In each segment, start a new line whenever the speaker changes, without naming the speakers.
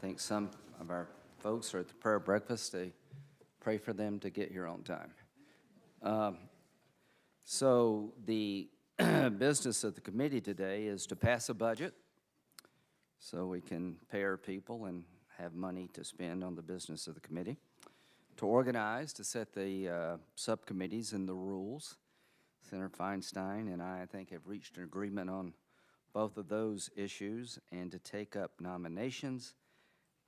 think some of our folks are at the prayer breakfast. They pray for them to get here on time. So the business of the committee today is to pass a budget so we can pay our people and have money to spend on the business of the committee, to organize, to set the subcommittees and the rules. Senator Feinstein and I think, have reached an agreement on both of those issues, and to take up nominations.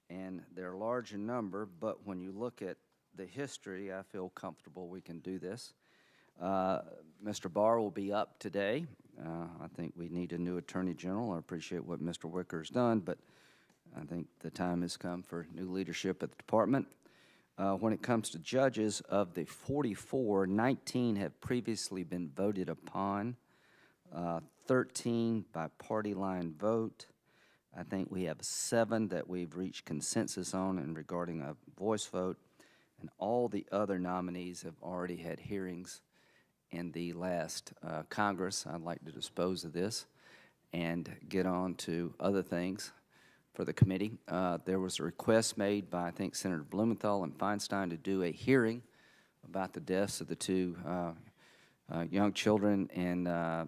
And they're large in number, but when you look at the history, I feel comfortable we can do this. Mr. Barr will be up today. I think we need a new Attorney General. I appreciate what Mr. Wicker's done, but I think the time has come for new leadership at the department. When it comes to judges, of the 44, 19 have previously been voted upon, 13 by party line vote. I think we have 7 that we've reached consensus on and regarding a voice vote, and all the other nominees have already had hearings in the last Congress. I'd like to dispose of this and get on to other things for the committee. There was a request made by, I think, Senator Blumenthal and Feinstein to do a hearing about the deaths of the 2 young children in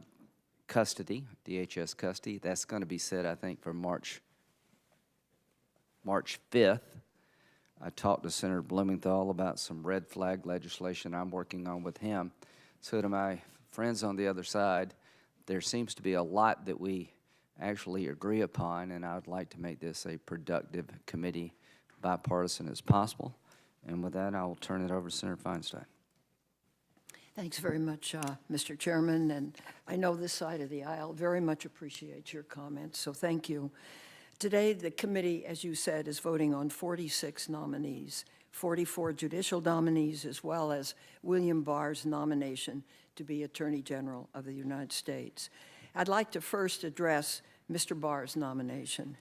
custody, DHS custody. That's going to be set, I think, for March 5th. I talked to Senator Blumenthal about some red flag legislation I'm working on with him. So to my friends on the other side, there seems to be a lot that we actually agree upon, and I would like to make this a productive committee, bipartisan as possible. And with that, I will turn it over to Senator Feinstein.
Thanks very much, Mr. Chairman, and I know this side of the aisle very much appreciates your comments, so thank you. Today, the committee, as you said, is voting on 46 nominees, 44 judicial nominees, as well as William Barr's nomination to be Attorney General of the United States. I'd like to first address Mr. Barr's nomination.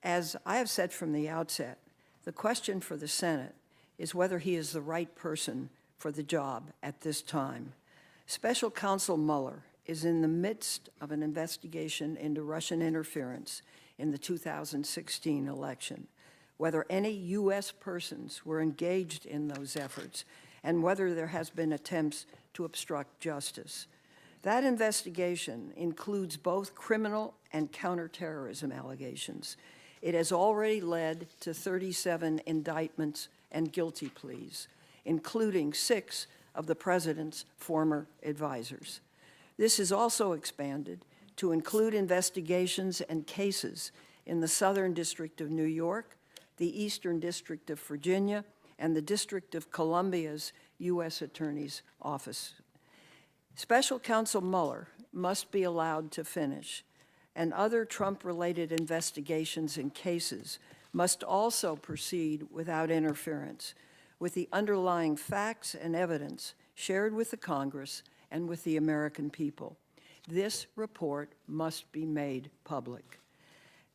As I have said from the outset, the question for the Senate is whether he is the right person for the job at this time. Special Counsel Mueller is in the midst of an investigation into Russian interference in the 2016 election, whether any U.S. persons were engaged in those efforts, and whether there has been attempts to obstruct justice. That investigation includes both criminal and counterterrorism allegations. It has already led to 37 indictments and guilty pleas, including 6 of the president's former advisors. This is also expanded to include investigations and cases in the Southern District of New York, the Eastern District of Virginia, and the District of Columbia's U.S. Attorney's Office. Special Counsel Mueller must be allowed to finish, and other Trump-related investigations and cases must also proceed without interference, with the underlying facts and evidence shared with the Congress and with the American people. This report must be made public.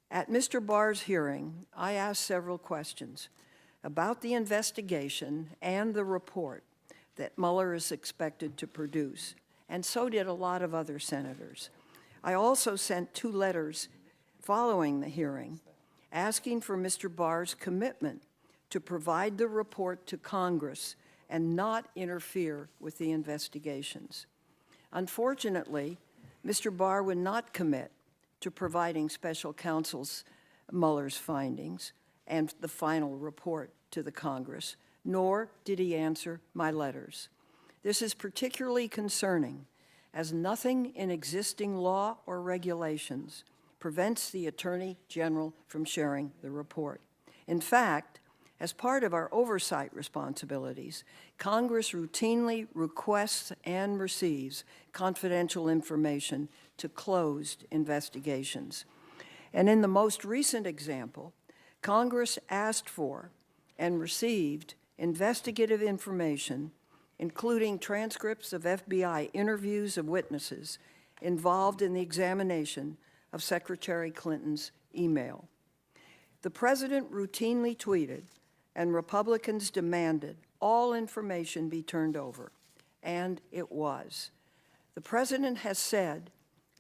At Mr. Barr's hearing, I asked several questions about the investigation and the report that Mueller is expected to produce, and so did a lot of other senators. I also sent 2 letters following the hearing asking for Mr. Barr's commitment to provide the report to Congress and not interfere with the investigations. Unfortunately, Mr. Barr would not commit to providing Special Counsel Mueller's findings and the final report to the Congress, nor did he answer my letters. This is particularly concerning, as nothing in existing law or regulations prevents the Attorney General from sharing the report. In fact, as part of our oversight responsibilities, Congress routinely requests and receives confidential information to closed investigations. And in the most recent example, Congress asked for and received investigative information, including transcripts of FBI interviews of witnesses involved in the examination of Secretary Clinton's email. The president routinely tweeted, and Republicans demanded all information be turned over, and it was. The president has said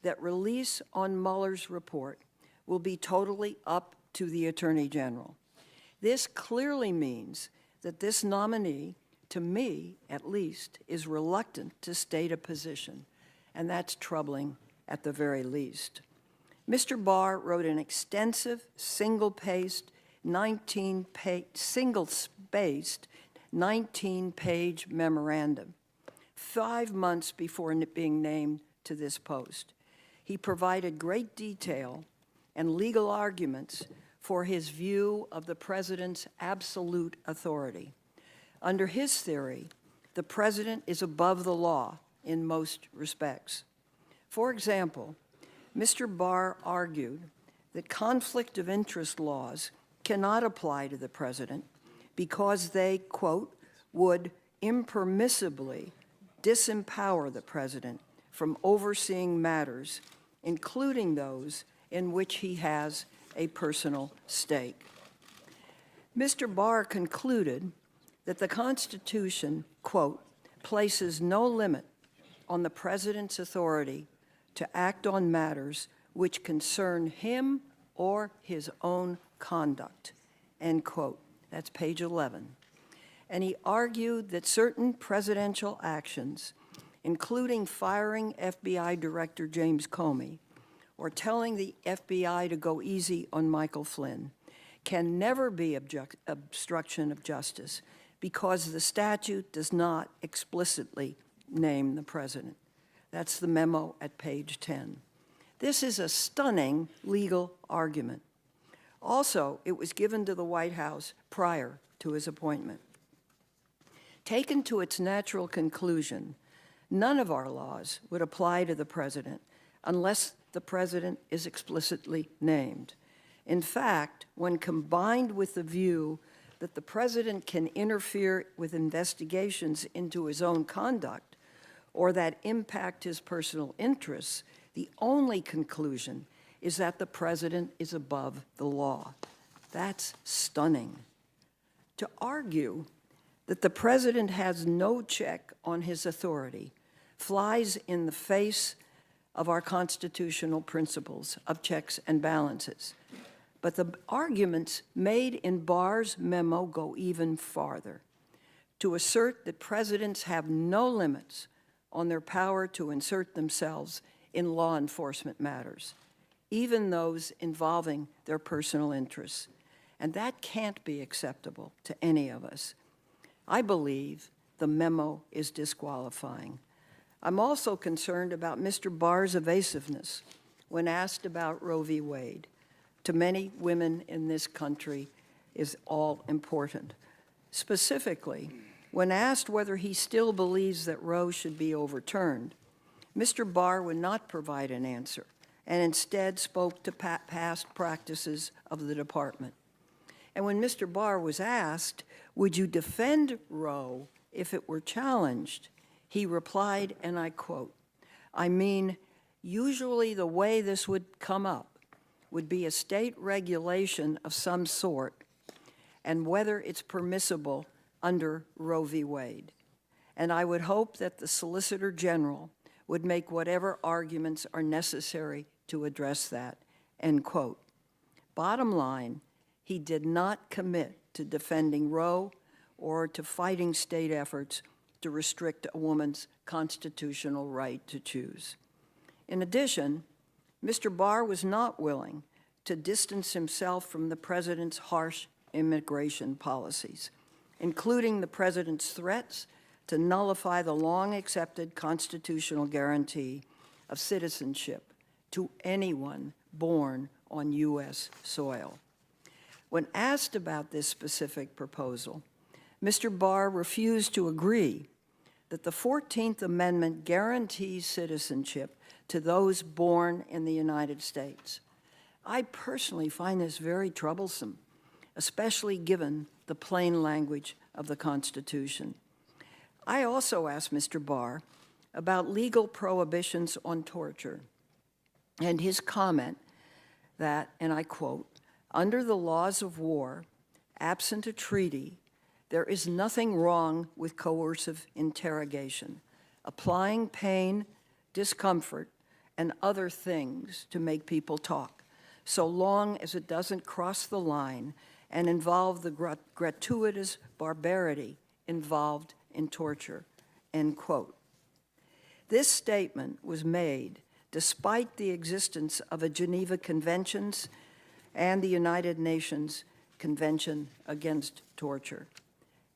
that release on Mueller's report will be totally up to the Attorney General. This clearly means that this nominee, to me at least, is reluctant to state a position, and that's troubling at the very least. Mr. Barr wrote an extensive, single-spaced, 19-page memorandum 5 months before being named to this post. He provided great detail and legal arguments for his view of the president's absolute authority. Under his theory, the president is above the law in most respects. For example, Mr. Barr argued that conflict of interest laws cannot apply to the president because they, quote, would impermissibly disempower the president from overseeing matters, including those in which he has a personal stake. Mr. Barr concluded that the Constitution, quote, places no limit on the president's authority to act on matters which concern him or his own conduct, end quote. That's page 11. And he argued that certain presidential actions, including firing FBI Director James Comey or telling the FBI to go easy on Michael Flynn, can never be obstruction of justice because the statute does not explicitly name the president. That's the memo at page 10. This is a stunning legal argument. Also, it was given to the White House prior to his appointment. Taken to its natural conclusion, none of our laws would apply to the president unless the president is explicitly named. In fact, when combined with the view that the president can interfere with investigations into his own conduct or that impact his personal interests, the only conclusion is that the president is above the law. That's stunning. To argue that the president has no check on his authority flies in the face of our constitutional principles of checks and balances. But the arguments made in Barr's memo go even farther, to assert that presidents have no limits on their power to insert themselves in law enforcement matters, even those involving their personal interests. And that can't be acceptable to any of us. I believe the memo is disqualifying. I'm also concerned about Mr. Barr's evasiveness when asked about Roe v. Wade. To many women in this country is all important. Specifically, when asked whether he still believes that Roe should be overturned, Mr. Barr would not provide an answer and instead spoke to past practices of the department. And when Mr. Barr was asked, would you defend Roe if it were challenged, he replied, and I quote, I mean, usually the way this would come up would be a state regulation of some sort and whether it's permissible under Roe v. Wade. And I would hope that the Solicitor General would make whatever arguments are necessary to address that, end quote. Bottom line, he did not commit to defending Roe or to fighting state efforts to restrict a woman's constitutional right to choose. In addition, Mr. Barr was not willing to distance himself from the president's harsh immigration policies, including the president's threats to nullify the long-accepted constitutional guarantee of citizenship to anyone born on U.S. soil. When asked about this specific proposal, Mr. Barr refused to agree that the 14th Amendment guarantees citizenship to those born in the United States. I personally find this very troublesome, especially given the plain language of the Constitution. I also asked Mr. Barr about legal prohibitions on torture and his comment that, and I quote, under the laws of war, absent a treaty, there is nothing wrong with coercive interrogation, applying pain, discomfort, and other things to make people talk. so long as it doesn't cross the line and involve the gratuitous barbarity involved in torture," end quote. This statement was made despite the existence of a Geneva Conventions and the United Nations Convention Against Torture.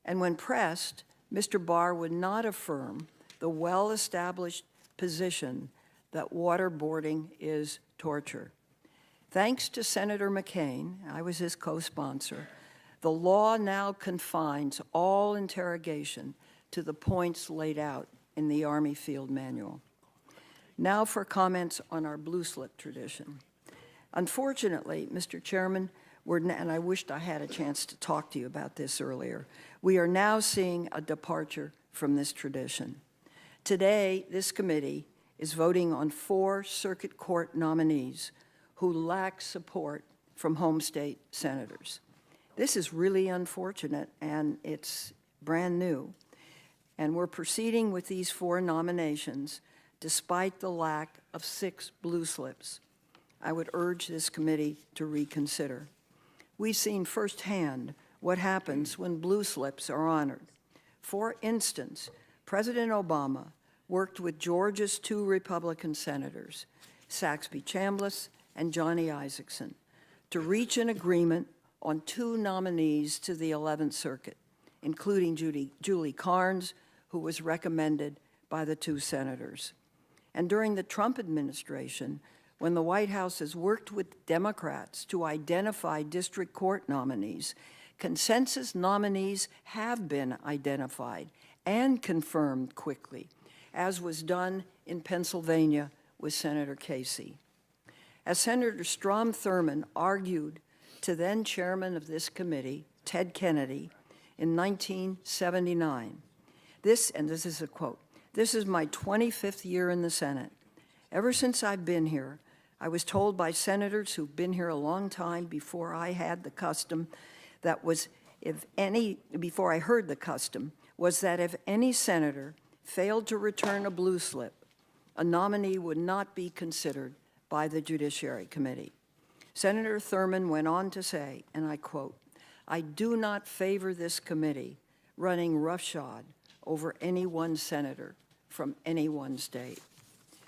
And when pressed, Mr. Barr would not affirm the well-established position that waterboarding is torture. Thanks to Senator McCain, I was his co-sponsor, the law now confines all interrogation to the points laid out in the Army Field Manual. Now for comments on our blue slip tradition. Unfortunately, Mr. Chairman, and I wished I had a chance to talk to you about this earlier, we are now seeing a departure from this tradition. Today, this committee is voting on 4 circuit court nominees who lack support from home state senators. This is really unfortunate, and it's brand new. And we're proceeding with these 4 nominations despite the lack of 6 blue slips. I would urge this committee to reconsider. We've seen firsthand what happens when blue slips are honored. For instance, President Obama worked with Georgia's 2 Republican senators, Saxby Chambliss and Johnny Isakson, to reach an agreement on 2 nominees to the 11th Circuit, including Julie Carnes, who was recommended by the 2 senators. And during the Trump administration, when the White House has worked with Democrats to identify district court nominees, consensus nominees have been identified and confirmed quickly, as was done in Pennsylvania with Senator Casey. As Senator Strom Thurmond argued to then chairman of this committee, Ted Kennedy, in 1979, this is a quote, "This is my 25th year in the Senate. Ever since I've been here, I was told by senators who've been here a long time before I had the custom that was, before I heard the custom, was that if any senator failed to return a blue slip, a nominee would not be considered by the Judiciary Committee." Senator Thurmond went on to say, and I quote, "I do not favor this committee running roughshod over any one senator from any one state."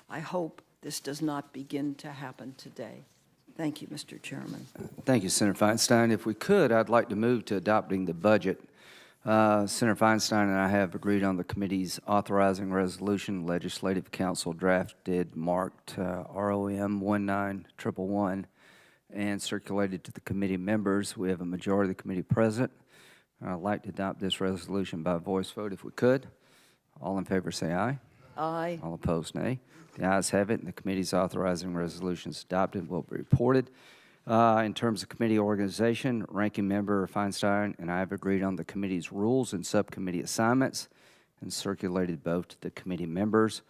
I hope this does not begin to happen today. Thank you, Mr. Chairman.
Thank you, Senator Feinstein. If we could, I'd like to move to adopting the budget. Senator Feinstein and I have agreed on the committee's authorizing resolution. Legislative Council drafted marked ROM 19111 and circulated to the committee members. We have a majority of the committee present. I'd like to adopt this resolution by voice vote if we could. All in favor say aye.
Aye.
All opposed, nay. The ayes have it, and the committee's authorizing resolution is adopted, will be reported. In terms of committee organization, Ranking Member Feinstein and I have agreed on the committee's rules and subcommittee assignments and circulated both to the committee members.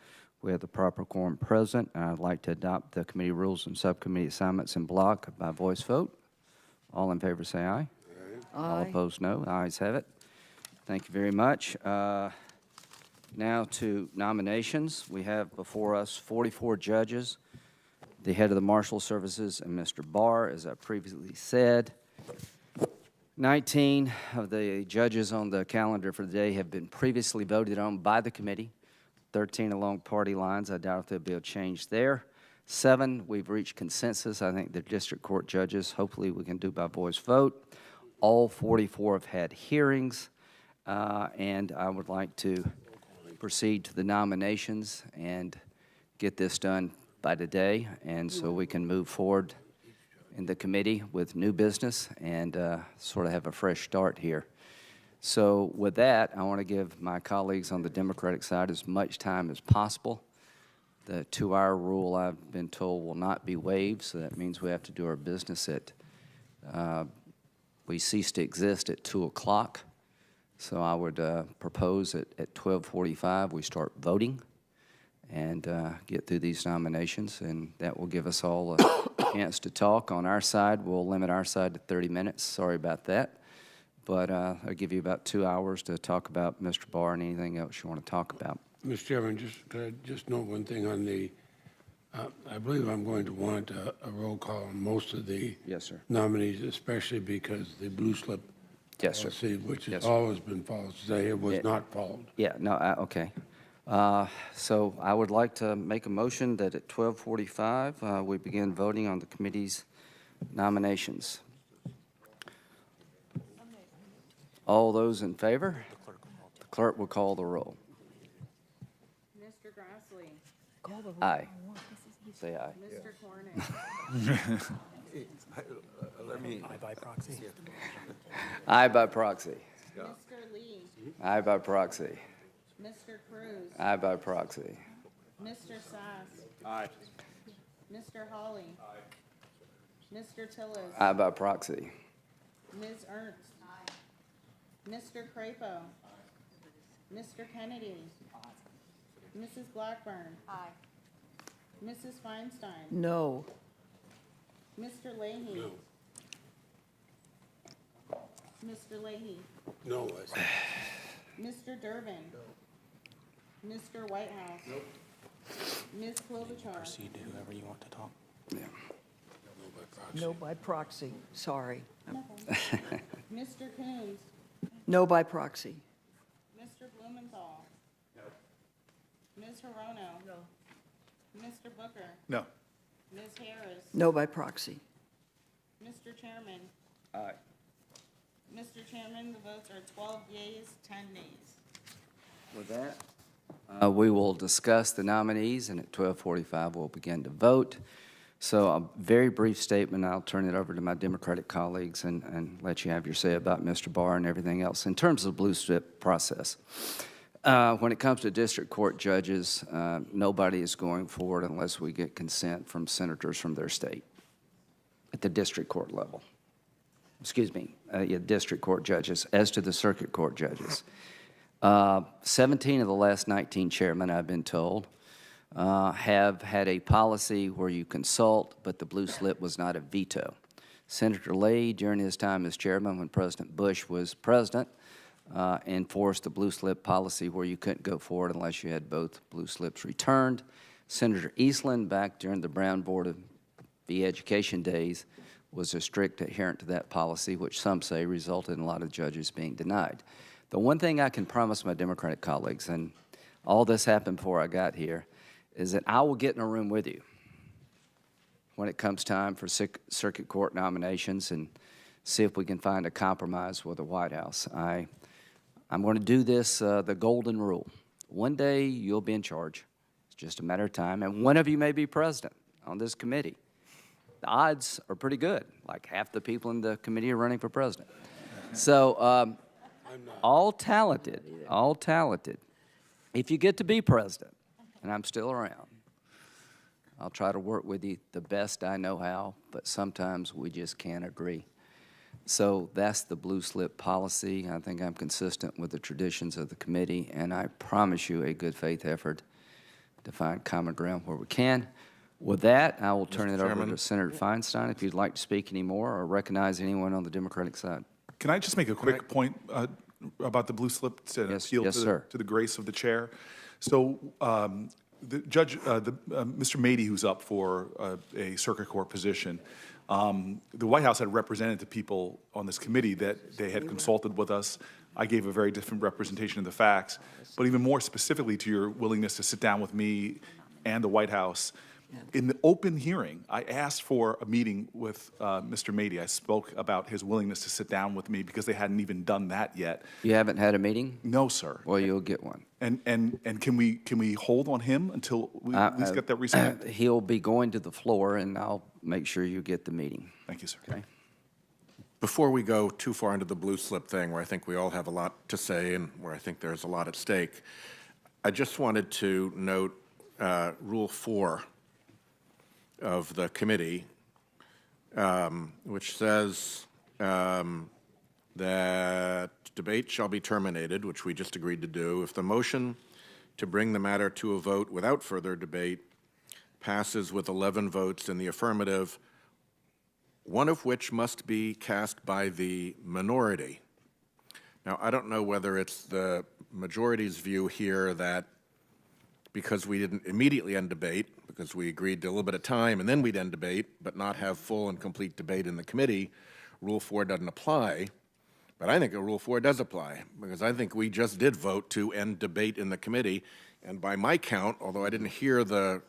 We have the proper quorum present, and I'd like to adopt the committee rules and subcommittee assignments in block by voice vote. All in favor say aye.
Aye.
All opposed, no. The ayes have it. Thank you very much. Now to nominations. We have before us 44 judges, the head of the Marshal Services, and Mr. Barr, as I previously said. 19 of the judges on the calendar for the day have been previously voted on by the committee. 13 along party lines. I doubt there'll be a change there. 7, we've reached consensus. I think the district court judges, hopefully we can do by voice vote. All 44 have had hearings, and I would like to proceed to the nominations and get this done by today, and so we can move forward in the committee with new business and sort of have a fresh start here. So with that, I want to give my colleagues on the Democratic side as much time as possible. The 2-hour rule, I've been told, will not be waived, so that means we have to do our business at, we cease to exist at 2 o'clock. So I would propose at 12:45 we start voting and get through these nominations, and that will give us all a chance to talk. On our side, we'll limit our side to 30 minutes. Sorry about that. But I'll give you about 2 hours to talk about Mr. Barr and anything else you want to talk about.
Mr. Chairman, could I just note one thing on the I believe I'm going to want a roll call on most of the
Yes, sir.
nominees, especially because the blue slip
Yes, sir.
policy, which has
Yes, sir.
always been followed, today it was not followed.
Yeah, no, okay. So I would like to make a motion that at 12:45, we begin voting on the committee's nominations. All those in favor? The clerk will call the roll.
Mr. Grassley.
Aye. Say aye.
Mr. Cornish.
Aye by proxy.
Aye by proxy.
Mr. Lee.
Aye by proxy.
Mr. Cruz.
Aye by proxy.
Mr. Sass.
Aye.
Mr. Hawley. Aye. Mr. Tillis.
Aye by proxy.
Ms. Ernst. Mr. Crapo. Mr. Kennedy. Mrs. Blackburn. Aye. Mrs. Feinstein.
No.
Mr. Leahy. Mr. Leahy.
No, I said.
Mr. Durbin. Mr. Whitehouse. Ms. Klobuchar.
Proceed to whoever you want to talk.
Yeah.
No by proxy, sorry.
Mr. Coons.
No by proxy.
Mr. Blumenthal. No. Ms. Hirono. No. Mr. Booker.
No.
Ms. Harris.
No by proxy.
Mr. Chairman.
Aye.
Mr. Chairman, the votes are 12 yeas, 10 nays.
With that, we will discuss the nominees, and at 12:45, we'll begin to vote. So a very brief statement, I'll turn it over to my Democratic colleagues and let you have your say about Mr. Barr and everything else. In terms of the blue slip process, when it comes to district court judges, nobody is going forward unless we get consent from senators from their state at the district court level. Excuse me, district court judges. As to the circuit court judges, 17 of the last 19 chairmen, I've been told, have had a policy where you consult, but the blue slip was not a veto. Senator Leahy, during his time as chairman when President Bush was president, enforced the blue slip policy where you couldn't go forward unless you had both blue slips returned. Senator Eastland, back during the Brown Board of the Education days, was a strict adherent to that policy, which some say resulted in a lot of judges being denied. The one thing I can promise my Democratic colleagues, and all this happened before I got here, is that I will get in a room with you when it comes time for circuit court nominations and see if we can find a compromise with the White House. I'm going to do this the golden rule. One day you'll be in charge. It's just a matter of time, and one of you may be president on this committee. The odds are pretty good. Like half the people in the committee are running for president. So all talented. If you get to be president, and I'm still around, I'll try to work with you the best I know how, but sometimes we just can't agree. So that's the blue slip policy. I think I'm consistent with the traditions of the committee, and I promise you a good faith effort to find common ground where we can. With that, I will turn it over to Senator Feinstein if you'd like to speak any more or recognize anyone on the Democratic side.
Can I just make a quick point about the blue slip to appeal to the grace of the chair? So the judge, Mr. Mady, who's up for a circuit court position, the White House had represented to people on this committee that they had consulted with us. I gave a very different representation of the facts, but even more specifically to your willingness to sit down with me and the White House. In the open hearing, I asked for a meeting with Mr. Mady. I spoke about his willingness to sit down with me because they hadn't even done that yet.
You haven't had a meeting?
No, sir.
Well, you'll get one.
And can we hold on him until we at least get that reset?
He'll be going to the floor, and I'll make sure you get the meeting.
Thank you, sir.
Okay.
Before we go too far into the blue slip thing, where I think we all have a lot to say and where I think there's a lot at stake, I just wanted to note Rule 4 of the committee, which says that debate shall be terminated, which we just agreed to do, if the motion to bring the matter to a vote without further debate passes with 11 votes in the affirmative, one of which must be cast by the minority. Now, I don't know whether it's the majority's view here that because we didn't immediately end debate, because we agreed to a little bit of time and then we'd end debate, but not have full and complete debate in the committee, Rule 4 doesn't apply. But I think a Rule 4 does apply, because I think we just did vote to end debate in the committee. And by my count, although I didn't hear the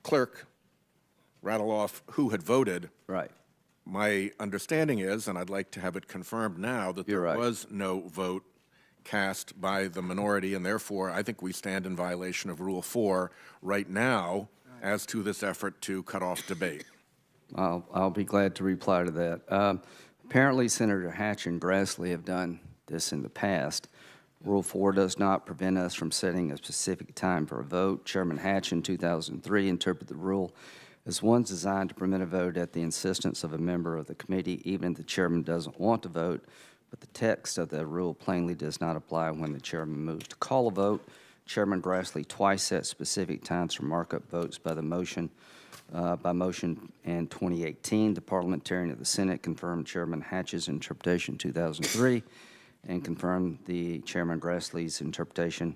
clerk rattle off who had voted,
Right.
my understanding is, and I'd like to have it confirmed now, that
You're
there
right.
was no vote cast by the minority, and therefore I think we stand in violation of Rule 4 right now as to this effort to cut off debate.
I'll be glad to reply to that. Apparently, Senator Hatch and Grassley have done this in the past. Rule 4 does not prevent us from setting a specific time for a vote. Chairman Hatch in 2003 interpreted the rule as one designed to permit a vote at the insistence of a member of the committee, even if the chairman doesn't want to vote. But the text of the rule plainly does not apply when the chairman moves to call a vote. Chairman Grassley twice set specific times for markup votes by motion in 2018. The parliamentarian of the Senate confirmed Chairman Hatch's interpretation in 2003 and confirmed the Chairman Grassley's interpretation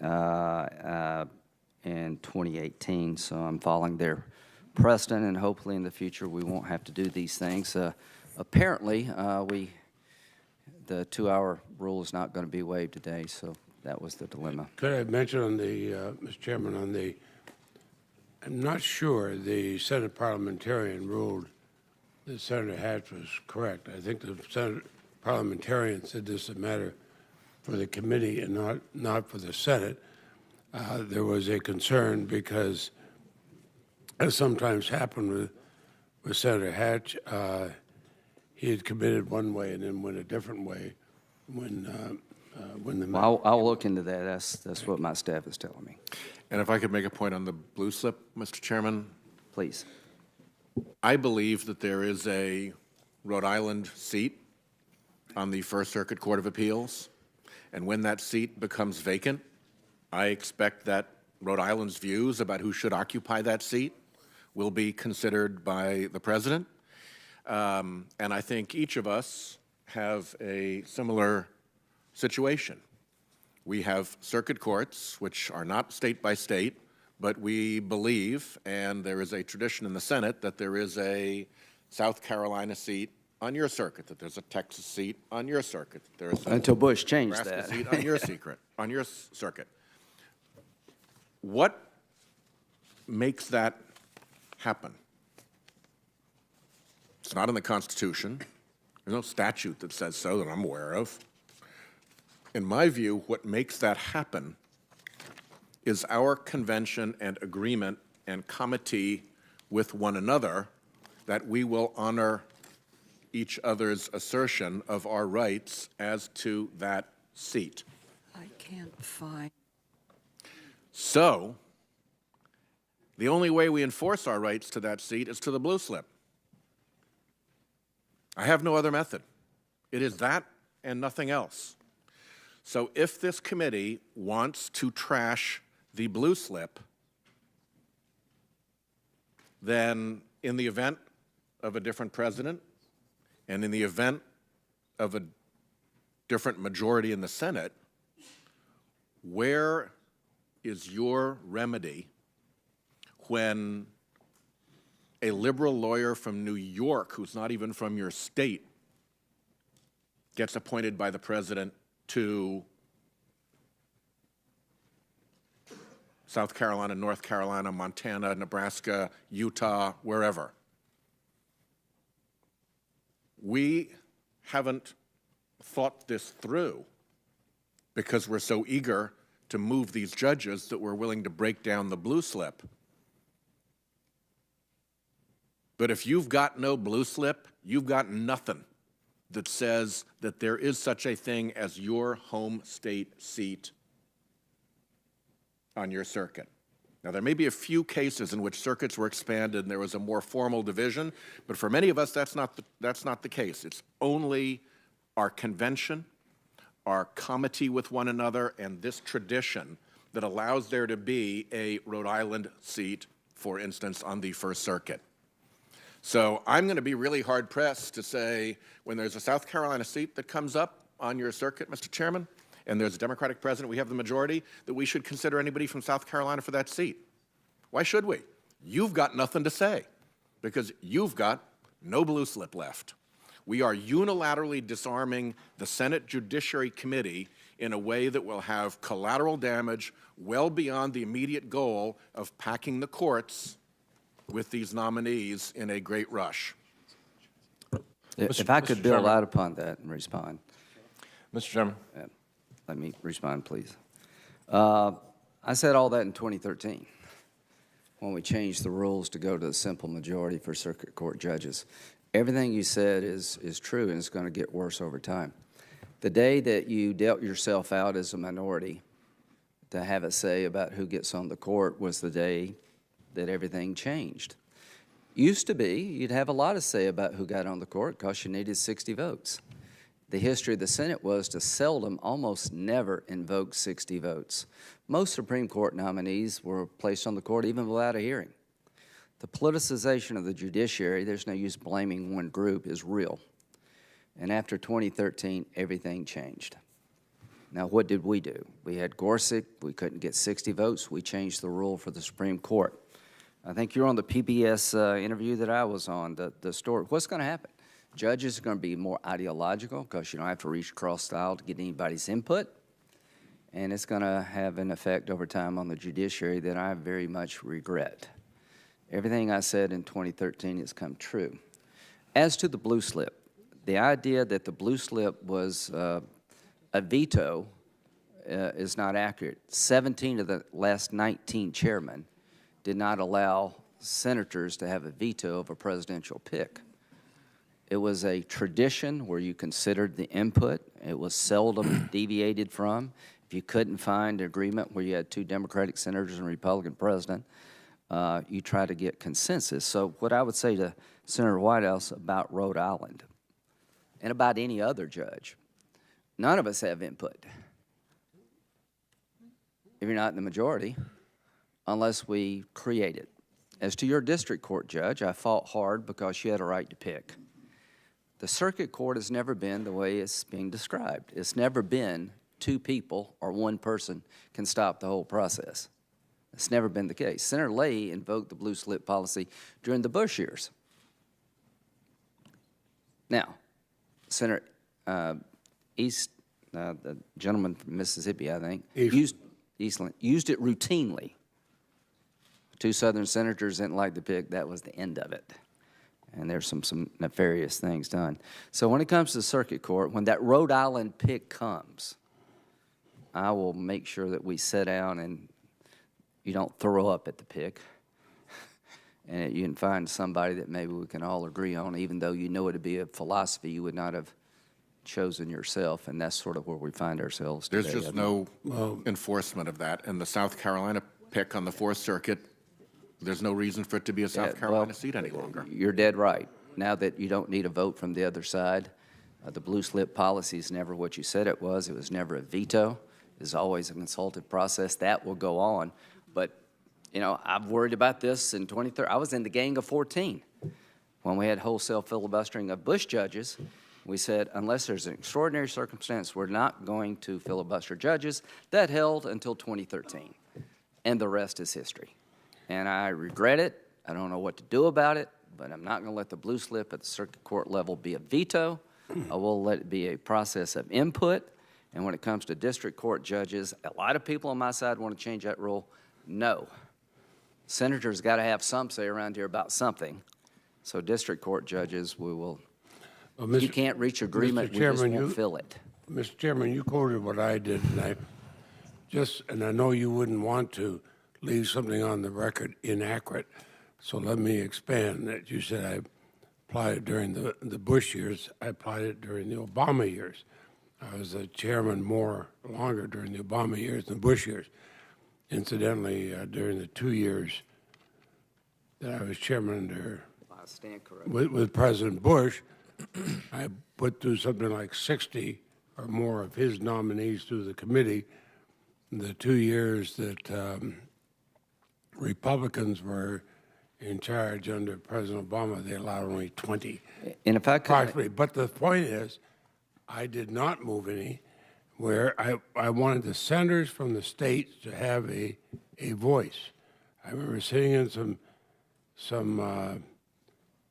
in 2018. So I'm following their precedent, and hopefully in the future we won't have to do these things. Apparently, the 2-hour rule is not going to be waived today, so that was the dilemma.
Could I mention on the, Mr. Chairman, on the, I'm not sure the Senate parliamentarian ruled that Senator Hatch was correct. I think the Senate parliamentarian said this is a matter for the committee and not for the Senate. There was a concern because, as sometimes happened with Senator Hatch, he had committed one way and then went a different way when the
Well, I'll look into that. That's what my staff is telling me.
And if I could make a point on the blue slip, Mr. Chairman,
Please.
I believe that there is a Rhode Island seat on the First Circuit Court of Appeals, and when that seat becomes vacant, I expect that Rhode Island's views about who should occupy that seat will be considered by the President. And I think each of us have a similar situation. We have circuit courts, which are not state by state, but we believe, and there is a tradition in the Senate, that there is a South Carolina seat on your circuit, that there's a Texas seat on your circuit, that there's a
Until Bush changed
Nebraska
that.
seat on your circuit. What makes that happen? It's not in the Constitution. There's no statute that says so that I'm aware of. In my view, what makes that happen is our convention and agreement and comity with one another that we will honor each other's assertion of our rights as to that seat.
I can't find.
So, the only way we enforce our rights to that seat is to the blue slip. I have no other method. It is that and nothing else. So if this committee wants to trash the blue slip, then in the event of a different president and in the event of a different majority in the Senate, where is your remedy when a liberal lawyer from New York, who's not even from your state, gets appointed by the president to South Carolina, North Carolina, Montana, Nebraska, Utah, wherever? We haven't thought this through because we're so eager to move these judges that we're willing to break down the blue slip. But if you've got no blue slip, you've got nothing that says that there is such a thing as your home state seat on your circuit. Now, there may be a few cases in which circuits were expanded and there was a more formal division, but for many of us, that's not the case. It's only our convention, our comity with one another, and this tradition that allows there to be a Rhode Island seat, for instance, on the First Circuit. So I'm going to be really hard-pressed to say when there's a South Carolina seat that comes up on your circuit, Mr. Chairman, and there's a Democratic president, we have the majority, that we should consider anybody from South Carolina for that seat. Why should we? You've got nothing to say because you've got no blue slip left. We are unilaterally disarming the Senate Judiciary Committee in a way that will have collateral damage well beyond the immediate goal of packing the courts with these nominees in a great rush.
If I could build out upon that and respond.
Mr. Chairman.
Let me respond, please. I said all that in 2013 when we changed the rules to go to a simple majority for circuit court judges. Everything you said is true, and it's going to get worse over time. The day that you dealt yourself out as a minority to have a say about who gets on the court was the day that everything changed. Used to be, you'd have a lot of say about who got on the court because you needed 60 votes. The history of the Senate was to seldom, almost never invoke 60 votes. Most Supreme Court nominees were placed on the court even without a hearing. The politicization of the judiciary, there's no use blaming one group, is real. And after 2013, everything changed. Now, what did we do? We had Gorsuch. We couldn't get 60 votes. We changed the rule for the Supreme Court. I think you're on the PBS interview that I was on, the story. What's going to happen? Judges are going to be more ideological because you don't have to reach across the aisle to get anybody's input. And it's going to have an effect over time on the judiciary that I very much regret. Everything I said in 2013 has come true. As to the blue slip, the idea that the blue slip was a veto is not accurate. 17 of the last 19 chairmen did not allow senators to have a veto of a presidential pick. It was a tradition where you considered the input. It was seldom deviated from. If you couldn't find an agreement where you had 2 Democratic senators and a Republican president, you try to get consensus. So what I would say to Senator Whitehouse about Rhode Island and about any other judge, none of us have input, if you're not in the majority, unless we create it. As to your district court judge, I fought hard because you had a right to pick. The circuit court has never been the way it's being described. It's never been 2 people or 1 person can stop the whole process. It's never been the case. Senator Leahy invoked the blue slip policy during the Bush years. Now, Senator the gentleman from Mississippi, I think, used it routinely. 2 Southern senators didn't like the pick. That was the end of it. And there's some nefarious things done. So when it comes to the circuit court, when that Rhode Island pick comes, I will make sure that we sit down and you don't throw up at the pick. And you can find somebody that maybe we can all agree on, even though you know it to be a philosophy you would not have chosen yourself. And that's sort of where we find ourselves today.
There's just no enforcement of that. And the South Carolina pick on the 4th Circuit, there's no reason for it to be a South Carolina seat any longer.
You're dead right. Now that you don't need a vote from the other side, the blue slip policy is never what you said it was. It was never a veto. It's always a consultative process. That will go on. But, you know, I've worried about this in 2013. I was in the Gang of 14 when we had wholesale filibustering of Bush judges. We said, unless there's an extraordinary circumstance, we're not going to filibuster judges. That held until 2013. And the rest is history. And I regret it. I don't know what to do about it, but I'm not going to let the blue slip at the circuit court level be a veto. I will let it be a process of input. And when it comes to district court judges, a lot of people on my side want to change that rule. No. Senators got to have some say around here about something. So district court judges, we will, if you can't reach agreement, we just won't fill it.
Mr. Chairman, you quoted what I did, and I know you wouldn't want to leave something on the record inaccurate, so let me expand that. You said I applied it during the Bush years. I applied it during the Obama years. I was a chairman longer during the Obama years than the Bush years. Incidentally, during the 2 years that I was chairman under with President Bush, I put through something like 60 or more of his nominees through the committee. The 2 years that Republicans were in charge under President Obama, they allowed only 20.
And if I could,
but the point is, I did not move any. where I wanted the senators from the states to have a voice. I remember sitting in some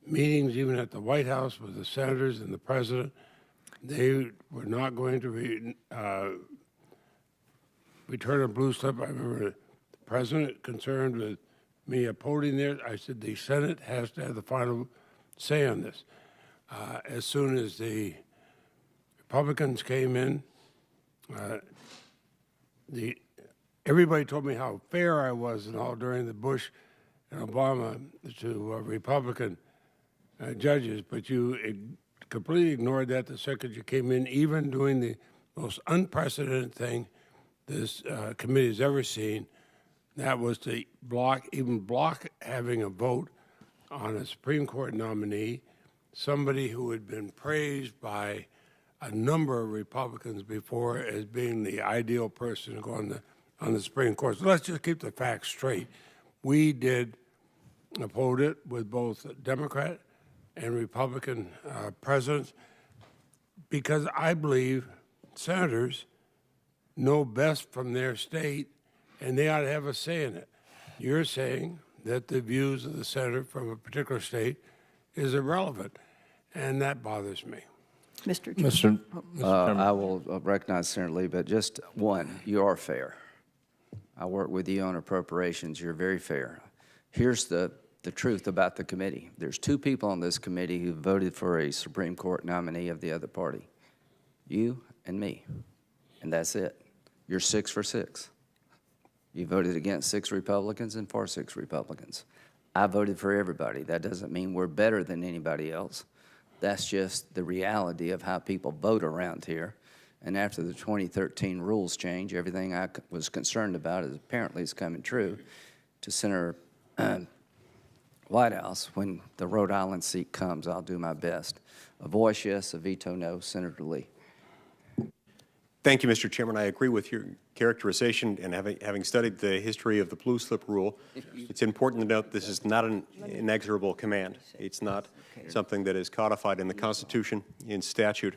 meetings, even at the White House, with the senators and the president. They were not going to return a blue slip. I remember the president concerned with me upholding there. I said the Senate has to have the final say on this. As soon as the Republicans came in, everybody told me how fair I was and all during the Bush and Obama to Republican judges, but you completely ignored that the second you came in, even doing the most unprecedented thing this committee has ever seen. That was to block having a vote on a Supreme Court nominee, somebody who had been praised by a number of Republicans before as being the ideal person to go on the Supreme Court. So let's just keep the facts straight. We did uphold it with both Democrat and Republican presidents because I believe senators know best from their state and they ought to have a say in it. You're saying that the views of the senator from a particular state is irrelevant, and that bothers me.
Mr. Chairman.
I will recognize Senator Lee, but just one, you are fair. I work with you on appropriations. You're very fair. Here's the truth about the committee. There's two people on this committee who voted for a Supreme Court nominee of the other party, you and me, and that's it. You're 6 for 6. You voted against 6 Republicans and for 6 Republicans. I voted for everybody. That doesn't mean we're better than anybody else. That's just the reality of how people vote around here. And after the 2013 rules change, everything I was concerned about is apparently is coming true. To Senator Whitehouse, when the Rhode Island seat comes, I'll do my best. A voice yes, a veto no. Senator Lee.
Thank you, Mr. Chairman. I agree with your characterization, and having studied the history of the blue slip rule, it's important to note this is not an inexorable command. It's not something that is codified in the Constitution, in statute,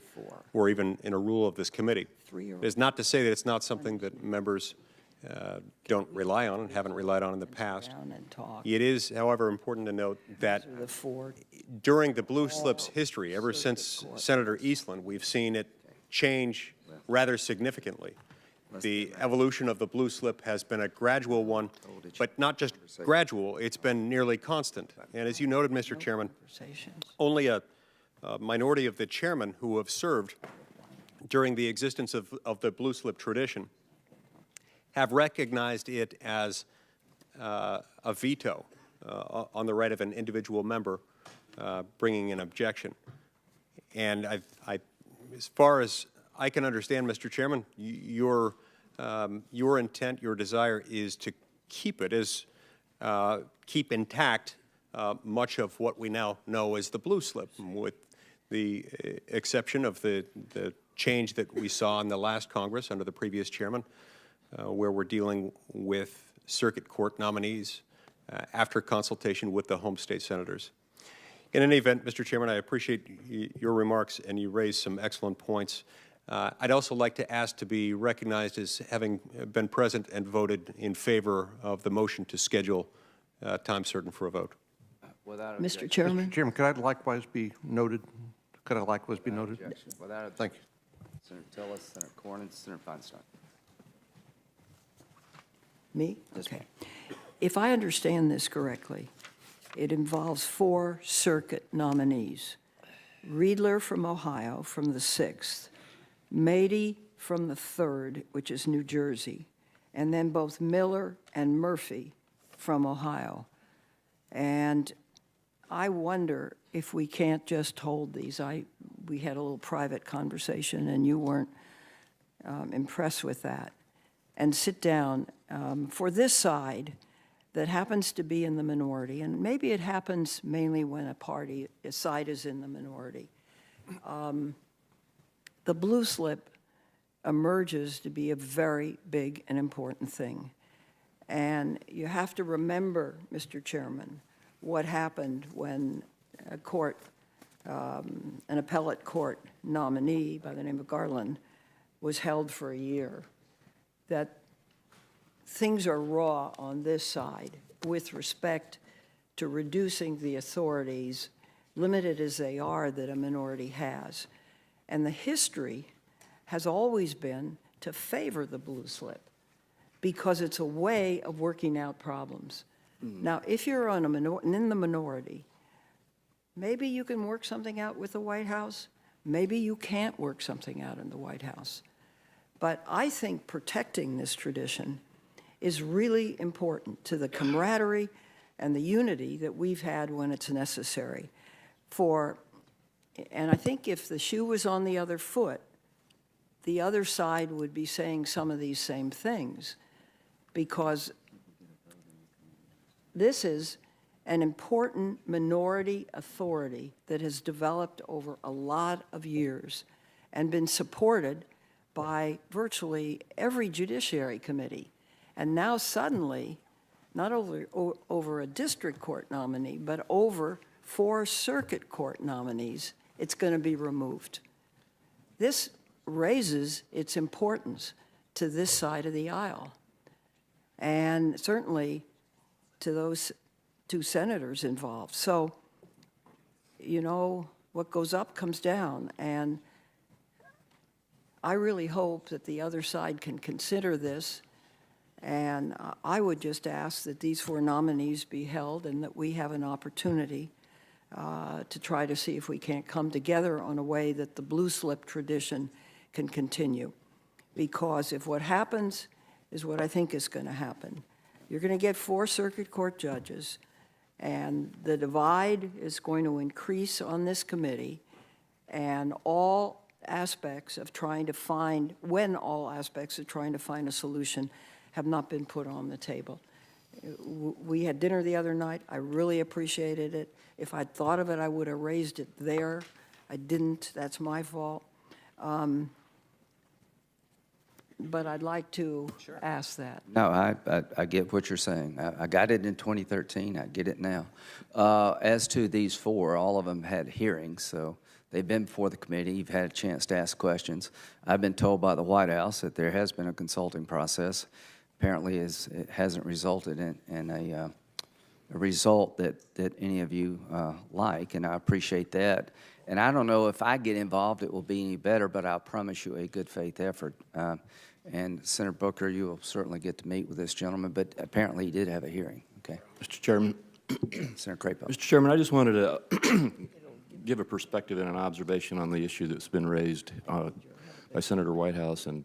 or even in a rule of this committee. It is not to say that it's not something that members don't rely on and haven't relied on in the past. It is, however, important to note that during the blue slip's history, ever since Senator Eastland, we've seen it change rather significantly. The evolution of the blue slip has been a gradual one, but not just gradual, it's been nearly constant. And as you noted, Mr. Chairman, only a minority of the chairmen who have served during the existence of the blue slip tradition have recognized it as a veto on the right of an individual member bringing an objection. And as far as I can understand, Mr. Chairman, your intent, your desire is to keep it keep intact much of what we now know as the blue slip, with the exception of the change that we saw in the last Congress under the previous chairman, where we're dealing with circuit court nominees after consultation with the home state senators. In any event, Mr. Chairman, I appreciate your remarks, and you raised some excellent points. I'd also like to ask to be recognized as having been present and voted in favor of the motion to schedule time certain for a vote.
Mr. Chairman?
Mr. Chairman, could I likewise be noted? Could I likewise be noted?
Thank you. Senator Tillis, Senator Cornyn, Senator Feinstein.
Me? Okay. If I understand this correctly, it involves 4 circuit nominees. Riedler from Ohio from the 6th, Mady from the 3rd, which is New Jersey, and then both Miller and Murphy from Ohio. And I wonder if we can't just hold these. We had a little private conversation, and you weren't impressed with that. And sit down for this side that happens to be in the minority, and maybe it happens mainly when a side is in the minority. The blue slip emerges to be a very big and important thing. And you have to remember, Mr. Chairman, what happened when a court, an appellate court nominee by the name of Garland, was held for a year, that things are raw on this side with respect to reducing the authorities, limited as they are, that a minority has. And the history has always been to favor the blue slip because it's a way of working out problems. Now, if you're on in the minority, maybe you can work something out with the White House. Maybe you can't work something out in the White House. But I think protecting this tradition is really important to the camaraderie and the unity that we've had when it's necessary. And I think if the shoe was on the other foot, the other side would be saying some of these same things, because this is an important minority authority that has developed over a lot of years and been supported by virtually every Judiciary Committee. And now suddenly, not over a district court nominee, but over 4 circuit court nominees, it's going to be removed. This raises its importance to this side of the aisle, and certainly to those 2 senators involved. So, you know, what goes up comes down, and I really hope that the other side can consider this, and I would just ask that these 4 nominees be held and that we have an opportunity to try to see if we can't come together on a way that the blue slip tradition can continue. Because if what happens is what I think is going to happen, you're going to get 4 circuit court judges, and the divide is going to increase on this committee, and all aspects of trying to find, all aspects of trying to find a solution have not been put on the table. We had dinner the other night. I really appreciated it. If I'd thought of it, I would have raised it there. I didn't. That's my fault. But I'd like to ask that.
No, I get what you're saying. I got it in 2013. I get it now. As to these 4, all of them had hearings, so they've been before the committee. You've had a chance to ask questions. I've been told by the White House that there has been a consulting process. Apparently, it hasn't resulted in a result that any of you like, and I appreciate that. And I don't know if I get involved, it will be any better, but I'll promise you a good faith effort. And Senator Booker, you will certainly get to meet with this gentleman, but apparently he did have a hearing, okay?
Mr. Chairman.
Senator Crapo.
Mr. Chairman, I just wanted to give a perspective and an observation on the issue that's been raised by Senator Whitehouse and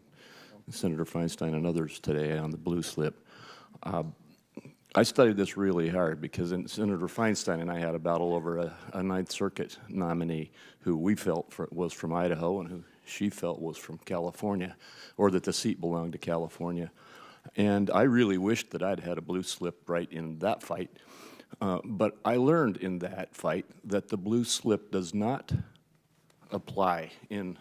Senator Feinstein and others today on the blue slip. I studied this really hard because Senator Feinstein and I had a battle over a Ninth Circuit nominee who we felt was from Idaho and who she felt was from California, or that the seat belonged to California. And I really wished that I'd had a blue slip right in that fight. But I learned in that fight that the blue slip does not apply in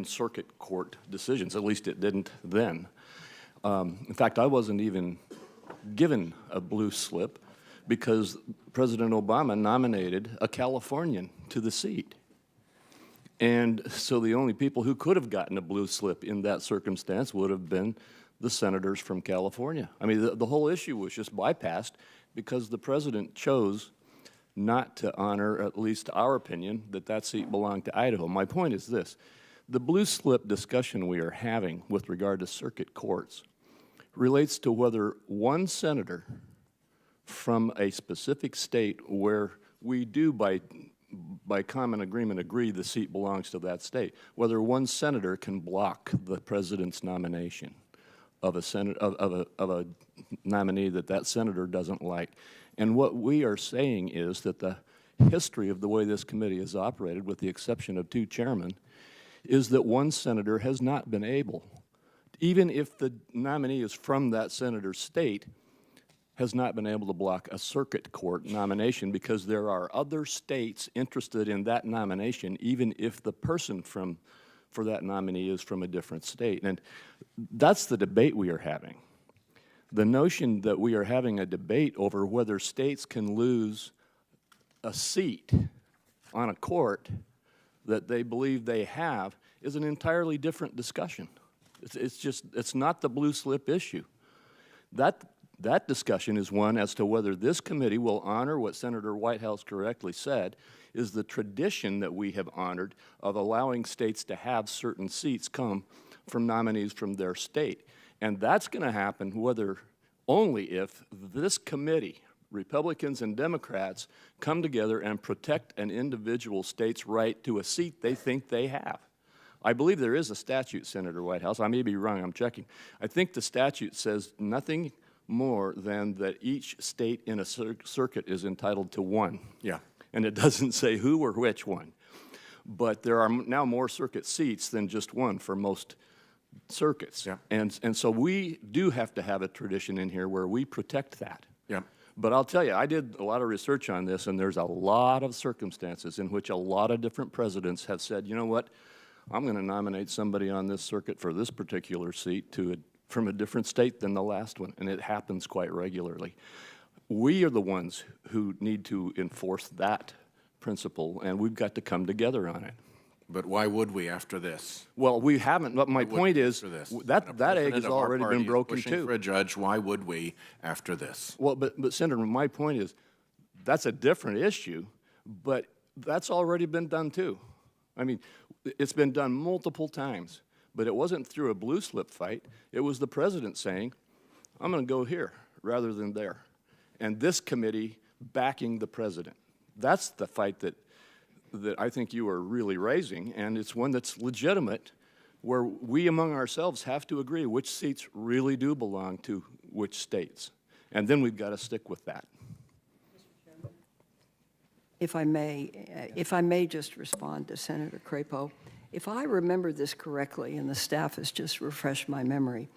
circuit court decisions. At least it didn't then. In fact, I wasn't even given a blue slip because President Obama nominated a Californian to the seat. And so the only people who could have gotten a blue slip in that circumstance would have been the senators from California. I mean, the whole issue was just bypassed because the president chose not to honor, at least our opinion, that seat belonged to Idaho. My point is this. The blue slip discussion we are having with regard to circuit courts relates to whether one senator from a specific state where we do by common agreement agree the seat belongs to that state, whether one senator can block the president's nomination of a nominee that senator doesn't like. And what we are saying is that the history of the way this committee has operated, with the exception of 2 chairmen, is that one senator has not been able, even if the nominee is from that senator's state, has not been able to block a circuit court nomination because there are other states interested in that nomination, even if the person for that nominee is from a different state. And that's the debate we are having. The notion that we are having a debate over whether states can lose a seat on a court that they believe they have is an entirely different discussion. It's not the blue slip issue. That discussion is one as to whether this committee will honor what Senator Whitehouse correctly said is the tradition that we have honored of allowing states to have certain seats come from nominees from their state. And that's going to happen only if this committee, Republicans and Democrats, come together and protect an individual state's right to a seat they think they have. I believe there is a statute, Senator Whitehouse. I may be wrong. I'm checking. I think the statute says nothing more than that each state in a circuit is entitled to one.
Yeah.
And it doesn't say who or which one. But there are now more circuit seats than just one for most circuits.
Yeah.
And so we do have to have a tradition in here where we protect that.
Yeah.
But I'll tell you, I did a lot of research on this, and there's a lot of circumstances in which a lot of different presidents have said, you know what, I'm going to nominate somebody on this circuit for this particular seat from a different state than the last one, and it happens quite regularly. We are the ones who need to enforce that principle, and we've got to come together on it.
But why would we after this?
Well, we haven't, but my point is, that egg has already been broken too.
For a judge, why would we after this?
Well, but Senator, my point is, that's a different issue, but that's already been done too. I mean, it's been done multiple times, but it wasn't through a blue slip fight. It was the president saying, I'm going to go here rather than there. And this committee backing the president. That's the fight that I think you are really raising, and it's one that's legitimate, where we among ourselves have to agree which seats really do belong to which states. And then we've got to stick with that.
If I may just respond to Senator Crapo. If I remember this correctly, and the staff has just refreshed my memory,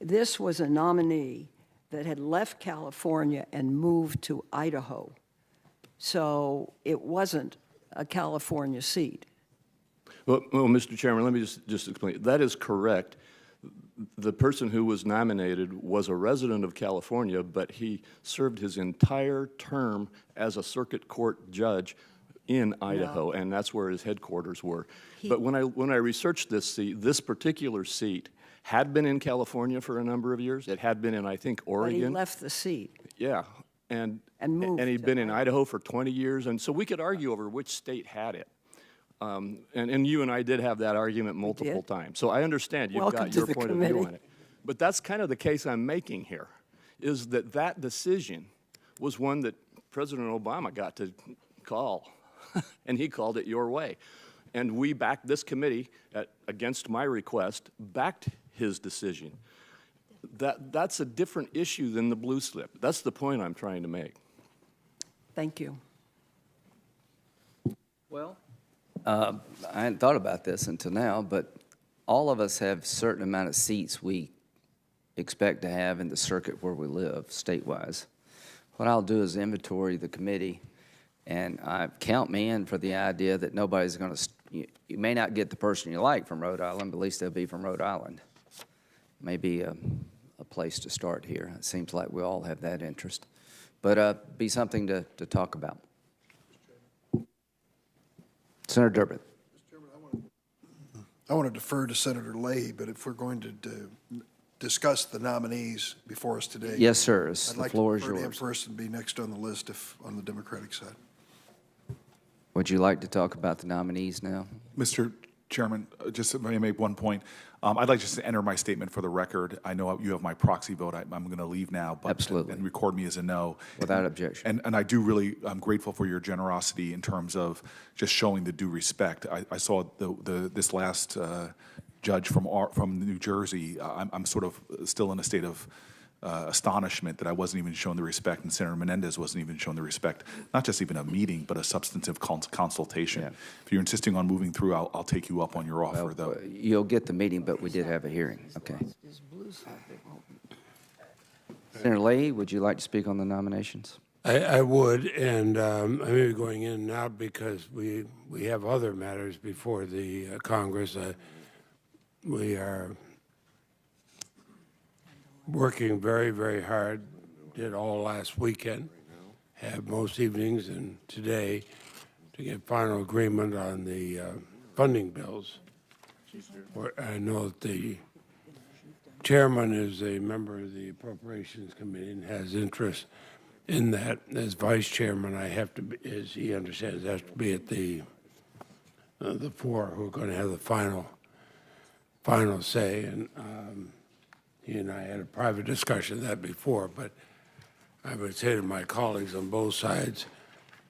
this was a nominee that had left California and moved to Idaho. So it wasn't a California seat.
Well, Mr. Chairman, let me just explain. That is correct. The person who was nominated was a resident of California, but he served his entire term as a circuit court judge in Idaho, and that's where his headquarters were. But when I researched this seat, this particular seat had been in California for a number of years. It had been in, I think, Oregon.
But he left the seat.
Yeah. And
moved
he'd been in Idaho for 20 years, and so we could argue over which state had it. And you and I did have that argument multiple times. So I understand you've got your point of view on it. But that's kind of the case I'm making here, is that decision was one that President Obama got to call, and he called it your way. And we backed this committee, against my request, backed his decision. That's a different issue than the blue slip. That's the point I'm trying to make.
Thank you.
Well, I hadn't thought about this until now, but all of us have a certain amount of seats we expect to have in the circuit where we live, state-wise. What I'll do is inventory the committee, and I count me in for the idea that nobody's going to, you may not get the person you like from Rhode Island, but at least they'll be from Rhode Island. Maybe a place to start here. It seems like we all have that interest. But be something to talk about. Senator Durbin.
Mr. Chairman, I want to defer to Senator Leahy, but if we're going to discuss the nominees before us today.
Yes, sir.
I'd like to defer to him first and be next on the list on the Democratic side.
Would you like to talk about the nominees now?
Mr. Chairman, just let me make one point. I'd like just to enter my statement for the record. I know you have my proxy vote. I'm going to leave now, but
absolutely,
and record me as a no.
Without objection.
And I'm grateful for your generosity in terms of just showing the due respect. I saw this last judge from New Jersey. I'm sort of still in a state of astonishment that I wasn't even shown the respect, and Senator Menendez wasn't even shown the respect, not just even a meeting, but a substantive consultation. Yeah. If you're insisting on moving through, I'll take you up on your offer, though.
You'll get the meeting, but we did have a hearing. Okay. Senator Leahy, would you like to speak on the nominations?
I would, and I may be going in now because we have other matters before the Congress. We are working very, very hard, did all last weekend, have most evenings and today to get final agreement on the funding bills. I know that the chairman is a member of the Appropriations Committee and has interest in that. As vice chairman, I have to, as he understands, have to be at the four who are going to have the final say. And he and I had a private discussion of that before, but I would say to my colleagues on both sides,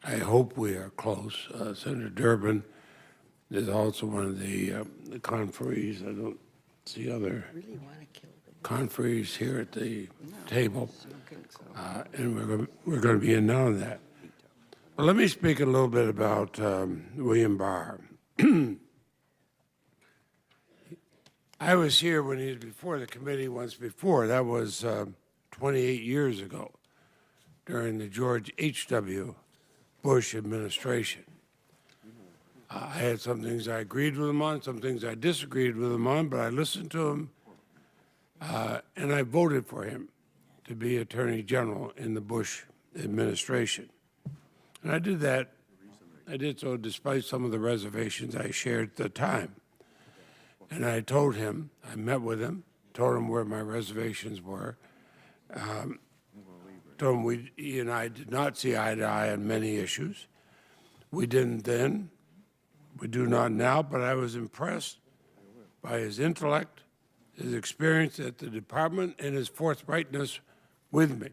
I hope we are close. Senator Durbin is also one of the conferees. I don't see other conferees here at the table, and we're going to be in on that. Well, let me speak a little bit about William Barr. I was here when he was before the committee once before. That was 28 years ago during the George H.W. Bush administration. I had some things I agreed with him on, some things I disagreed with him on, but I listened to him, and I voted for him to be Attorney General in the Bush administration. And I did that. I did so despite some of the reservations I shared at the time. And I told him, I met with him, told him where my reservations were, told him he and I did not see eye to eye on many issues. We didn't then, we do not now, but I was impressed by his intellect, his experience at the department, and his forthrightness with me.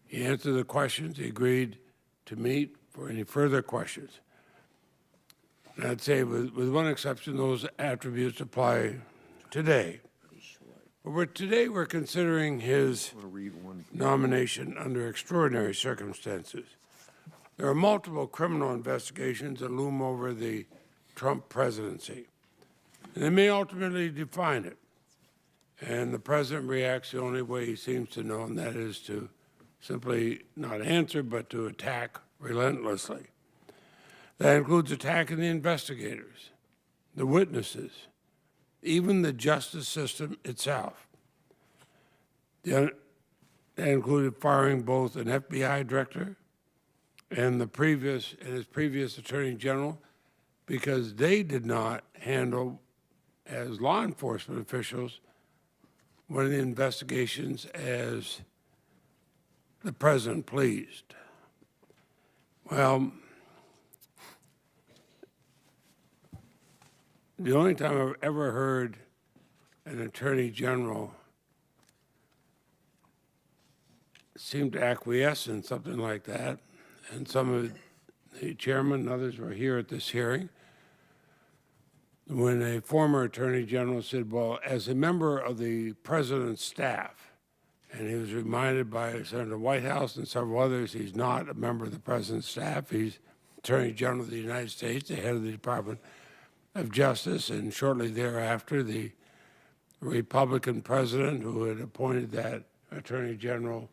He answered the questions. He agreed to meet for any further questions. And I'd say, with one exception, those attributes apply today. But today we're considering his nomination under extraordinary circumstances. There are multiple criminal investigations that loom over the Trump presidency, and they may ultimately define it. And the president reacts the only way he seems to know, and that is to simply not answer, but to attack relentlessly. That includes attacking the investigators, the witnesses, even the justice system itself. That included firing both an FBI director and his previous attorney general because they did not handle, as law enforcement officials, one of the investigations as the president pleased. Well, the only time I've ever heard an attorney general seem to acquiesce in something like that, and some of the chairman and others were here at this hearing, when a former attorney general said, well, as a member of the president's staff, and he was reminded by Senator Whitehouse and several others, he's not a member of the president's staff. He's Attorney General of the United States, the head of the Department of Justice, and shortly thereafter, the Republican president who had appointed that attorney general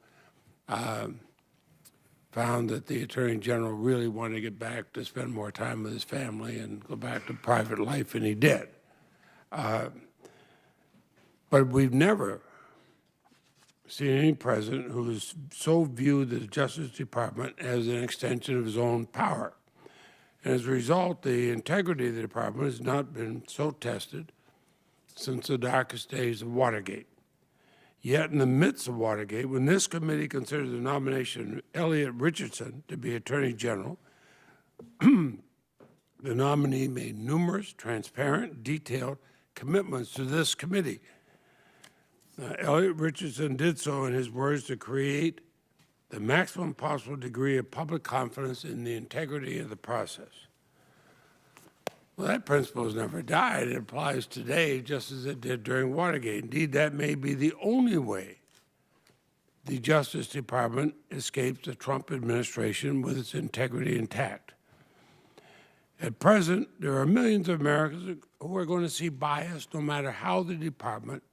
found that the attorney general really wanted to get back to spend more time with his family and go back to private life, and he did. But we've never seen any president who has so viewed the Justice Department as an extension of his own power. And as a result, the integrity of the department has not been so tested since the darkest days of Watergate. Yet in the midst of Watergate, when this committee considered the nomination of Elliot Richardson to be Attorney General, the nominee made numerous, transparent, detailed commitments to this committee. Elliot Richardson did so, in his words, to create the maximum possible degree of public confidence in the integrity of the process. Well, that principle has never died. It applies today just as it did during Watergate. Indeed, that may be the only way the Justice Department escapes the Trump administration with its integrity intact. At present, there are millions of Americans who are going to see bias no matter how the department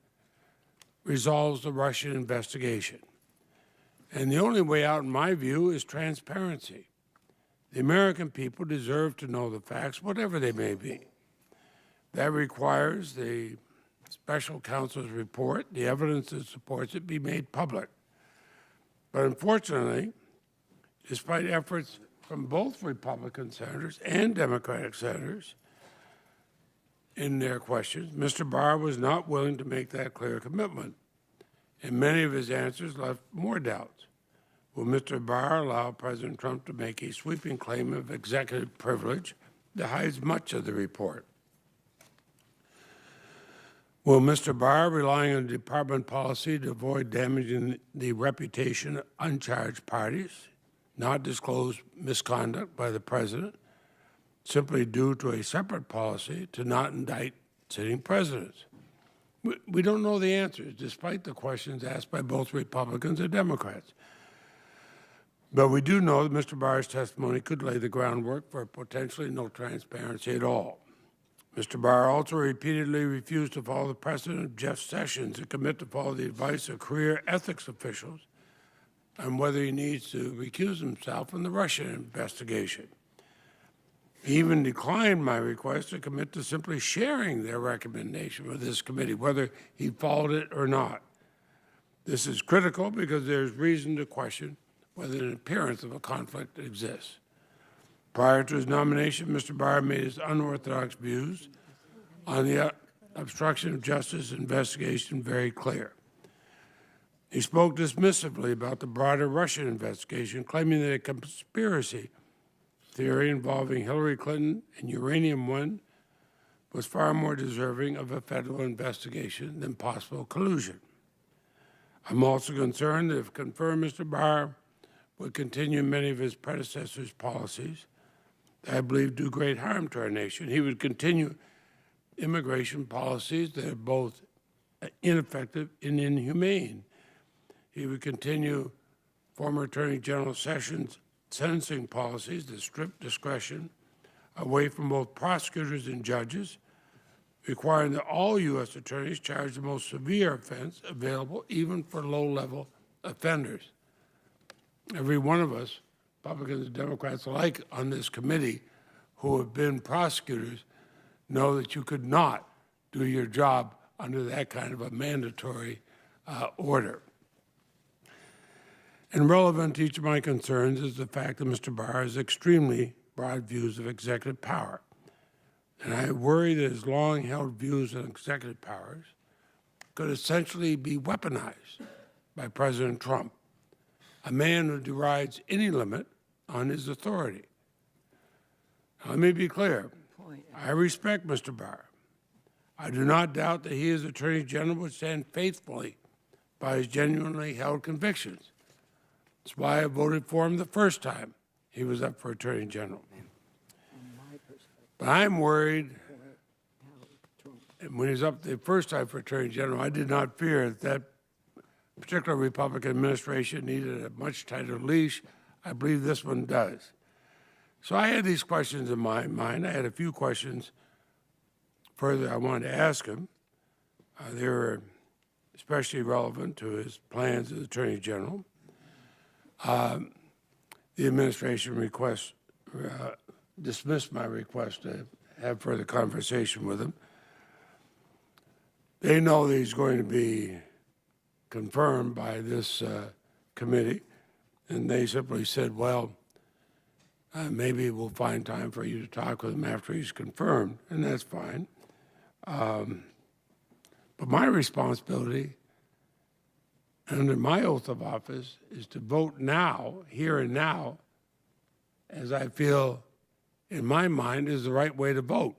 resolves the Russian investigation. And the only way out, in my view, is transparency. The American people deserve to know the facts, whatever they may be. That requires the special counsel's report, the evidence that supports it, be made public. But unfortunately, despite efforts from both Republican senators and Democratic senators, in their questions, Mr. Barr was not willing to make that clear commitment, and many of his answers left more doubts. Will Mr. Barr allow President Trump to make a sweeping claim of executive privilege that hides much of the report? Will Mr. Barr, relying on department policy to avoid damaging the reputation of uncharged parties, not disclose misconduct by the president, simply due to a separate policy to not indict sitting presidents? We don't know the answers, despite the questions asked by both Republicans and Democrats. But we do know that Mr. Barr's testimony could lay the groundwork for potentially no transparency at all. Mr. Barr also repeatedly refused to follow the precedent of Jeff Sessions and commit to follow the advice of career ethics officials on whether he needs to recuse himself from the Russian investigation. He even declined my request to commit to simply sharing their recommendation with this committee, whether he followed it or not. This is critical because there's reason to question whether an appearance of a conflict exists. Prior to his nomination, Mr. Barr made his unorthodox views on the obstruction of justice investigation very clear. He spoke dismissively about the broader Russian investigation, claiming that a conspiracy theory involving Hillary Clinton and Uranium One was far more deserving of a federal investigation than possible collusion. I'm also concerned that if confirmed, Mr. Barr would continue many of his predecessors' policies that I believe do great harm to our nation. He would continue immigration policies that are both ineffective and inhumane. He would continue former Attorney General Sessions' sentencing policies that strip discretion away from both prosecutors and judges, requiring that all U.S. attorneys charge the most severe offense available, even for low-level offenders. Every one of us, Republicans and Democrats alike on this committee, who have been prosecutors, know that you could not do your job under that kind of a mandatory order. And relevant to each of my concerns is the fact that Mr. Barr has extremely broad views of executive power. And I worry that his long-held views on executive powers could essentially be weaponized by President Trump, a man who derides any limit on his authority. Now, let me be clear. I respect Mr. Barr. I do not doubt that he as Attorney General would stand faithfully by his genuinely held convictions. That's why I voted for him the first time he was up for Attorney General. But I'm worried, and when he was up the first time for Attorney General, I did not fear that that particular Republican administration needed a much tighter leash. I believe this one does. So I had these questions in my mind. I had a few questions further I wanted to ask him. They were especially relevant to his plans as Attorney General. The administration dismissed my request to have further conversation with him. They know that he's going to be confirmed by this committee, and they simply said, well, maybe we'll find time for you to talk with him after he's confirmed, and that's fine. But my responsibility under my oath of office is to vote now, here and now, as I feel in my mind is the right way to vote.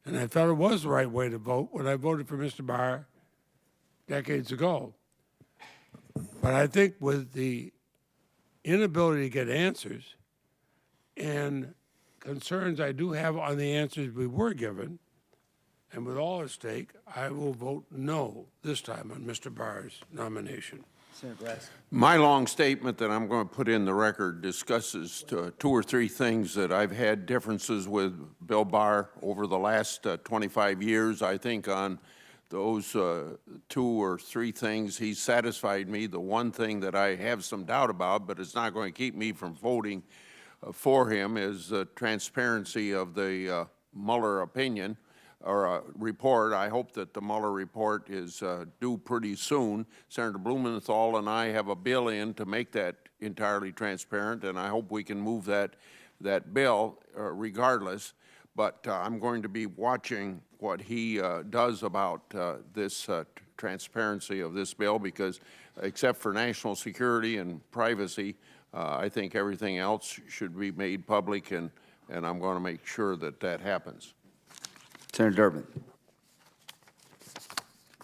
And I felt it was the right way to vote when I voted for Mr. Barr decades ago. But I think with the inability to get answers and concerns I do have on the answers we were given, and with all at stake, I will vote no this time on Mr. Barr's nomination.
Senator Brass.
My long statement that I'm going to put in the record discusses two or three things that I've had differences with Bill Barr over the last 25 years. I think on those 2 or 3 things, he's satisfied me. The one thing that I have some doubt about, but it's not going to keep me from voting for him, is the transparency of the Mueller opinion or report. I hope that the Mueller report is due pretty soon. Senator Blumenthal and I have a bill in to make that entirely transparent, and I hope we can move that bill regardless. but I'm going to be watching what he does about this transparency of this bill, because except for national security and privacy, I think everything else should be made public, and I'm going to make sure that that happens.
Senator Durbin.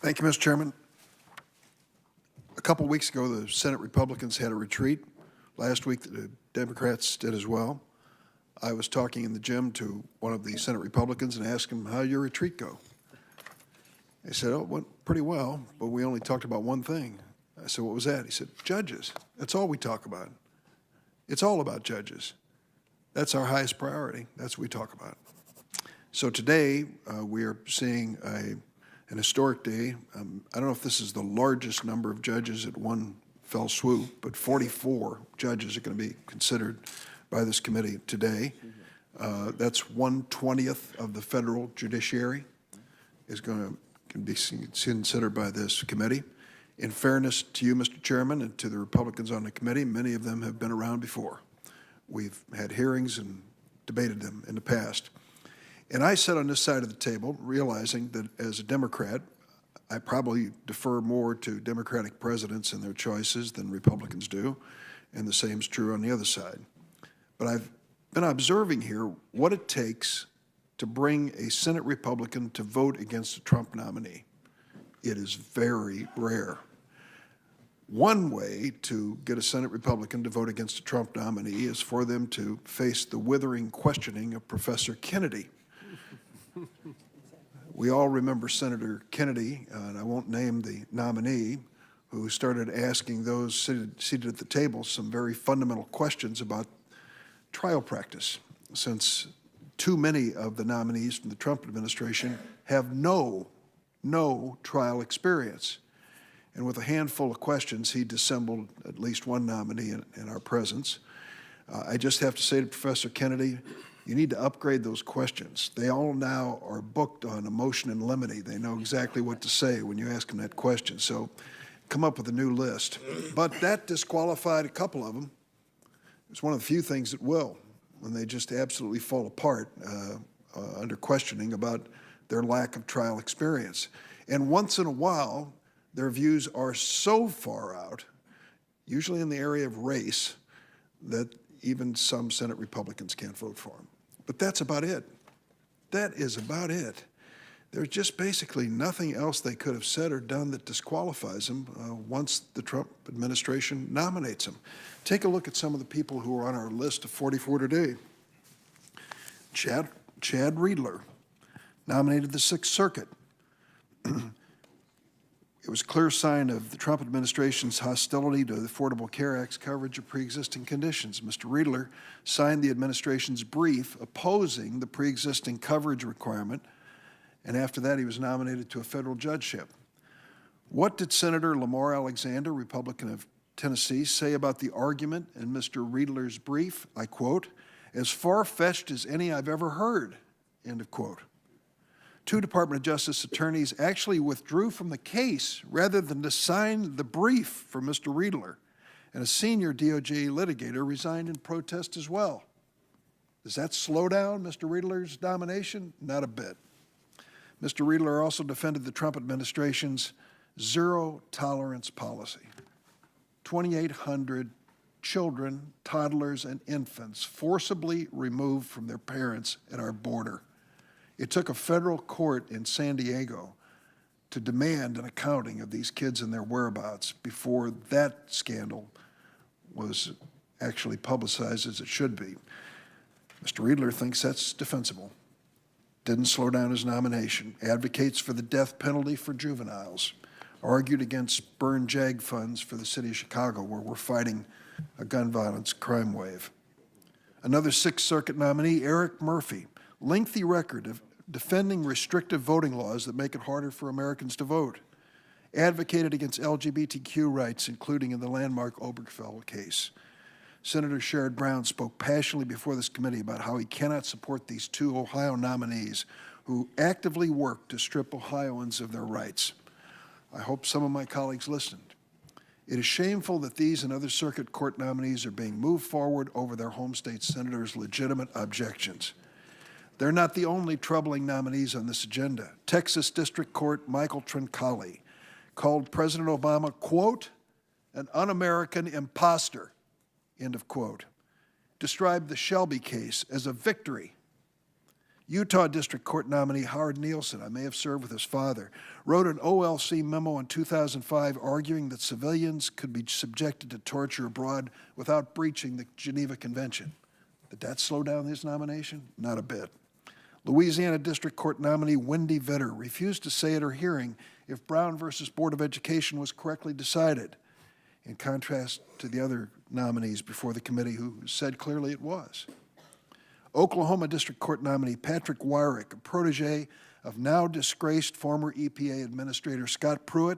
Thank you, Mr. Chairman. A couple of weeks ago, the Senate Republicans had a retreat. Last week, the Democrats did as well. I was talking in the gym to one of the Senate Republicans and asked him, how'd your retreat go? He said, oh, it went pretty well, but we only talked about one thing. I said, what was that? He said, judges. That's all we talk about. It's all about judges. That's our highest priority. That's what we talk about. So today, we are seeing an historic day. I don't know if this is the largest number of judges at one fell swoop, but 44 judges are going to be considered by this committee today. That's 1/20th of the federal judiciary is going to be considered by this committee. In fairness to you, Mr. Chairman, and to the Republicans on the committee, many of them have been around before. We've had hearings and debated them in the past. And I sat on this side of the table, realizing that as a Democrat, I probably defer more to Democratic presidents and their choices than Republicans do, and the same is true on the other side. But I've been observing here what it takes to bring a Senate Republican to vote against a Trump nominee. It is very rare. One way to get a Senate Republican to vote against a Trump nominee is for them to face the withering questioning of Professor Kennedy. We all remember Senator Kennedy, and I won't name the nominee, who started asking those seated at the table some very fundamental questions about trial practice, since too many of the nominees from the Trump administration have no trial experience. And with a handful of questions, he dissembled at least one nominee in our presence. I just have to say to Professor Kennedy, you need to upgrade those questions. They all now are booked on a motion in limine. They know exactly what to say when you ask them that question. So come up with a new list. But that disqualified a couple of them. It's one of the few things that will, when they just absolutely fall apart under questioning about their lack of trial experience. And once in a while, their views are so far out, usually in the area of race, that even some Senate Republicans can't vote for them. But that's about it. That is about it. There's just basically nothing else they could have said or done that disqualifies them once the Trump administration nominates them. Take a look at some of the people who are on our list of 44 today. Chad Riedler, nominated the Sixth Circuit. It was a clear sign of the Trump administration's hostility to the Affordable Care Act's coverage of pre-existing conditions. Mr. Riedler signed the administration's brief opposing the pre-existing coverage requirement, and after that he was nominated to a federal judgeship. What did Senator Lamar Alexander, Republican of Tennessee, say about the argument in Mr. Riedler's brief? I quote, "as far-fetched as any I've ever heard," end of quote. 2 Department of Justice attorneys actually withdrew from the case rather than to sign the brief for Mr. Riedler, and a senior DOJ litigator resigned in protest as well. Does that slow down Mr. Riedler's nomination? Not a bit. Mr. Riedler also defended the Trump administration's zero-tolerance policy. 2,800 children, toddlers, and infants forcibly removed from their parents at our border. It took a federal court in San Diego to demand an accounting of these kids and their whereabouts before that scandal was actually publicized as it should be. Mr. Riedler thinks that's defensible. Didn't slow down his nomination. Advocates for the death penalty for juveniles. Argued against burn JAG funds for the city of Chicago, where we're fighting a gun violence crime wave. Another Sixth Circuit nominee, Eric Murphy. Lengthy record of defending restrictive voting laws that make it harder for Americans to vote. Advocated against LGBTQ rights, including in the landmark Obergefell case. Senator Sherrod Brown spoke passionately before this committee about how he cannot support these 2 Ohio nominees who actively work to strip Ohioans of their rights. I hope some of my colleagues listened. It is shameful that these and other circuit court nominees are being moved forward over their home state senators' legitimate objections. They're not the only troubling nominees on this agenda. Texas District Court Michael Trincali called President Obama, quote, an un-American imposter, end of quote. Described the Shelby case as a victory. Utah District Court nominee Howard Nielsen, I may have served with his father, wrote an OLC memo in 2005 arguing that civilians could be subjected to torture abroad without breaching the Geneva Convention. Did that slow down his nomination? Not a bit. Louisiana District Court nominee Wendy Vitter refused to say at her hearing if Brown versus Board of Education was correctly decided, in contrast to the other nominees before the committee who said clearly it was. Oklahoma District Court nominee Patrick Wyrick, a protege of now disgraced former EPA Administrator Scott Pruitt,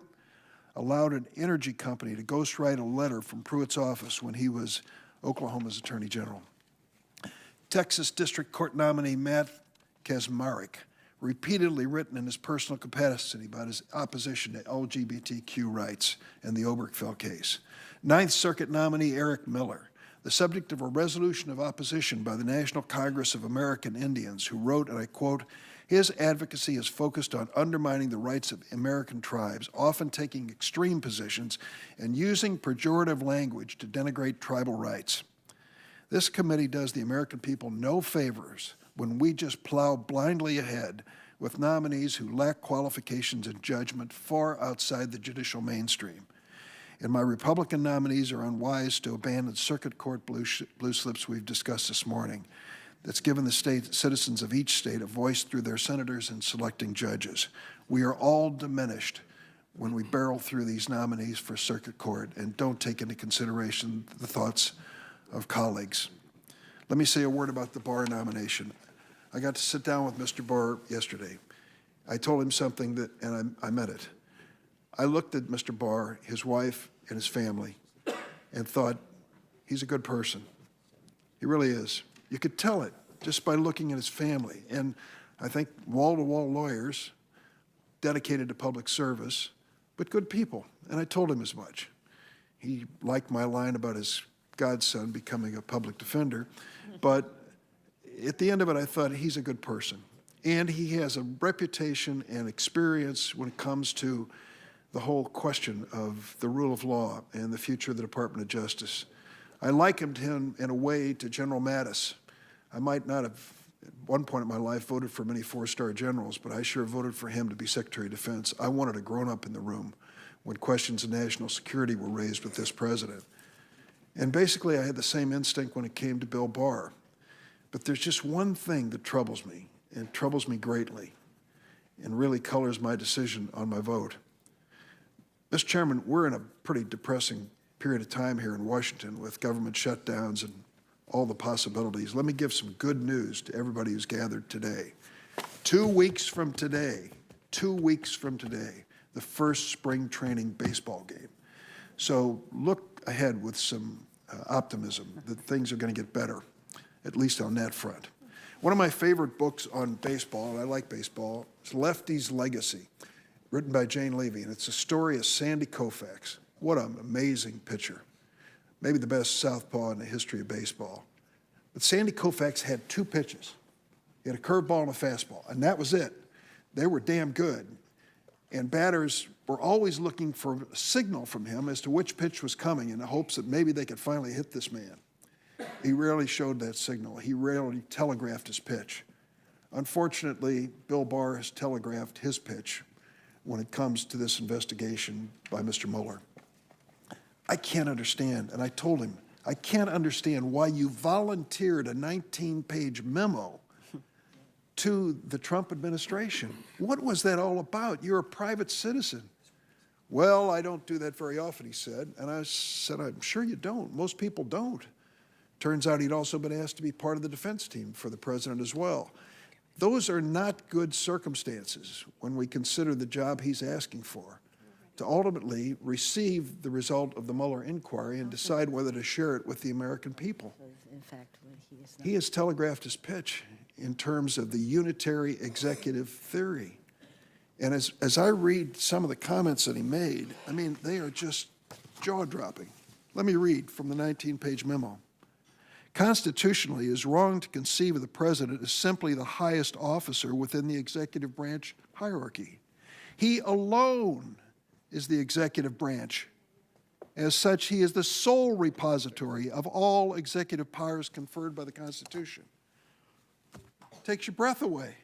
allowed an energy company to ghostwrite a letter from Pruitt's office when he was Oklahoma's Attorney General. Texas District Court nominee Matt Kaczmarek, repeatedly written in his personal capacity about his opposition to LGBTQ rights and the Obergefell case. Ninth Circuit nominee Eric Miller, the subject of a resolution of opposition by the National Congress of American Indians, who wrote, and I quote, his advocacy is focused on undermining the rights of American tribes, often taking extreme positions and using pejorative language to denigrate tribal rights. This committee does the American people no favors when we just plow blindly ahead with nominees who lack qualifications and judgment far outside the judicial mainstream. And my Republican nominees are unwise to abandon circuit court blue slips we've discussed this morning that's given the citizens of each state a voice through their senators in selecting judges. We are all diminished when we barrel through these nominees for circuit court and don't take into consideration the thoughts of colleagues. Let me say a word about the Barr nomination. I got to sit down with Mr. Barr yesterday. I told him something that, and I meant it. I looked at Mr. Barr, his wife, and his family, and thought, he's a good person. He really is. You could tell it just by looking at his family. And I think wall-to-wall lawyers, dedicated to public service, but good people. And I told him as much. He liked my line about his godson becoming a public defender, but at the end of it, I thought he's a good person. And he has a reputation and experience when it comes to the whole question of the rule of law and the future of the Department of Justice. I likened him in a way to General Mattis. I might not have, at one point in my life, voted for many four-star generals, but I sure voted for him to be Secretary of Defense. I wanted a grown-up in the room when questions of national security were raised with this president. And basically, I had the same instinct when it came to Bill Barr. But there's just one thing that troubles me, and troubles me greatly, and really colors my decision on my vote. Mr. Chairman, we're in a pretty depressing period of time here in Washington with government shutdowns and all the possibilities. Let me give some good news to everybody who's gathered today. 2 weeks from today, the first spring training baseball game. So look ahead with some optimism that things are going to get better, at least on that front. One of my favorite books on baseball, and I like baseball, is Lefty's Legacy, written by Jane Levy, and it's a story of Sandy Koufax. What an amazing pitcher. Maybe the best southpaw in the history of baseball. But Sandy Koufax had 2 pitches. He had a curveball and a fastball, and that was it. They were damn good. And batters were always looking for a signal from him as to which pitch was coming in the hopes that maybe they could finally hit this man. He rarely showed that signal. He rarely telegraphed his pitch. Unfortunately, Bill Barr has telegraphed his pitch when it comes to this investigation by Mr. Mueller. I can't understand, and I told him, I can't understand why you volunteered a 19-page memo to the Trump administration. What was that all about? You're a private citizen. Well, I don't do that very often, he said. And I said, I'm sure you don't. Most people don't. Turns out he'd also been asked to be part of the defense team for the president as well. Those are not good circumstances when we consider the job he's asking for, to ultimately receive the result of the Mueller inquiry and decide whether to share it with the American people.
In fact,
He has telegraphed his pitch in terms of the unitary executive theory. And as I read some of the comments that he made, I mean, they are just jaw-dropping. Let me read from the 19-page memo. Constitutionally, it is wrong to conceive of the president as simply the highest officer within the executive branch hierarchy. He alone is the executive branch. As such, he is the sole repository of all executive powers conferred by the Constitution. Takes your breath away.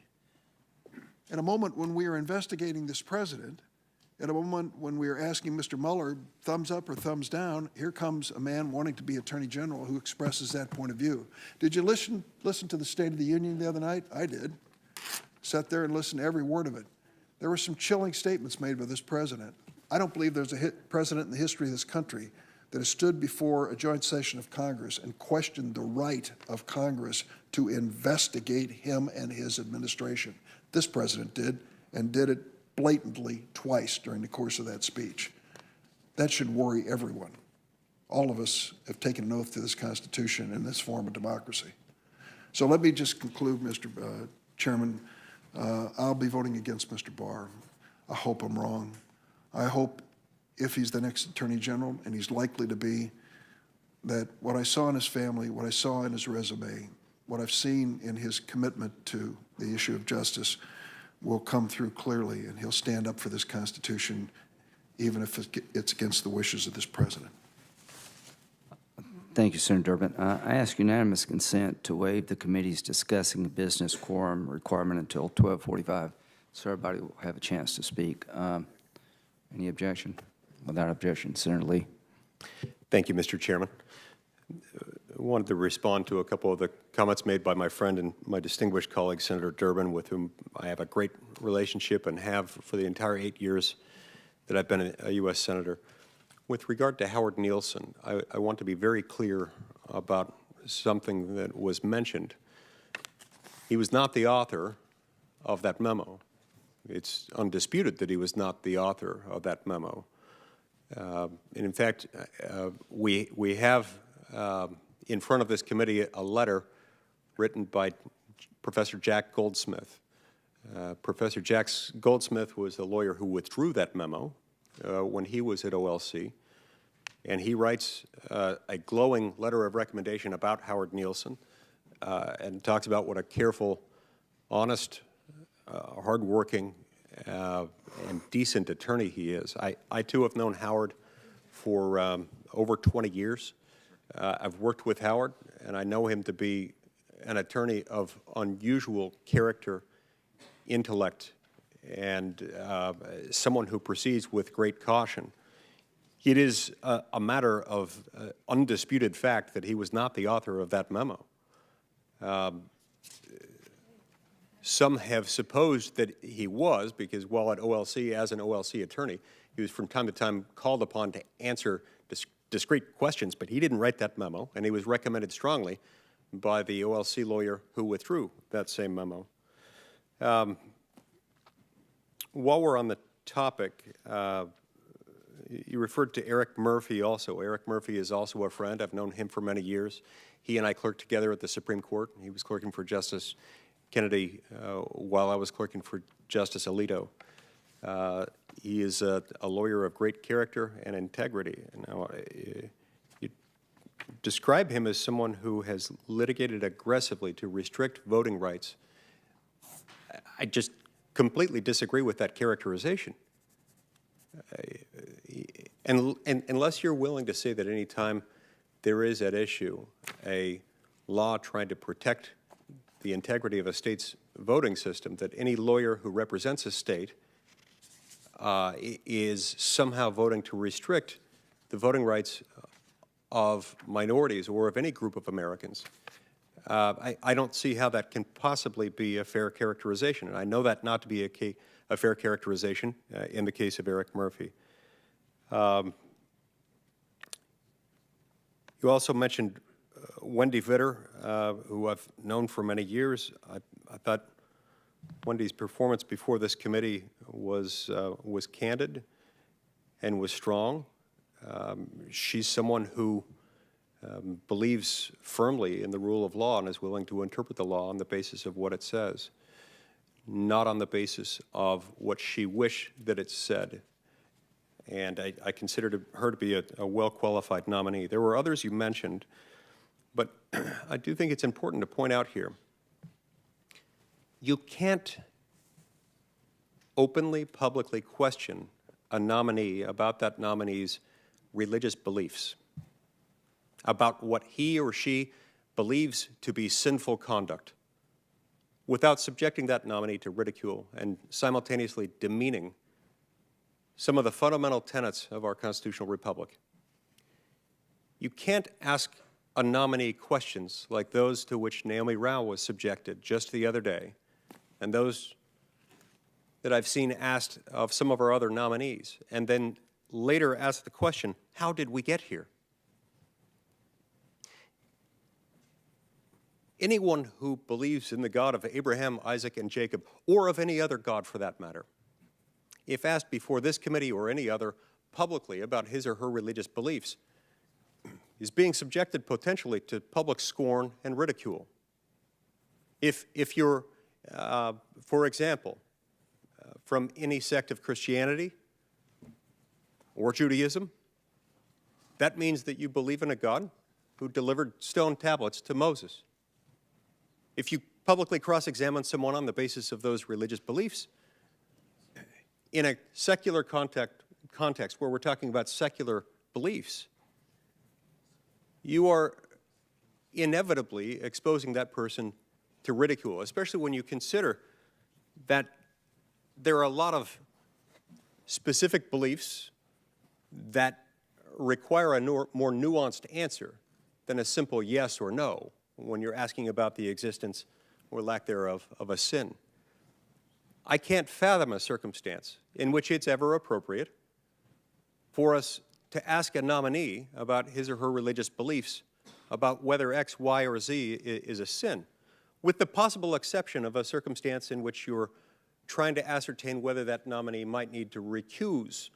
In a moment when we are investigating this president, at a moment when we are asking Mr. Mueller, thumbs up or thumbs down, here comes a man wanting to be Attorney General who expresses that point of view. Did you listen to the State of the Union the other night? I did. Sat there and listened to every word of it. There were some chilling statements made by this president. I don't believe there's a president in the history of this country that has stood before a joint session of Congress and questioned the right of Congress to investigate him and his administration. This president did, and did it blatantly twice during the course of that speech. That should worry everyone. All of us have taken an oath to this Constitution and this form of democracy. So let me just conclude, Mr. Chairman. I'll be voting against Mr. Barr. I hope I'm wrong. I hope if he's the next Attorney General, and he's likely to be, that what I saw in his family, what I saw in his resume, what I've seen in his commitment to the issue of justice will come through clearly, and he'll stand up for this Constitution, even if it's against the wishes of this president.
Thank you, Senator Durbin. I ask unanimous consent to waive the committee's discussing the business quorum requirement until 12:45, so everybody will have a chance to speak. Any objection? Without objection, Senator Lee.
Thank you, Mr. Chairman. I wanted to respond to a couple of the comments made by my friend and my distinguished colleague, Senator Durbin, with whom I have a great relationship and have for the entire 8 years that I've been a U.S. Senator. With regard to Howard Nielsen, I want to be very clear about something that was mentioned. He was not the author of that memo. It's undisputed that he was not the author of that memo. And in fact, we have in front of this committee a letter written by Professor Jack Goldsmith. Professor Jack Goldsmith was the lawyer who withdrew that memo when he was at OLC, and he writes a glowing letter of recommendation about Howard Nielsen and talks about what a careful, honest, hardworking, and decent attorney he is. I too have known Howard for over 20 years. I've worked with Howard, and I know him to be an attorney of unusual character, intellect, and someone who proceeds with great caution. It is a matter of undisputed fact that he was not the author of that memo. Some have supposed that he was, because while at OLC as an OLC attorney, he was from time to time called upon to answer discrete questions, but he didn't write that memo, and he was recommended strongly by the OLC lawyer who withdrew that same memo. While we're on the topic, you referred to Eric Murphy also. Eric Murphy is also a friend. I've known him for many years. He and I clerked together at the Supreme Court. He was clerking for Justice Kennedy while I was clerking for Justice Alito. He is a lawyer of great character and integrity. Now, you describe him as someone who has litigated aggressively to restrict voting rights. I just completely disagree with that characterization. And unless you're willing to say that any time there is at issue a law trying to protect the integrity of a state's voting system, that any lawyer who represents a state is somehow voting to restrict the voting rights of minorities or of any group of Americans, I don't see how that can possibly be a fair characterization. And I know that not to be a fair characterization in the case of Eric Murphy. You also mentioned Wendy Vitter, who I've known for many years. I thought Wendy's performance before this committee was candid and was strong. She's someone who believes firmly in the rule of law and is willing to interpret the law on the basis of what it says, not on the basis of what she wished that it said. And I consider her to be a well-qualified nominee. There were others you mentioned But I do think it's important to point out here, you can't openly, publicly question a nominee about that nominee's religious beliefs, about what he or she believes to be sinful conduct, without subjecting that nominee to ridicule and simultaneously demeaning some of the fundamental tenets of our constitutional republic. You can't ask a nominee questions like those to which Naomi Rao was subjected just the other day, and those that I've seen asked of some of our other nominees, and then later ask the question, how did we get here? Anyone who believes in the God of Abraham, Isaac, and Jacob, or of any other God for that matter, if asked before this committee or any other publicly about his or her religious beliefs, is being subjected potentially to public scorn and ridicule. If you're, for example, from any sect of Christianity or Judaism, that means that you believe in a God who delivered stone tablets to Moses. If you publicly cross-examine someone on the basis of those religious beliefs, in a secular context where we're talking about secular beliefs, you are inevitably exposing that person to ridicule, especially when you consider that there are a lot of specific beliefs that require a more nuanced answer than a simple yes or no when you're asking about the existence or lack thereof of a sin. I can't fathom a circumstance in which it's ever appropriate for us to ask a nominee about his or her religious beliefs about whether X, Y, or Z is a sin, with the possible exception of a circumstance in which you're trying to ascertain whether that nominee might need to recuse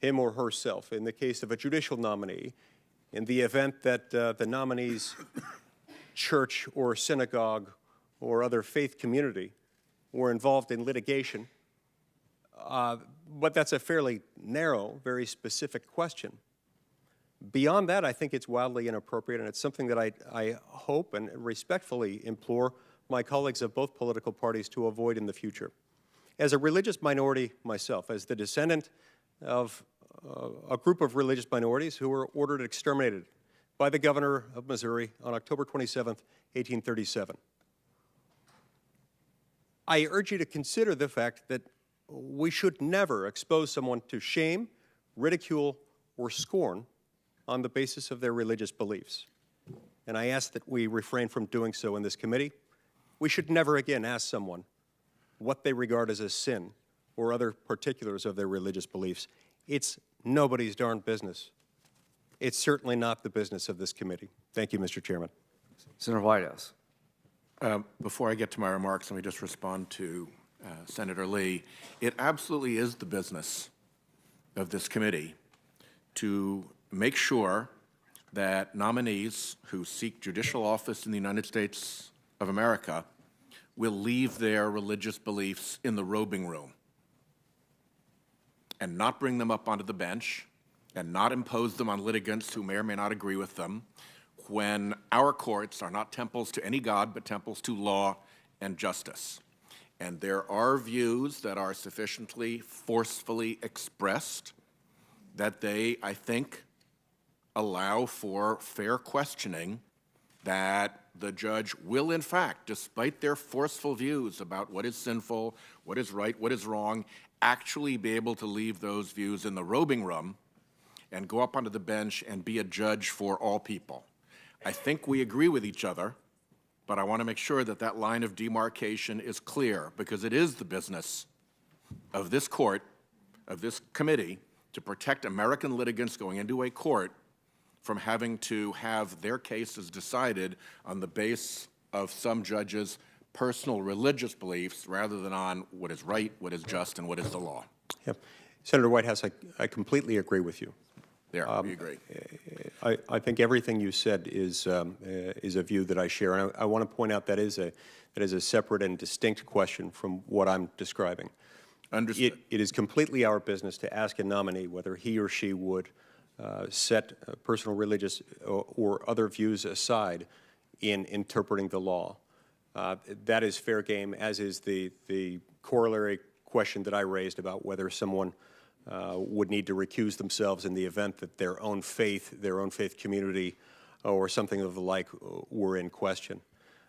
him or herself in the case of a judicial nominee, in the event that the nominee's church or synagogue or other faith community were involved in litigation. But that's a fairly narrow, very specific question. Beyond that, I think it's wildly inappropriate, and it's something that I hope and respectfully implore my colleagues of both political parties to avoid in the future. As a religious minority myself, as the descendant of a group of religious minorities who were ordered exterminated by the governor of Missouri on October 27th, 1837, I urge you to consider the fact that we should never expose someone to shame, ridicule, or scorn on the basis of their religious beliefs. And I ask that we refrain from doing so in this committee. We should never again ask someone what they regard as a sin or other particulars of their religious beliefs. It's nobody's darn business. It's certainly not the business of this committee. Thank you, Mr. Chairman.
Senator Whitehouse.
Before I get to my remarks, let me just respond to Senator Lee. It absolutely is the business of this committee to make sure that nominees who seek judicial office in the United States of America will leave their religious beliefs in the robing room and not bring them up onto the bench and not impose them on litigants who may or may not agree with them, when our courts are not temples to any god, but temples to law and justice. And there are views that are sufficiently forcefully expressed that they, I think, allow for fair questioning, that the judge will, in fact, despite their forceful views about what is sinful, what is right, what is wrong, actually be able to leave those views in the robing room and go up onto the bench and be a judge for all people. I think we agree with each other, but I want to make sure that that line of demarcation is clear, because it is the business of this court, of this committee, to protect American litigants going into a court from having to have their cases decided on the base of some judge's personal religious beliefs rather than on what is right, what is just, and what is the law.
Yep. Senator Whitehouse, I completely agree with you.
There, we agree.
I think everything you said is a view that I share, and I want to point out that is a separate and distinct question from what I'm describing.
Understood.
It is completely our business to ask a nominee whether he or she would set personal religious or other views aside in interpreting the law. That is fair game, as is the corollary question that I raised about whether someone would need to recuse themselves in the event that their own faith community, or something of the like were in question.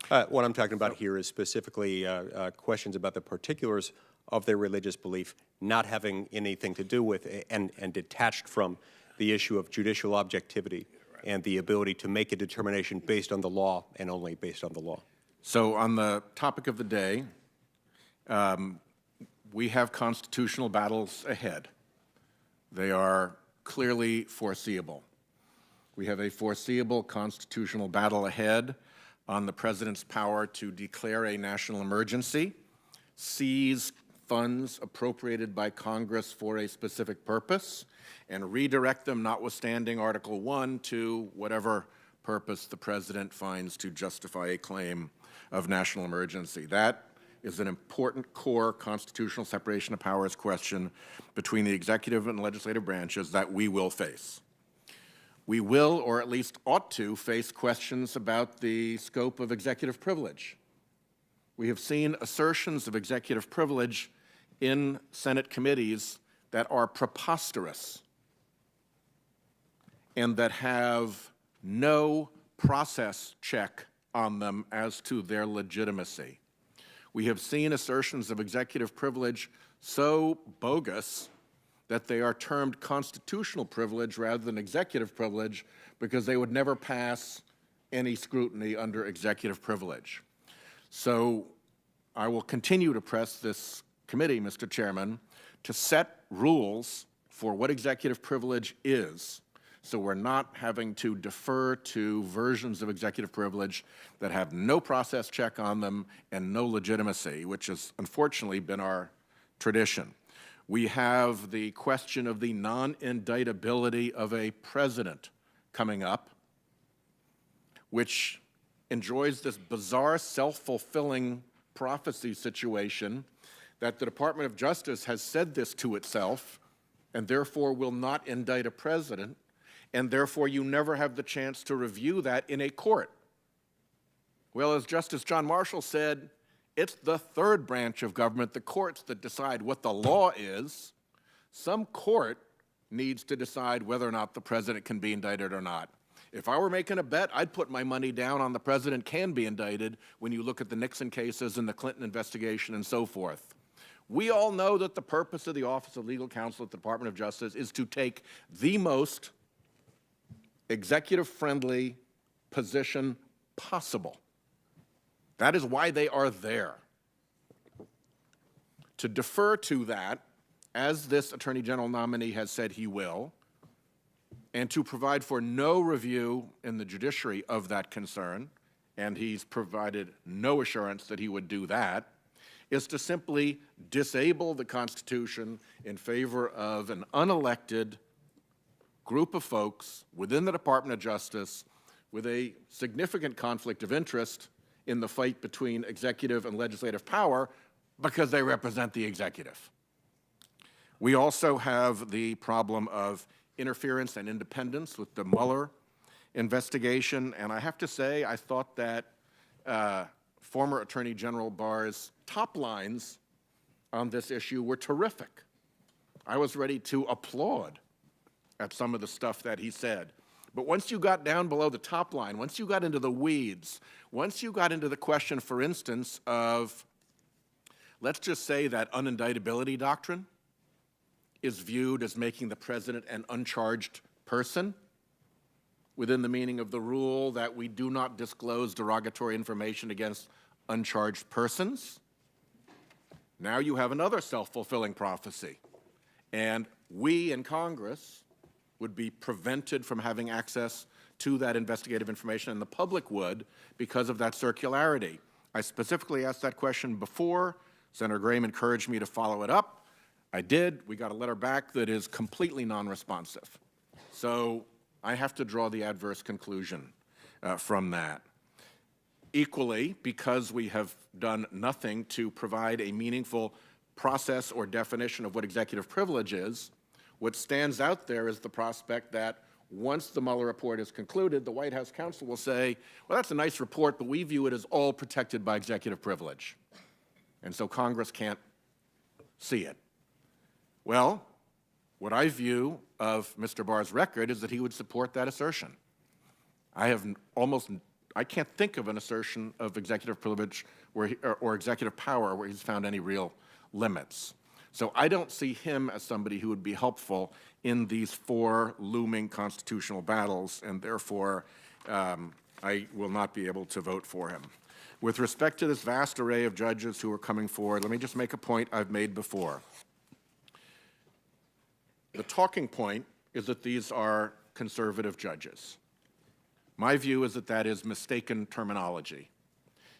What I'm talking about here is specifically questions about the particulars of their religious belief not having anything to do with and detached from the issue of judicial objectivity and the ability to make a determination based on the law and only based on the law.
So on the topic of the day, we have constitutional battles ahead. They are clearly foreseeable. We have a foreseeable constitutional battle ahead on the president's power to declare a national emergency, seize funds appropriated by Congress for a specific purpose, and redirect them, notwithstanding Article 1, to whatever purpose the president finds to justify a claim of national emergency. That is an important core constitutional separation of powers question between the executive and legislative branches that we will face. We will, or at least ought to, face questions about the scope of executive privilege. We have seen assertions of executive privilege in Senate committees that are preposterous and that have no process check on them as to their legitimacy. We have seen assertions of executive privilege so bogus that they are termed constitutional privilege rather than executive privilege because they would never pass any scrutiny under executive privilege. So I will continue to press this committee, Mr. Chairman, to set rules for what executive privilege is, so we're not having to defer to versions of executive privilege that have no process check on them and no legitimacy, which has unfortunately been our tradition. We have the question of the non-indictability of a president coming up, which enjoys this bizarre self-fulfilling prophecy situation that the Department of Justice has said this to itself and therefore will not indict a president, and therefore you never have the chance to review that in a court. Well, as Justice John Marshall said, it's the third branch of government, the courts, that decide what the law is. Some court needs to decide whether or not the president can be indicted or not. If I were making a bet, I'd put my money down on the president can be indicted when you look at the Nixon cases and the Clinton investigation and so forth. We all know that the purpose of the Office of Legal Counsel at the Department of Justice is to take the most executive-friendly position possible. That is why they are there. To defer to that, as this Attorney General nominee has said he will, and to provide for no review in the judiciary of that concern, and he's provided no assurance that he would do that, is to simply disable the Constitution in favor of an unelected group of folks within the Department of Justice with a significant conflict of interest in the fight between executive and legislative power because they represent the executive. We also have the problem of interference and independence with the Mueller investigation, and I have to say I thought that former Attorney General Barr's top lines on this issue were terrific. I was ready to applaud at some of the stuff that he said. But once you got down below the top line, once you got into the weeds, once you got into the question, for instance, of, let's just say that unindictability doctrine is viewed as making the president an uncharged person within the meaning of the rule that we do not disclose derogatory information against uncharged persons. Now you have another self-fulfilling prophecy. And we in Congress would be prevented from having access to that investigative information, and the public would because of that circularity. I specifically asked that question before. Senator Graham encouraged me to follow it up. I did. We got a letter back that is completely non-responsive. So I have to draw the adverse conclusion from that. Equally, because we have done nothing to provide a meaningful process or definition of what executive privilege is, What stands out there is the prospect that once the Mueller report is concluded, the White House counsel will say, well, that's a nice report, but we view it as all protected by executive privilege. And so Congress can't see it. Well, what I view of Mr. Barr's record is that he would support that assertion. I can't think of an assertion of executive privilege or executive power where he's found any real limits. So I don't see him as somebody who would be helpful in these 4 looming constitutional battles, and therefore I will not be able to vote for him. With respect to this vast array of judges who are coming forward, let me just make a point I've made before. The talking point is that these are conservative judges. My view is that that is mistaken terminology.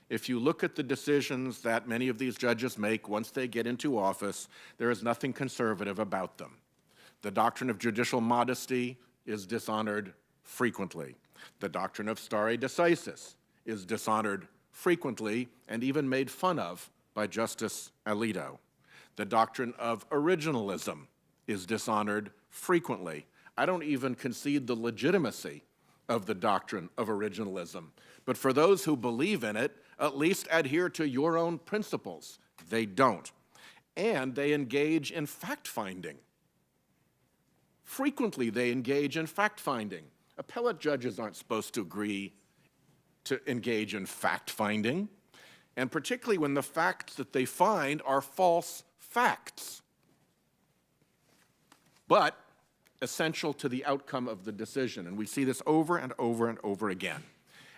If you look at the decisions that many of these judges make once they get into office, there is nothing conservative about them. The doctrine of judicial modesty is dishonored frequently. The doctrine of stare decisis is dishonored frequently and even made fun of by Justice Alito. The doctrine of originalism is dishonored frequently. I don't even concede the legitimacy of the doctrine of originalism. But for those who believe in it, at least adhere to your own principles. They don't. And they engage in fact-finding. Frequently, they engage in fact-finding. Appellate judges aren't supposed to agree to engage in fact-finding, and particularly when the facts that they find are false facts, but essential to the outcome of the decision. And we see this over and over and over again.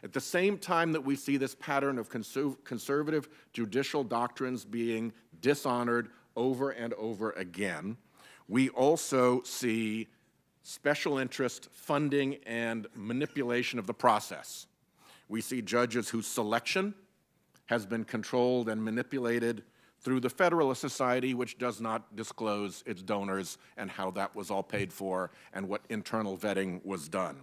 At the same time that we see this pattern of conservative judicial doctrines being dishonored over and over again, we also see special interest funding and manipulation of the process. We see judges whose selection has been controlled and manipulated through the Federalist Society, which does not disclose its donors and how that was all paid for and what internal vetting was done.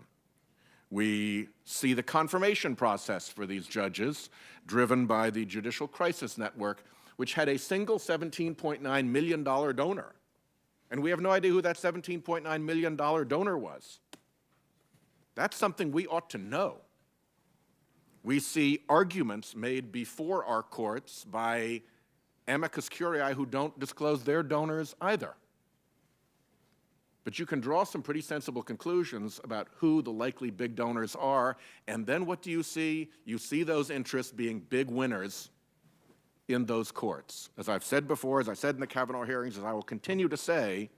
We see the confirmation process for these judges, driven by the Judicial Crisis Network, which had a single $17.9 million donor. And we have no idea who that $17.9 million donor was. That's something we ought to know. We see arguments made before our courts by amicus curiae who don't disclose their donors either. But you can draw some pretty sensible conclusions about who the likely big donors are, and then what do you see? You see those interests being big winners in those courts. As I've said before, as I said in the Kavanaugh hearings, as I will continue to say,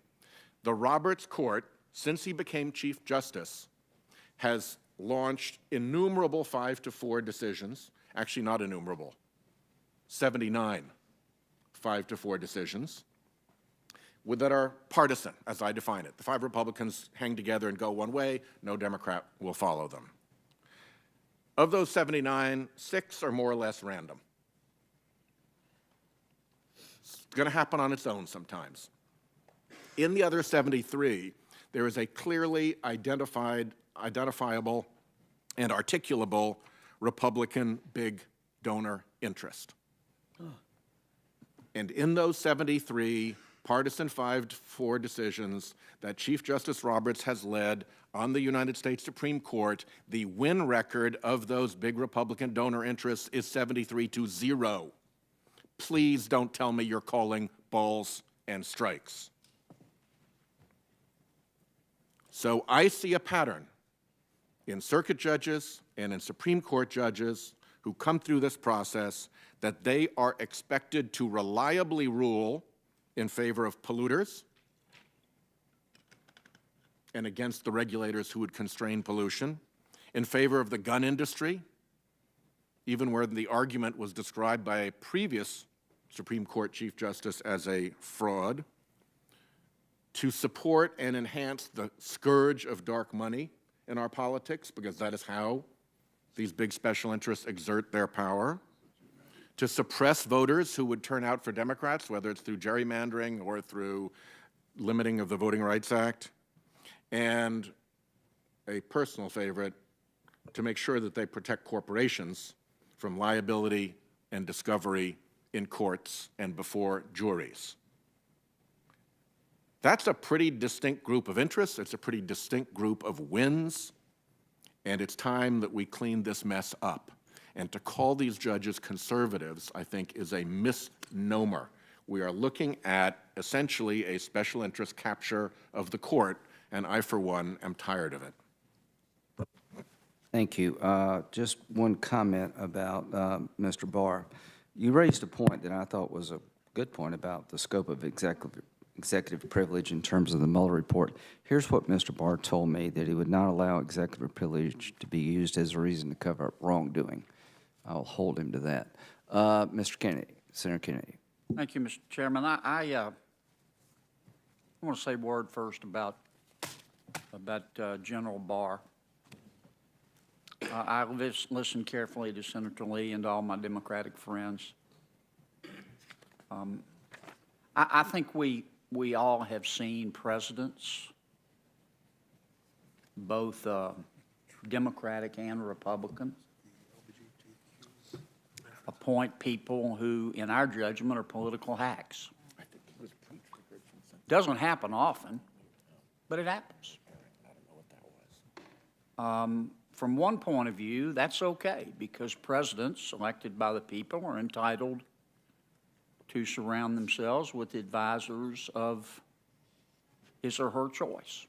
the Roberts Court, since he became Chief Justice, has launched innumerable 5-4 decisions, actually not innumerable, 79 5-4 decisions, that are partisan, as I define it. The 5 Republicans hang together and go one way, no Democrat will follow them. Of those 79, 6 are more or less random. It's going to happen on its own sometimes. In the other 73, there is a clearly identifiable and articulable Republican big donor interest. And in those 73 partisan 5-4 decisions that Chief Justice Roberts has led on the United States Supreme Court, the win record of those big Republican donor interests is 73-0. Please don't tell me you're calling balls and strikes. So I see a pattern in circuit judges and in Supreme Court judges who come through this process that they are expected to reliably rule in favor of polluters and against the regulators who would constrain pollution, in favor of the gun industry, even where the argument was described by a previous Supreme Court Chief Justice as a fraud, to support and enhance the scourge of dark money in our politics, because that is how these big special interests exert their power, to suppress voters who would turn out for Democrats, whether it's through gerrymandering or through limiting of the Voting Rights Act, and a personal favorite, to make sure that they protect corporations from liability and discovery in courts and before juries. That's a pretty distinct group of interests. It's a pretty distinct group of wins. And it's time that we clean this mess up. And to call these judges conservatives, I think, is a misnomer. We are looking at essentially a special interest capture of the court, and I, for one, am tired of it.
Thank you. Just one comment about Mr. Barr. You raised a point that I thought was a good point about the scope of executive privilege in terms of the Mueller report. Here's what Mr. Barr told me, that he would not allow executive privilege to be used as a reason to cover up wrongdoing. I'll hold him to that. Mr. Kennedy, Senator Kennedy.
Thank you, Mr. Chairman. I want to say a word first about General Barr. I listened carefully to Senator Lee and all my Democratic friends. I think we all have seen presidents, both Democratic and Republican, appoint people who, in our judgment, are political hacks. Doesn't happen often, but it happens. From one point of view, that's okay, because presidents elected by the people are entitled to surround themselves with advisors of his or her choice.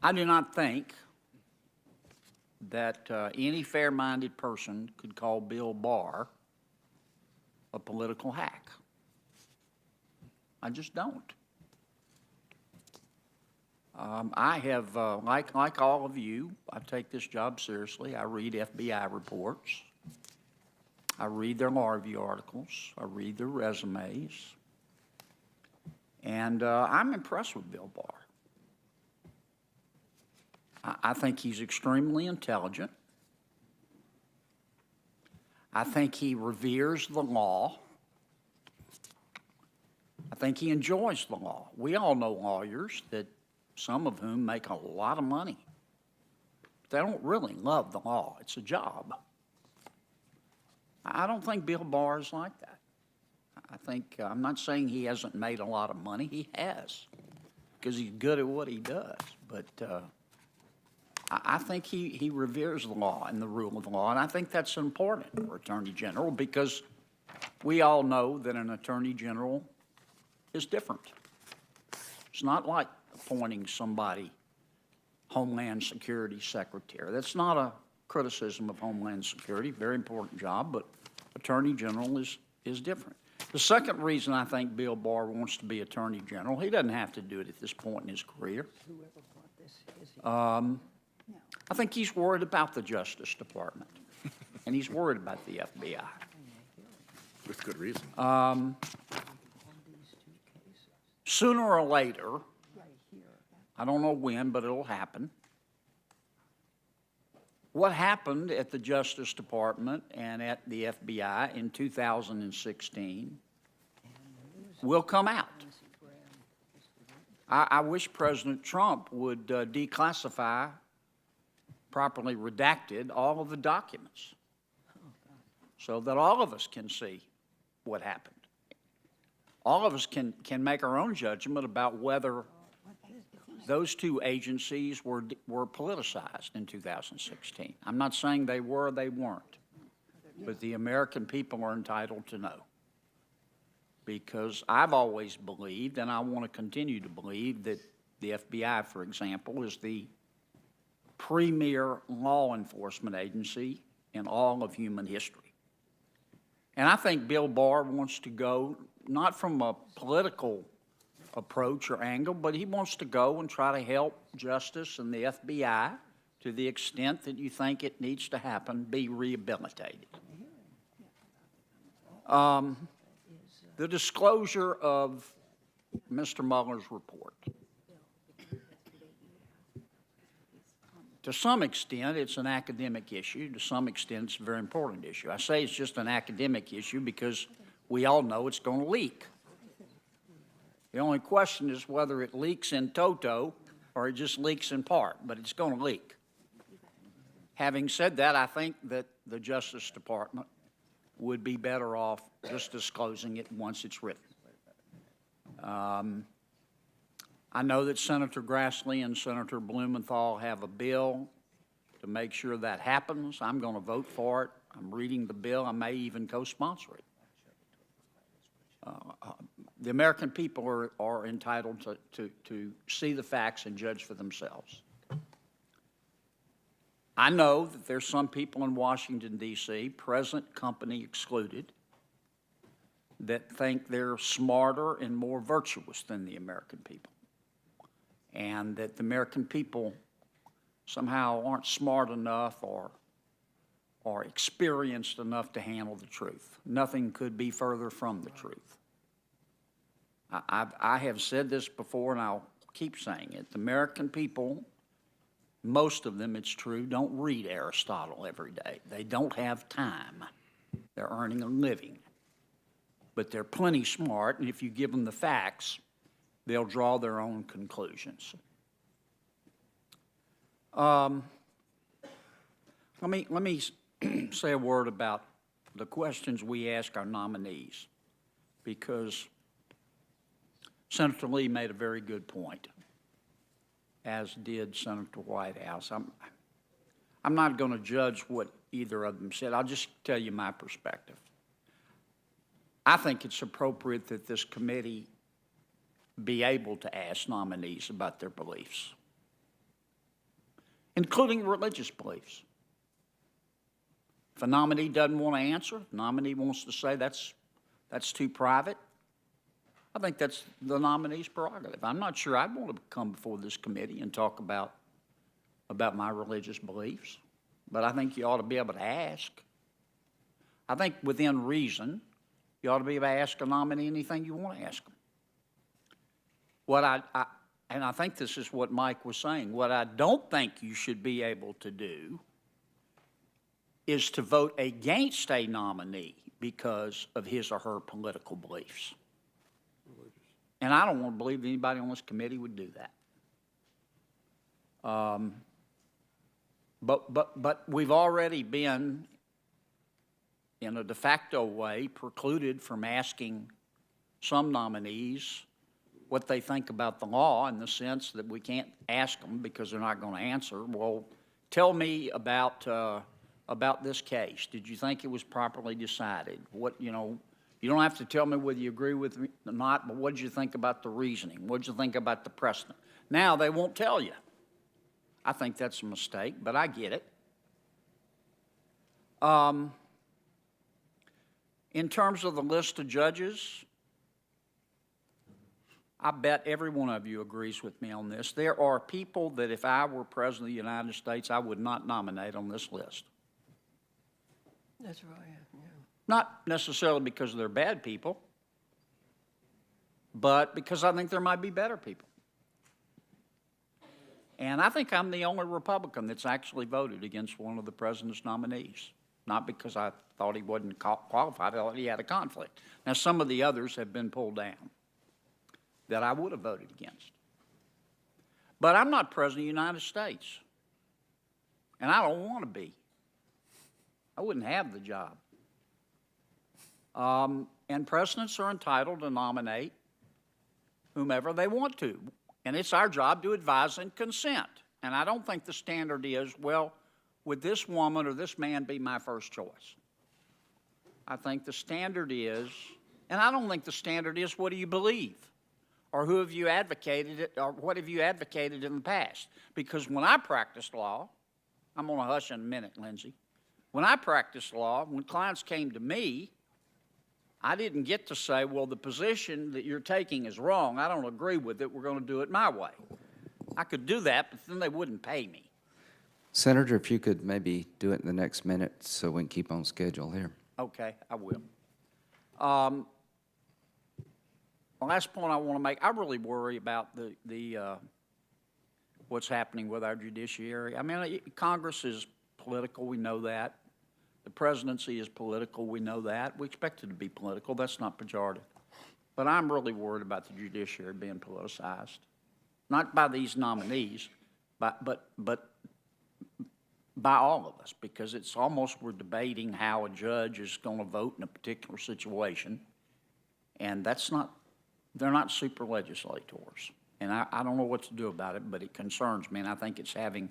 I do not think that any fair-minded person could call Bill Barr a political hack. I just don't. I have, like all of you, I take this job seriously. I read FBI reports. I read their law review articles. I read their resumes. And I'm impressed with Bill Barr. I think he's extremely intelligent. I think he reveres the law. I think he enjoys the law. We all know lawyers that some of whom make a lot of money. They don't really love the law. It's a job. I don't think Bill Barr is like that. I think, I'm not saying he hasn't made a lot of money. He has, because he's good at what he does. But I think he reveres the law and the rule of the law, and I think that's important for Attorney General, because we all know that an Attorney General is different. It's not like appointing somebody Homeland Security Secretary. That's not a criticism of Homeland Security, very important job, but Attorney General is different. The second reason I think Bill Barr wants to be Attorney General, he doesn't have to do it at this point in his career. I think he's worried about the Justice Department, and he's worried about the FBI.
With good reason.
Sooner or later, I don't know when, but it'll happen. What happened at the Justice Department and at the FBI in 2016 will come out. I wish President Trump would declassify, properly redacted, all of the documents so that all of us can see what happened. All of us can make our own judgment about whether those two agencies were politicized in 2016. I'm not saying they were or they weren't, but the American people are entitled to know. Because I've always believed, and I want to continue to believe, that the FBI, for example, is the premier law enforcement agency in all of human history. And I think Bill Barr wants to go, not from a political approach or angle, but he wants to go and try to help justice and the FBI, to the extent that you think it needs to happen, be rehabilitated. The disclosure of Mr. Mueller's report. To some extent, it's an academic issue. To some extent, it's a very important issue. I say it's just an academic issue because we all know it's going to leak. The only question is whether it leaks in toto or it just leaks in part, but it's going to leak. Having said that, I think that the Justice Department would be better off just disclosing it once it's written. I know that Senator Grassley and Senator Blumenthal have a bill to make sure that happens. I'm going to vote for it. I'm reading the bill. I may even co-sponsor it. The American people are entitled to see the facts and judge for themselves. I know that there's some people in Washington, D.C., present company excluded, that think they're smarter and more virtuous than the American people, and that the American people somehow aren't smart enough or experienced enough to handle the truth. Nothing could be further from the truth. I have said this before, and I'll keep saying it. The American people, most of them, it's true, don't read Aristotle every day. They don't have time. They're earning a living. But they're plenty smart, and if you give them the facts, they'll draw their own conclusions. Let me say a word about the questions we ask our nominees, because Senator Lee made a very good point, as did Senator Whitehouse. I'm not going to judge what either of them said. I'll just tell you my perspective. I think it's appropriate that this committee be able to ask nominees about their beliefs, including religious beliefs. If a nominee doesn't want to answer, if a nominee wants to say that's too private, I think that's the nominee's prerogative. I'm not sure I'd want to come before this committee and talk about my religious beliefs, but I think you ought to be able to ask. I think within reason, you ought to be able to ask a nominee anything you want to ask them. And I think this is what Mike was saying, what I don't think you should be able to do is to vote against a nominee because of his or her political beliefs. And I don't want to believe anybody on this committee would do that. But we've already been, in a de facto way, precluded from asking some nominees what they think about the law, in the sense that we can't ask them because they're not going to answer. Well, tell me about this case. Did you think it was properly decided? You don't have to tell me whether you agree with me or not, but what did you think about the reasoning? What did you think about the precedent? Now they won't tell you. I think that's a mistake, but I get it. In terms of the list of judges, I bet every one of you agrees with me on this. There are people that if I were President of the United States, I would not nominate on this list.
That's right, yeah.
Not necessarily because they're bad people, but because I think there might be better people. And I think I'm the only Republican that's actually voted against one of the president's nominees. Not because I thought he wasn't qualified, I thought he had a conflict. Now, some of the others have been pulled down that I would have voted against. But I'm not President of the United States, and I don't want to be. I wouldn't have the job. And presidents are entitled to nominate whomever they want to. And it's our job to advise and consent. And I don't think the standard is, well, would this woman or this man be my first choice? I think the standard is, and I don't think the standard is, what do you believe? Or who have you advocated, or what have you advocated in the past? Because when I practiced law, I'm going to hush in a minute, Lindsay. When I practiced law, when clients came to me, I didn't get to say, well, the position that you're taking is wrong. I don't agree with it. We're going to do it my way. I could do that, but then they wouldn't pay me.
Senator, if you could maybe do it in the next minute so we can keep on schedule here.
Okay, I will. The last point I want to make, I really worry about what's happening with our judiciary. I mean, Congress is political, we know that. The presidency is political, we know that. We expect it to be political, that's not pejorative. But I'm really worried about the judiciary being politicized. Not by these nominees, but by all of us, because it's almost we're debating how a judge is going to vote in a particular situation, and that's not They're not super legislators. And I don't know what to do about it, but it concerns me, and I think it's having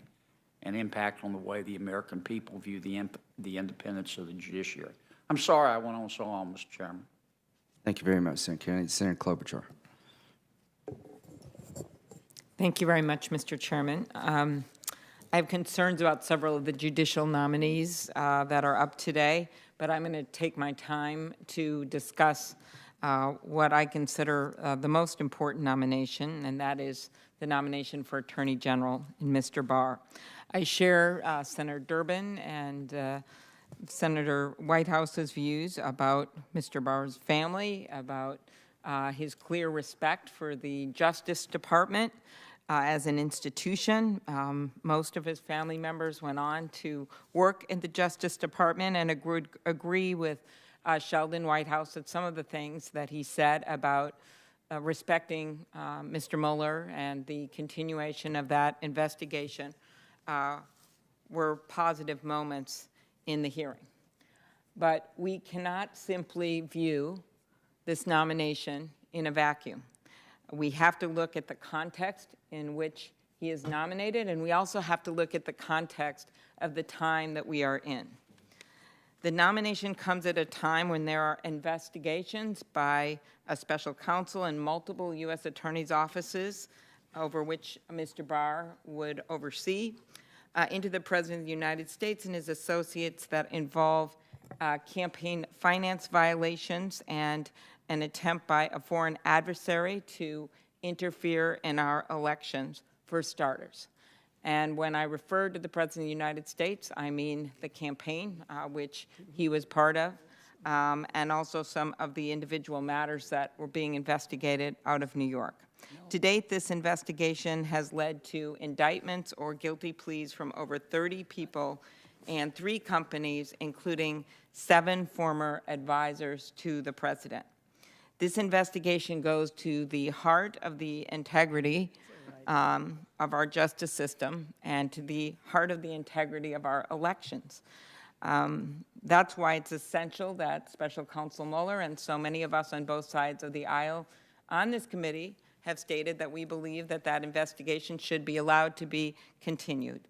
an impact on the way the American people view the independence of the judiciary. I'm sorry I went on so long, Mr. Chairman.
Thank you very much, Senator Kennedy. Senator Klobuchar.
Thank you very much, Mr. Chairman. I have concerns about several of the judicial nominees that are up today, but I'm going to take my time to discuss what I consider the most important nomination, and that is the nomination for Attorney General in Mr. Barr. I share Senator Durbin and Senator Whitehouse's views about Mr. Barr's family, about his clear respect for the Justice Department as an institution. Most of his family members went on to work in the Justice Department, and agree with Sheldon Whitehouse that some of the things that he said about respecting Mr. Mueller and the continuation of that investigation were positive moments in the hearing. But we cannot simply view this nomination in a vacuum. We have to look at the context in which he is nominated, and we also have to look at the context of the time that we are in. The nomination comes at a time when there are investigations by a special counsel and multiple U.S. attorneys' offices over which Mr. Barr would oversee into the President of the United States and his associates that involve campaign finance violations and an attempt by a foreign adversary to interfere in our elections, for starters. And when I refer to the President of the United States, I mean the campaign, which he was part of, and also some of the individual matters that were being investigated out of New York. To date, this investigation has led to indictments or guilty pleas from over 30 people and 3 companies, including 7 former advisors to the President. This investigation goes to the heart of the integrity of our justice system and to the heart of the integrity of our elections. That's why it's essential that Special Counsel Mueller and so many of us on both sides of the aisle on this committee have stated that we believe that that investigation should be allowed to be continued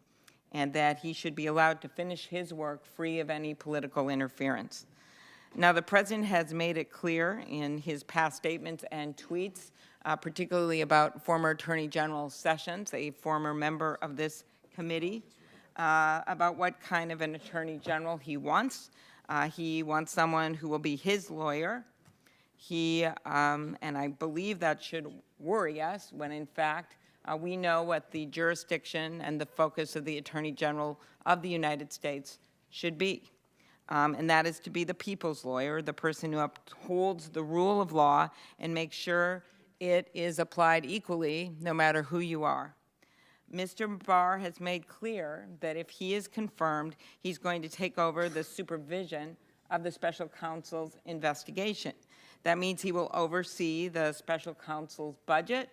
and that he should be allowed to finish his work free of any political interference. Now, the President has made it clear in his past statements and tweets, particularly about former Attorney General Sessions, a former member of this committee, about what kind of an Attorney General he wants. He wants someone who will be his lawyer. And I believe that should worry us when, in fact, we know what the jurisdiction and the focus of the Attorney General of the United States should be. And that is to be the people's lawyer, the person who upholds the rule of law and makes sure it is applied equally no matter who you are. Mr. Barr has made clear that if he is confirmed, he's going to take over the supervision of the special counsel's investigation. That means he will oversee the special counsel's budget,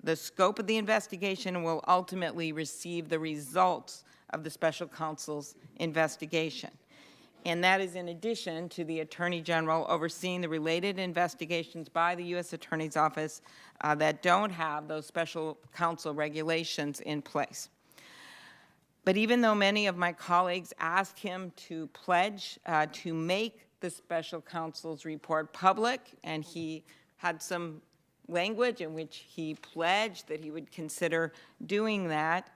the scope of the investigation, and will ultimately receive the results of the special counsel's investigation. And that is in addition to the Attorney General overseeing the related investigations by the U.S. Attorney's Office that don't have those special counsel regulations in place. But even though many of my colleagues asked him to pledge to make the special counsel's report public, and he had some language in which he pledged that he would consider doing that,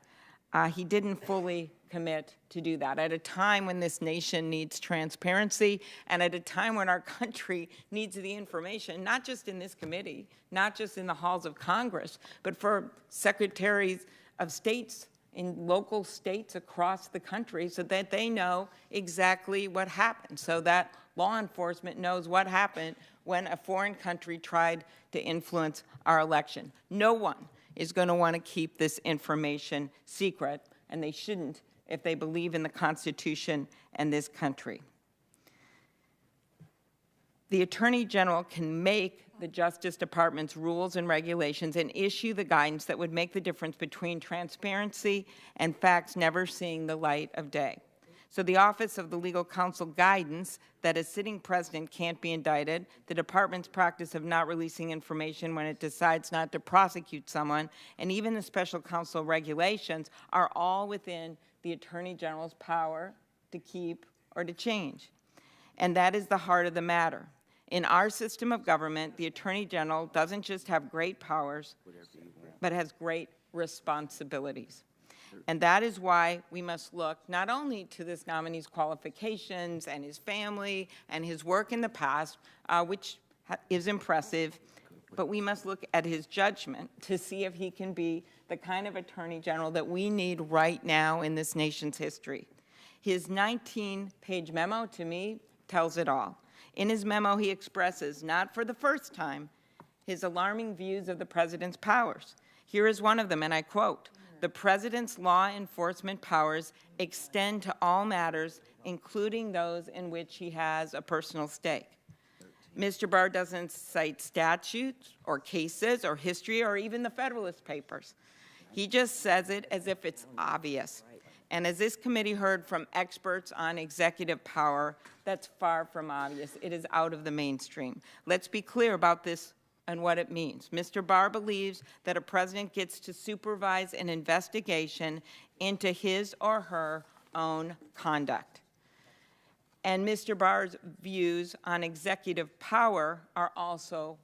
he didn't fully commit to do that at a time when this nation needs transparency and at a time when our country needs the information, not just in this committee, not just in the halls of Congress, but for secretaries of states in local states across the country so that they know exactly what happened, so that law enforcement knows what happened when a foreign country tried to influence our election. No one is going to want to keep this information secret, and they shouldn't if they believe in the Constitution and this country. The Attorney General can make the Justice Department's rules and regulations and issue the guidance that would make the difference between transparency and facts never seeing the light of day. So the Office of the Legal Counsel guidance that a sitting president can't be indicted, the department's practice of not releasing information when it decides not to prosecute someone, and even the special counsel regulations are all within the Attorney General's power to keep or to change. And that is the heart of the matter. In our system of government, the Attorney General doesn't just have great powers, but has great responsibilities. And that is why we must look not only to this nominee's qualifications and his family and his work in the past, which is impressive, but we must look at his judgment to see if he can be the kind of Attorney General that we need right now in this nation's history. His 19-page memo, to me, tells it all. In his memo, he expresses, not for the first time, his alarming views of the president's powers. Here is one of them, and I quote, "The president's law enforcement powers extend to all matters, including those in which he has a personal stake." Mr. Barr doesn't cite statutes or cases or history or even the Federalist Papers. He just says it as if it's obvious. And as this committee heard from experts on executive power, that's far from obvious. It is out of the mainstream. Let's be clear about this and what it means. Mr. Barr believes that a president gets to supervise an investigation into his or her own conduct. And Mr. Barr's views on executive power are also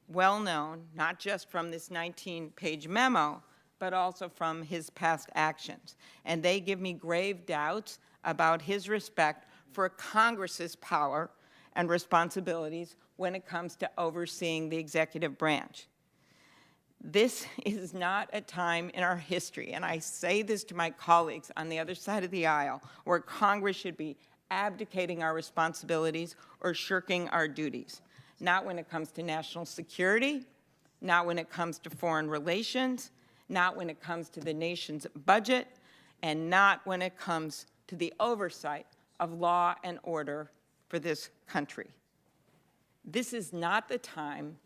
well known, not just from this 19-page memo, but also from his past actions. And they give me grave doubts about his respect for Congress's power and responsibilities when it comes to overseeing the executive branch. This is not a time in our history, and I say this to my colleagues on the other side of the aisle, where Congress should be abdicating our responsibilities or shirking our duties. Not when it comes to national security, not when it comes to foreign relations, not when it comes to the nation's budget, and not when it comes to the oversight of law and order for this country. This is not the time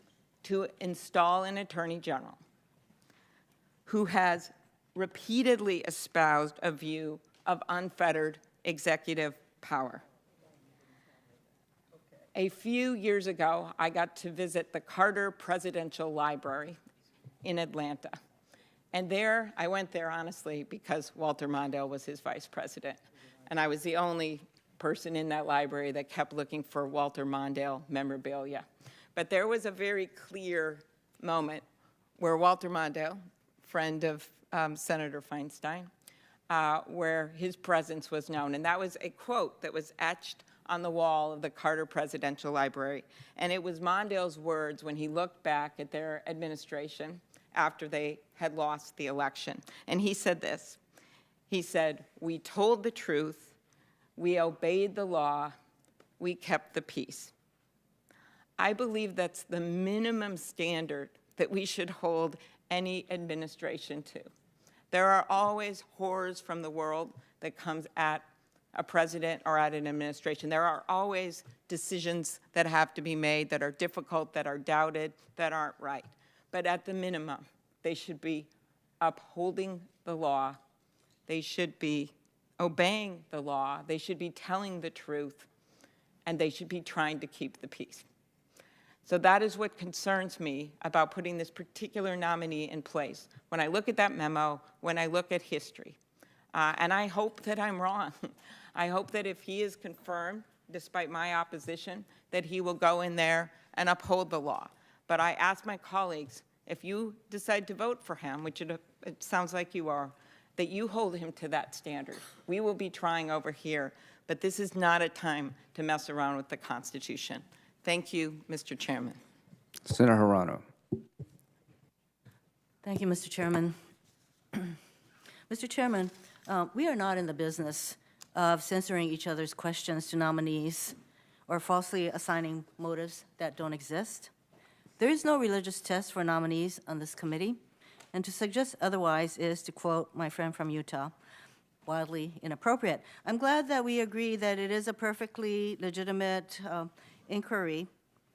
to install an Attorney General who has repeatedly espoused a view of unfettered executive power. A few years ago, I got to visit the Carter Presidential Library in Atlanta. And I went there, honestly, because Walter Mondale was his vice president. And I was the only person in that library that kept looking for Walter Mondale memorabilia. But there was a very clear moment where Walter Mondale, friend of Senator Feinstein, where his presence was known. And that was a quote that was etched on the wall of the Carter Presidential Library. And it was Mondale's words when he looked back at their administration after they had lost the election. And he said this. He said, "We told the truth, we obeyed the law, we kept the peace." I believe that's the minimum standard that we should hold any administration to. There are always horrors from the world that comes at a president or at an administration. There are always decisions that have to be made that are difficult, that are doubted, that aren't right. But at the minimum, they should be upholding the law. They should be obeying the law. They should be telling the truth. And they should be trying to keep the peace. So that is what concerns me about putting this particular nominee in place. When I look at that memo, when I look at history, and I hope that I'm wrong. I hope that if he is confirmed, despite my opposition, that he will go in there and uphold the law. But I ask my colleagues, if you decide to vote for him, which it sounds like you are, that you hold him to that standard. We will be trying over here, but this is not a time to mess around with the Constitution. Thank you, Mr. Chairman.
Senator Hirano.
Thank you, Mr. Chairman. Mr. Chairman, we are not in the business of censoring each other's questions to nominees or falsely assigning motives that don't exist. There is no religious test for nominees on this committee, and to suggest otherwise is, to quote my friend from Utah, wildly inappropriate. I'm glad that we agree that it is a perfectly legitimate inquiry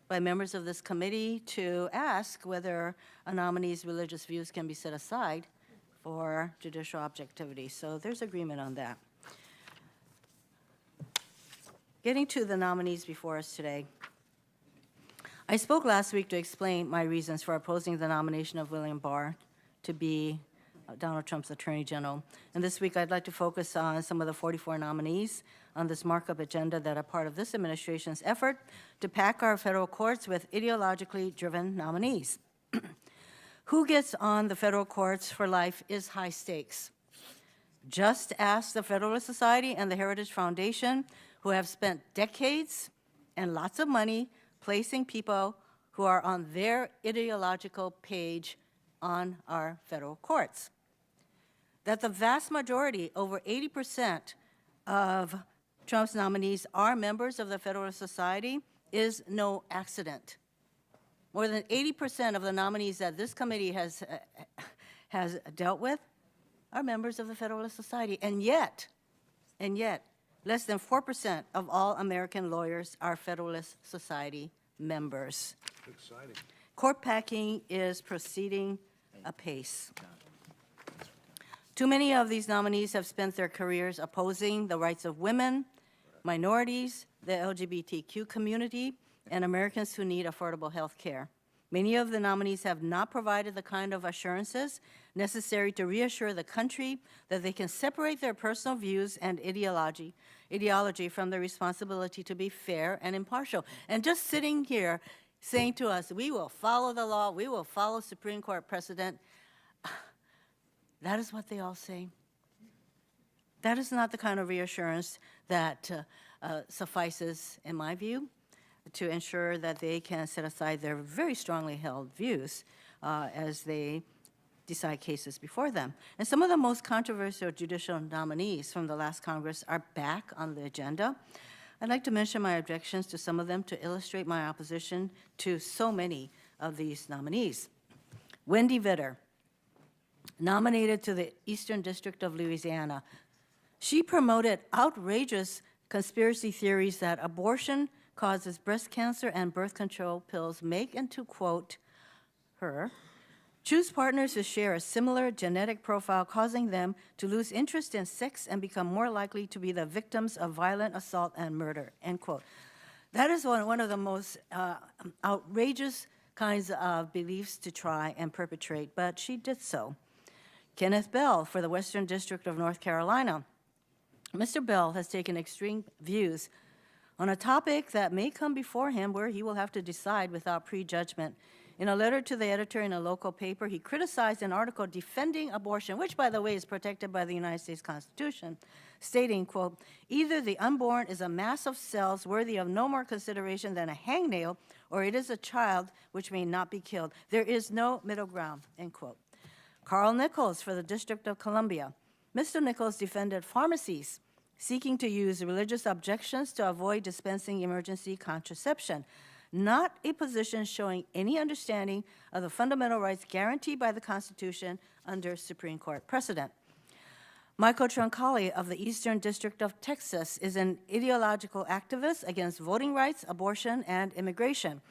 by members of this committee to ask whether a nominee's religious views can be set aside for judicial objectivity. So there's agreement on that. Getting to the nominees before us today. I spoke last week to explain my reasons for opposing the nomination of William Barr to be Donald Trump's Attorney General. And this week I'd like to focus on some of the 44 nominees on this markup agenda that are part of this administration's effort to pack our federal courts with ideologically driven nominees. Who gets on the federal courts for life is high stakes. Just ask the Federalist Society and the Heritage Foundation, who have spent decades and lots of money placing people who are on their ideological page on our federal courts. That the vast majority, over 80% of Trump's nominees are members of the Federalist Society is no accident. More than 80% of the nominees that this committee has dealt with are members of the Federalist Society, and yet, less than 4% of all American lawyers are Federalist Society members.
Exciting.
Court packing is proceeding apace. Too many of these nominees have spent their careers opposing the rights of women, minorities, the LGBTQ community, and Americans who need affordable health care. Many of the nominees have not provided the kind of assurances necessary to reassure the country that they can separate their personal views and ideology from the responsibility to be fair and impartial. And just sitting here saying to us, we will follow the law, we will follow Supreme Court precedent, that is what they all say. That is not the kind of reassurance that suffices, in my view, to ensure that they can set aside their very strongly held views as they decide cases before them. And some of the most controversial judicial nominees from the last Congress are back on the agenda. I'd like to mention my objections to some of them to illustrate my opposition to so many of these nominees. Wendy Vitter, nominated to the Eastern District of Louisiana. She promoted outrageous conspiracy theories that abortion causes breast cancer and birth control pills make, and to quote her, choose partners who share a similar genetic profile, causing them to lose interest in sex and become more likely to be the victims of violent assault and murder, end quote. That is one of the most outrageous kinds of beliefs to try and perpetrate, but she did so. Kenneth Bell for the Western District of North Carolina. Mr. Bell has taken extreme views on a topic that may come before him where he will have to decide without prejudgment. In a letter to the editor in a local paper, he criticized an article defending abortion, which, by the way, is protected by the United States Constitution, stating, quote, either the unborn is a mass of cells worthy of no more consideration than a hangnail, or it is a child which may not be killed. There is no middle ground, end quote. Carl Nichols for the District of Columbia. Mr. Nichols defended pharmacies seeking to use religious objections to avoid dispensing emergency contraception, not a position showing any understanding of the fundamental rights guaranteed by the Constitution under Supreme Court precedent. Michael Troncalli of the Eastern District of Texas is an ideological activist against voting rights, abortion, and immigration.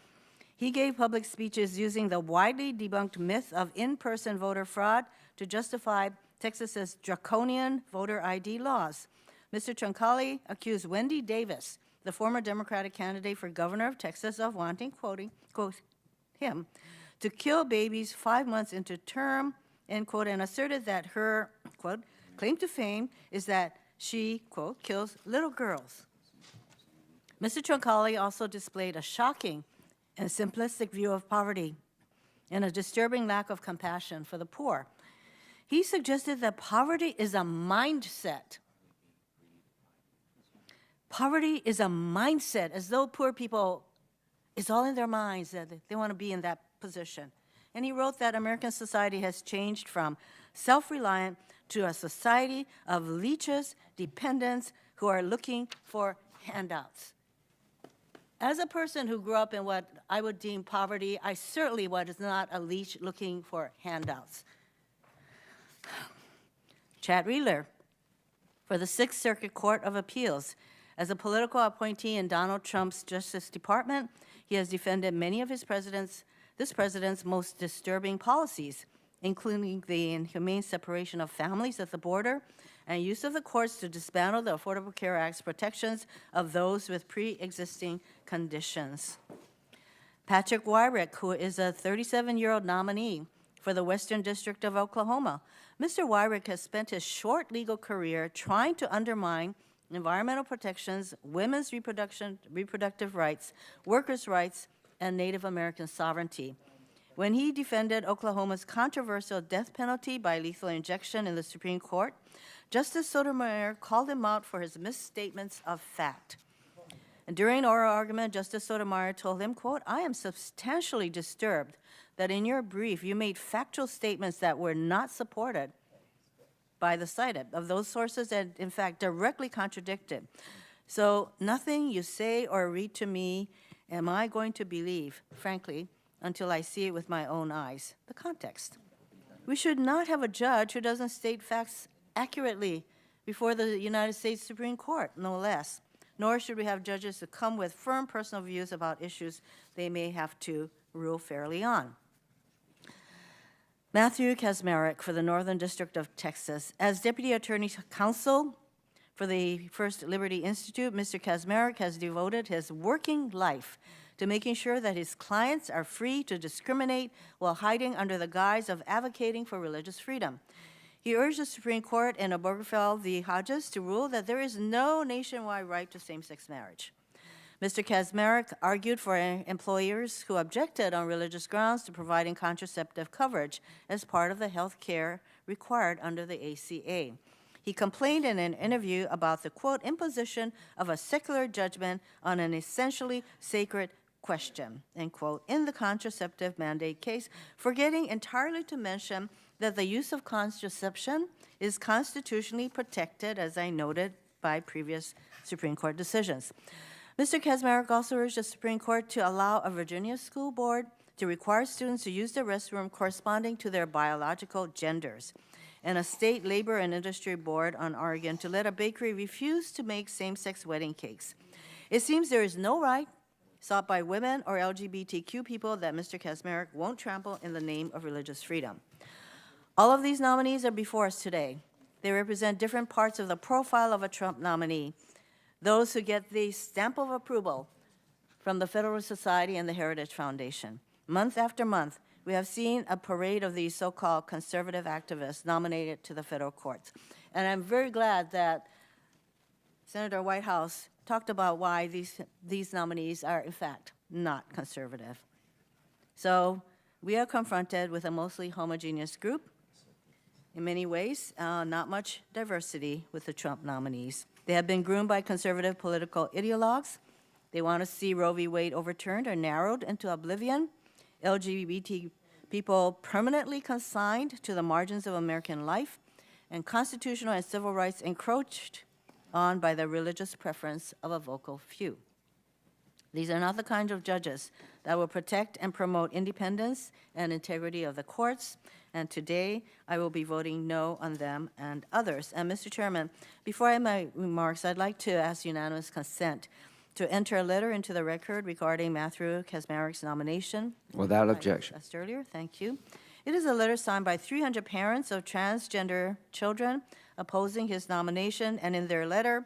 He gave public speeches using the widely debunked myth of in-person voter fraud to justify Texas's draconian voter ID laws. Mr. Troncalli accused Wendy Davis, the former Democratic candidate for governor of Texas, of wanting, quoting, quote, him, to kill babies 5 months into term, end quote, and asserted that her, quote, claim to fame is that she, quote, kills little girls. Mr. Troncalli also displayed a shocking and simplistic view of poverty and a disturbing lack of compassion for the poor. He suggested that poverty is a mindset. Poverty is a mindset, as though poor people, it's all in their minds that they want to be in that position. And he wrote that American society has changed from self-reliant to a society of leeches, dependents, who are looking for handouts. As a person who grew up in what I would deem poverty, I certainly was not a leech looking for handouts. Chad Wheeler for the Sixth Circuit Court of Appeals. As a political appointee in Donald Trump's Justice Department, he has defended many of this president's most disturbing policies, including the inhumane separation of families at the border, and use of the courts to dismantle the Affordable Care Act's protections of those with pre-existing conditions. Patrick Wyrick, who is a 37-year-old nominee for the Western District of Oklahoma. Mr. Wyrick has spent his short legal career trying to undermine environmental protections, women's reproductive rights, workers' rights, and Native American sovereignty. When he defended Oklahoma's controversial death penalty by lethal injection in the Supreme Court, Justice Sotomayor called him out for his misstatements of fact. And during oral argument, Justice Sotomayor told him, quote, "I am substantially disturbed that in your brief you made factual statements that were not supported by the cited of those sources that in fact directly contradicted. So nothing you say or read to me am I going to believe, frankly, until I see it with my own eyes." The context. We should not have a judge who doesn't state facts accurately before the United States Supreme Court, no less. Nor should we have judges who come with firm personal views about issues they may have to rule fairly on. Matthew Kaczmarek for the Northern District of Texas. As Deputy Attorney Counsel for the First Liberty Institute, Mr. Kaczmarek has devoted his working life to making sure that his clients are free to discriminate while hiding under the guise of advocating for religious freedom. He urged the Supreme Court in Obergefell v. Hodges to rule that there is no nationwide right to same-sex marriage. Mr. Kaczmarek argued for employers who objected on religious grounds to providing contraceptive coverage as part of the health care required under the ACA. He complained in an interview about the, quote, imposition of a secular judgment on an essentially sacred question, end quote, in the contraceptive mandate case, forgetting entirely to mention that the use of contraception is constitutionally protected, as I noted, by previous Supreme Court decisions. Mr. Kaczmarek also urged the Supreme Court to allow a Virginia school board to require students to use the restroom corresponding to their biological genders, and a state labor and industry board on Oregon to let a bakery refuse to make same-sex wedding cakes. It seems there is no right sought by women or LGBTQ people that Mr. Kaczmarek won't trample in the name of religious freedom. All of these nominees are before us today. They represent different parts of the profile of a Trump nominee, those who get the stamp of approval from the Federalist Society and the Heritage Foundation. Month after month, we have seen a parade of these so-called conservative activists nominated to the federal courts. And I'm very glad that Senator Whitehouse talked about why these nominees are, in fact, not conservative. So we are confronted with a mostly homogeneous group. In many ways, not much diversity with the Trump nominees. They have been groomed by conservative political ideologues. They want to see Roe v. Wade overturned or narrowed into oblivion, LGBT people permanently consigned to the margins of American life, and constitutional and civil rights encroached on by the religious preference of a vocal few. These are not the kind of judges that will protect and promote independence and integrity of the courts, and today I will be voting no on them and others. And Mr. Chairman, before I end my remarks, I'd like to ask unanimous consent to enter a letter into the record regarding Matthew Kaczmarek's nomination.
Without objection.
I discussed earlier, thank you. It is a letter signed by 300 parents of transgender children opposing his nomination, and in their letter,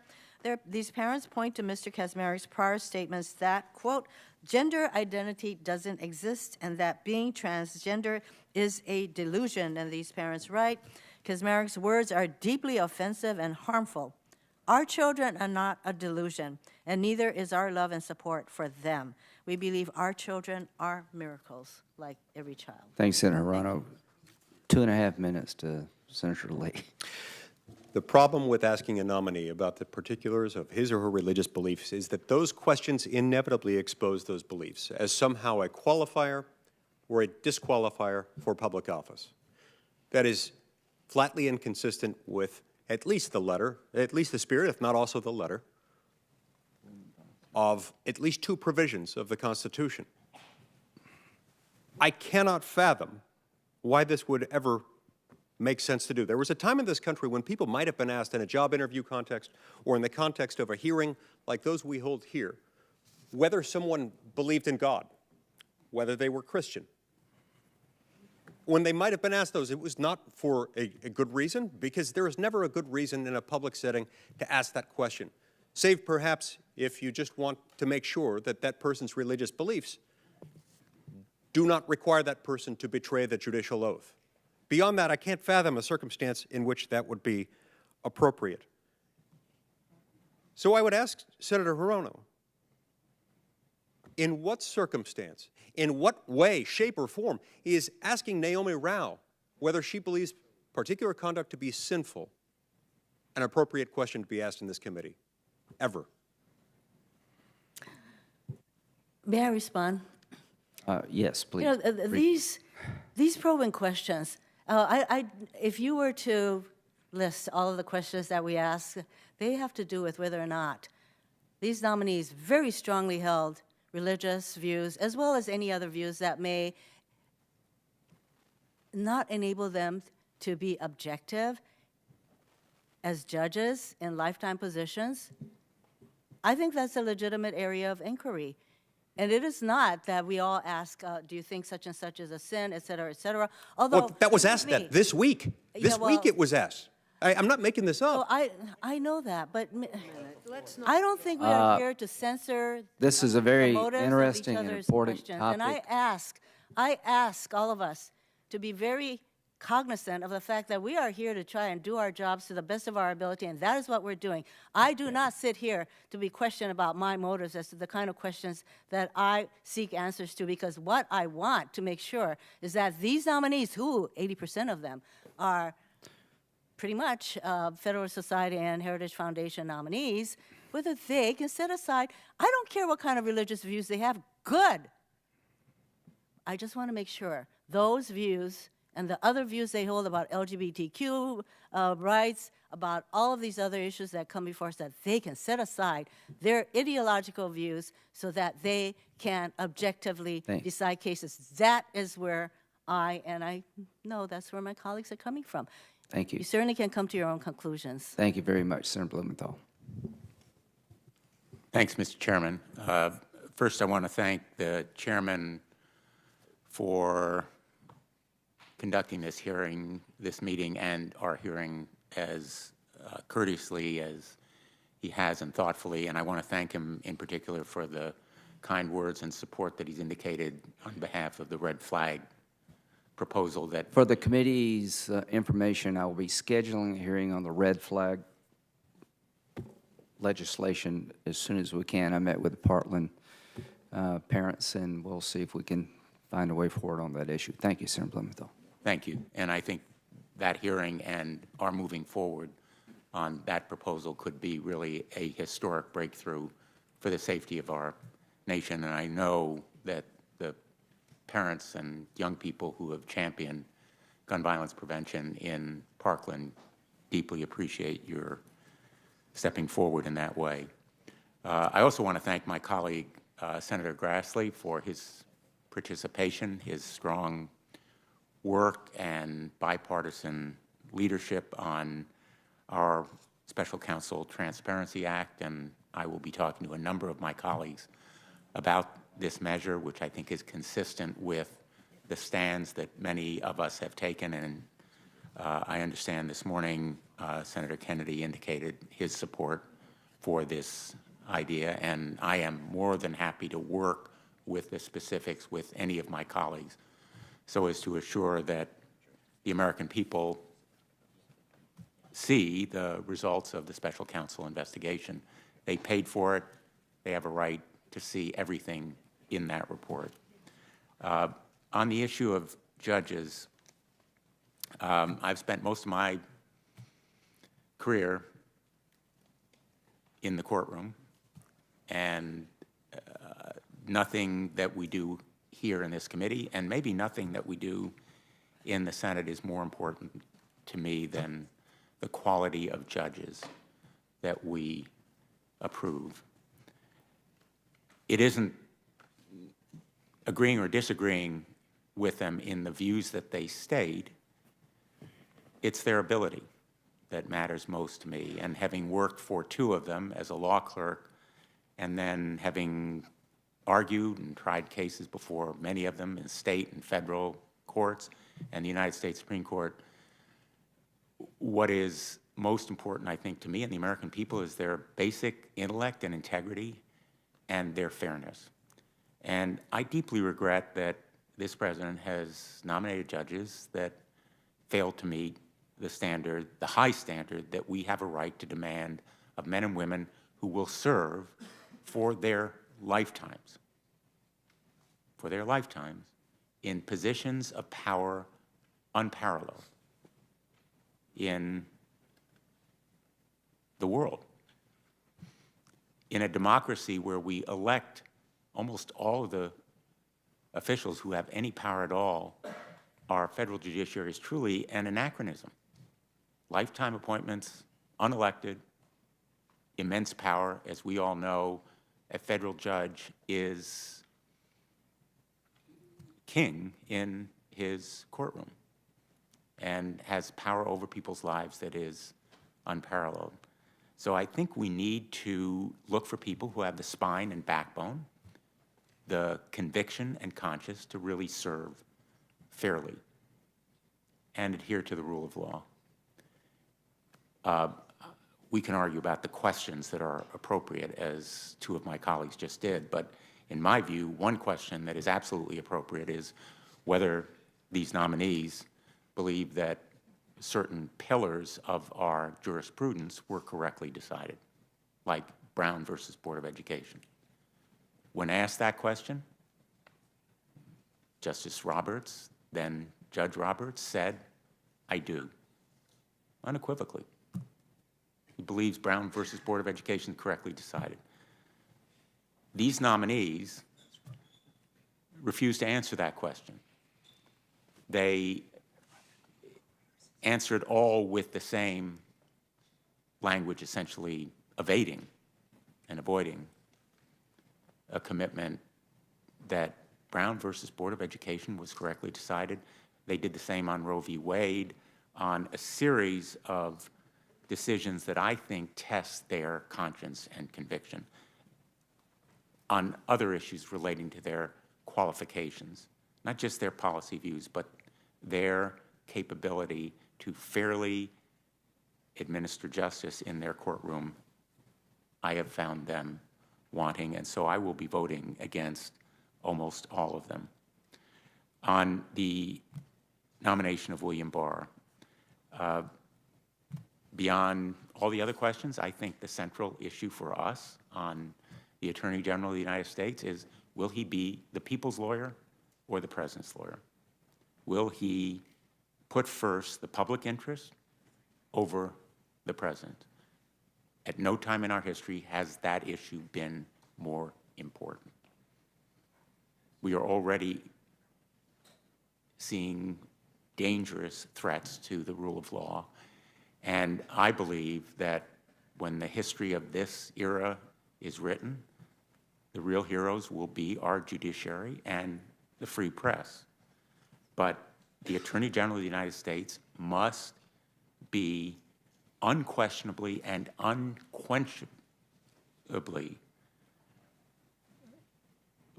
these parents point to Mr. Kaczmarek's prior statements that, quote, gender identity doesn't exist and that being transgender is a delusion. And these parents write, Kaczmarek's words are deeply offensive and harmful. Our children are not a delusion, and neither is our love and support for them. We believe our children are miracles, like every child.
Thanks, Senator Rano. 2.5 minutes to Senator Lee.
The problem with asking a nominee about the particulars of his or her religious beliefs is that those questions inevitably expose those beliefs as somehow a qualifier or a disqualifier for public office. That is flatly inconsistent with at least the letter, at least the spirit, if not also the letter, of at least 2 provisions of the Constitution. I cannot fathom why this would ever makes sense to do. There was a time in this country when people might have been asked in a job interview context or in the context of a hearing like those we hold here, whether someone believed in God, whether they were Christian, when they might have been asked those, it was not for a good reason, because there is never a good reason in a public setting to ask that question, save perhaps if you just want to make sure that that person's religious beliefs do not require that person to betray the judicial oath. Beyond that, I can't fathom a circumstance in which that would be appropriate. So I would ask Senator Hirono, in what circumstance, in what way, shape, or form is asking Naomi Rao whether she believes particular conduct to be sinful an appropriate question to be asked in this committee, ever?
May I respond?
Yes, please.
You know, these probing questions, if you were to list all of the questions that we ask, they have to do with whether or not these nominees very strongly held religious views, as well as any other views that may not enable them to be objective as judges in lifetime positions. I think that's a legitimate area of inquiry. And it is not that we all ask, do you think such and such is a sin, et cetera, et cetera. Although,
well, that was asked that this week. This week it was asked. I'm not making this up.
Well, I know that, but I don't think we are here to censor
this is a very
the motives
interesting
of each
and
other's
important
questions.
topic.
And I ask all of us to be very cognizant of the fact that we are here to try and do our jobs to the best of our ability, and that is what we're doing. I do not sit here to be questioned about my motives as to the kind of questions that I seek answers to, because what I want to make sure is that these nominees, who 80% of them are pretty much Federalist Society and Heritage Foundation nominees, whether they can set aside, I don't care what kind of religious views they have, good. I just want to make sure those views and the other views they hold about LGBTQ rights, about all of these other issues that come before us, that they can set aside their ideological views so that they can objectively decide cases. That is where and I know that's where my colleagues are coming from.
Thank you.
You certainly can come to your own conclusions.
Thank you very much, Senator Blumenthal.
Thanks, Mr. Chairman. First, I want to thank the chairman for conducting this meeting and our hearing as courteously as he has and thoughtfully. And I want to thank him in particular for the kind words and support that he's indicated on behalf of the red flag proposal that...
For the committee's information, I will be scheduling a hearing on the red flag legislation as soon as we can. I met with the Parkland parents, and we'll see if we can find a way forward on that issue. Thank you, Senator Blumenthal.
Thank you. And I think that hearing and our moving forward on that proposal could be really a historic breakthrough for the safety of our nation. And I know that the parents and young people who have championed gun violence prevention in Parkland deeply appreciate your stepping forward in that way. I also want to thank my colleague, Senator Grassley, for his participation, his strong work and bipartisan leadership on our Special Counsel Transparency Act, and I will be talking to a number of my colleagues about this measure, which I think is consistent with the stands that many of us have taken. And I understand this morning Senator Kennedy indicated his support for this idea, and I am more than happy to work with the specifics with any of my colleagues so as to assure that the American people see the results of the special counsel investigation. They paid for it. They have a right to see everything in that report. On the issue of judges, I've spent most of my career in the courtroom, and nothing that we do here in this committee, and maybe nothing that we do in the Senate, is more important to me than the quality of judges that we approve. It isn't agreeing or disagreeing with them in the views that they state. It's their ability that matters most to me. And having worked for two of them as a law clerk, and then having argued and tried cases before many of them in state and federal courts, and the United States Supreme Court, what is most important, I think, to me and the American people is their basic intellect and integrity and their fairness. And I deeply regret that this president has nominated judges that failed to meet the standard, the high standard that we have a right to demand of men and women who will serve for their lifetimes, in positions of power unparalleled in the world. In a democracy where we elect almost all of the officials who have any power at all, our federal judiciary is truly an anachronism. Lifetime appointments, unelected, immense power. As we all know, a federal judge is king in his courtroom and has power over people's lives that is unparalleled. So I think we need to look for people who have the spine and backbone, the conviction and conscience to really serve fairly and adhere to the rule of law. We can argue about the questions that are appropriate, as two of my colleagues just did, but in my view, one question that is absolutely appropriate is whether these nominees believe that certain pillars of our jurisprudence were correctly decided, like Brown versus Board of Education. When asked that question, Justice Roberts, then Judge Roberts, said, "I do," unequivocally. He believes Brown versus Board of Education correctly decided. These nominees refused to answer that question. They answered all with the same language, essentially evading and avoiding a commitment that Brown versus Board of Education was correctly decided. They did the same on Roe v. Wade, on a series of decisions that I think test their conscience and conviction, on other issues relating to their qualifications, not just their policy views, but their capability to fairly administer justice in their courtroom. I have found them wanting, and so I will be voting against almost all of them. On the nomination of William Barr, beyond all the other questions, I think the central issue for us on the Attorney General of the United States is, will he be the people's lawyer or the president's lawyer? Will he put first the public interest over the president? At no time in our history has that issue been more important. We are already seeing dangerous threats to the rule of law, and I believe that when the history of this era is written, the real heroes will be our judiciary and the free press. But the Attorney General of the United States must be unquestionably and unquenchably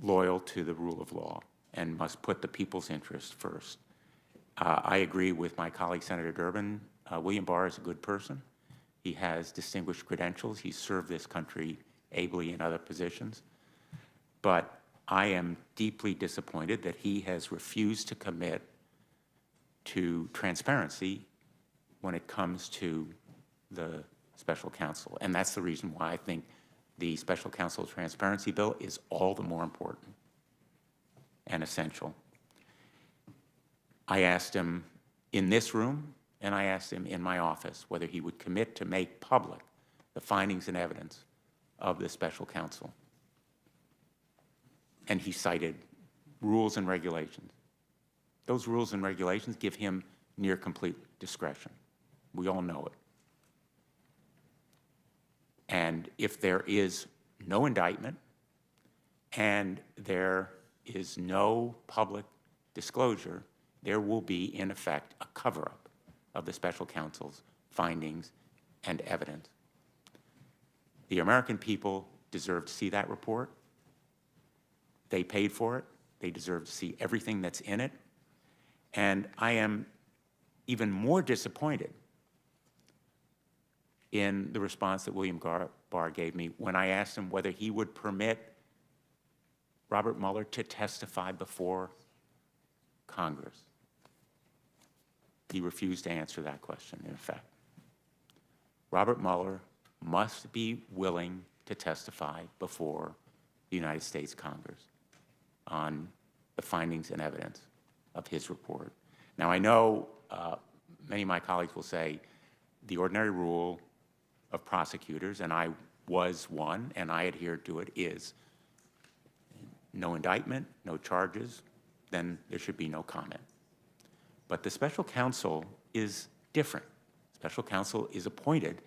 loyal to the rule of law and must put the people's interest first. I agree with my colleague, Senator Durbin. William Barr is a good person. He has distinguished credentials. He's served this country ably in other positions. But I am deeply disappointed that he has refused to commit to transparency when it comes to the special counsel. And that's the reason why I think the special counsel transparency bill is all the more important and essential. I asked him in this room, and I asked him in my office whether he would commit to make public the findings and evidence of the special counsel. And he cited rules and regulations. Those rules and regulations give him near complete discretion. We all know it. And if there is no indictment and there is no public disclosure, there will be, in effect, a cover-up of the special counsel's findings and evidence. The American people deserve to see that report. They paid for it. They deserve to see everything that's in it. And I am even more disappointed in the response that William Barr gave me when I asked him whether he would permit Robert Mueller to testify before Congress. He refused to answer that question, in effect. Robert Mueller must be willing to testify before the United States Congress on the findings and evidence of his report. Now, I know many of my colleagues will say the ordinary rule of prosecutors, and I was one, and I adhered to it, is no indictment, no charges, then there should be no comment. But the special counsel is different. Special counsel is appointed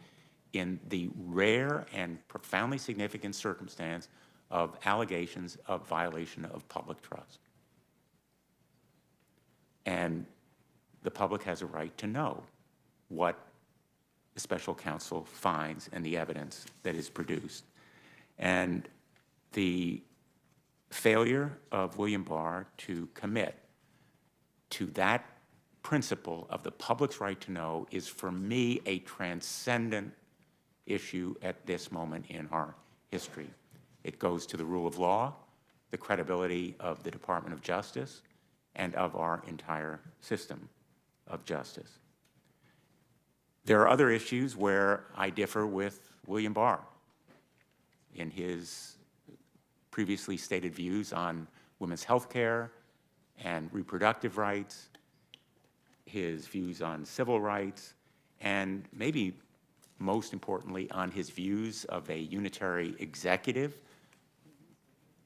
in the rare and profoundly significant circumstance of allegations of violation of public trust. And the public has a right to know what the special counsel finds and the evidence that is produced. And the failure of William Barr to commit to that principle of the public's right to know is, for me, a transcendent issue at this moment in our history. It goes to the rule of law, the credibility of the Department of Justice, and of our entire system of justice. There are other issues where I differ with William Barr in his previously stated views on women's health care and reproductive rights, his views on civil rights, and maybe most importantly, on his views of a unitary executive.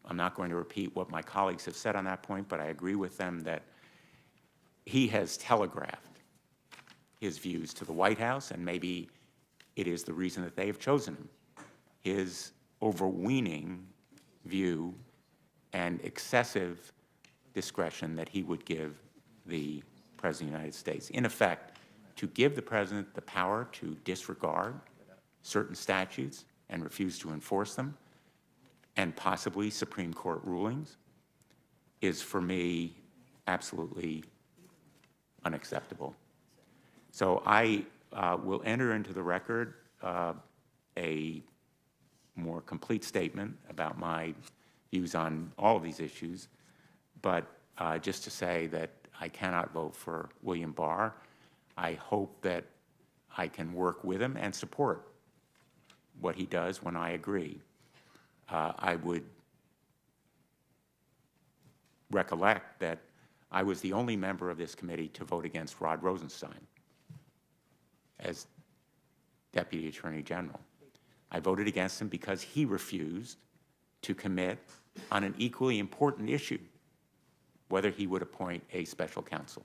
I'm not going to repeat what my colleagues have said on that point, but I agree with them that he has telegraphed his views to the White House, and maybe it is the reason that they have chosen him. His overweening view and excessive discretion that he would give the President of the United States. In effect, to give the President the power to disregard certain statutes and refuse to enforce them, and possibly Supreme Court rulings, is, for me, absolutely unacceptable. So I will enter into the record a more complete statement about my views on all of these issues, but just to say that I cannot vote for William Barr. I hope that I can work with him and support what he does when I agree. I would recollect that I was the only member of this committee to vote against Rod Rosenstein as Deputy Attorney General. I voted against him because he refused to commit on an equally important issue, whether he would appoint a special counsel.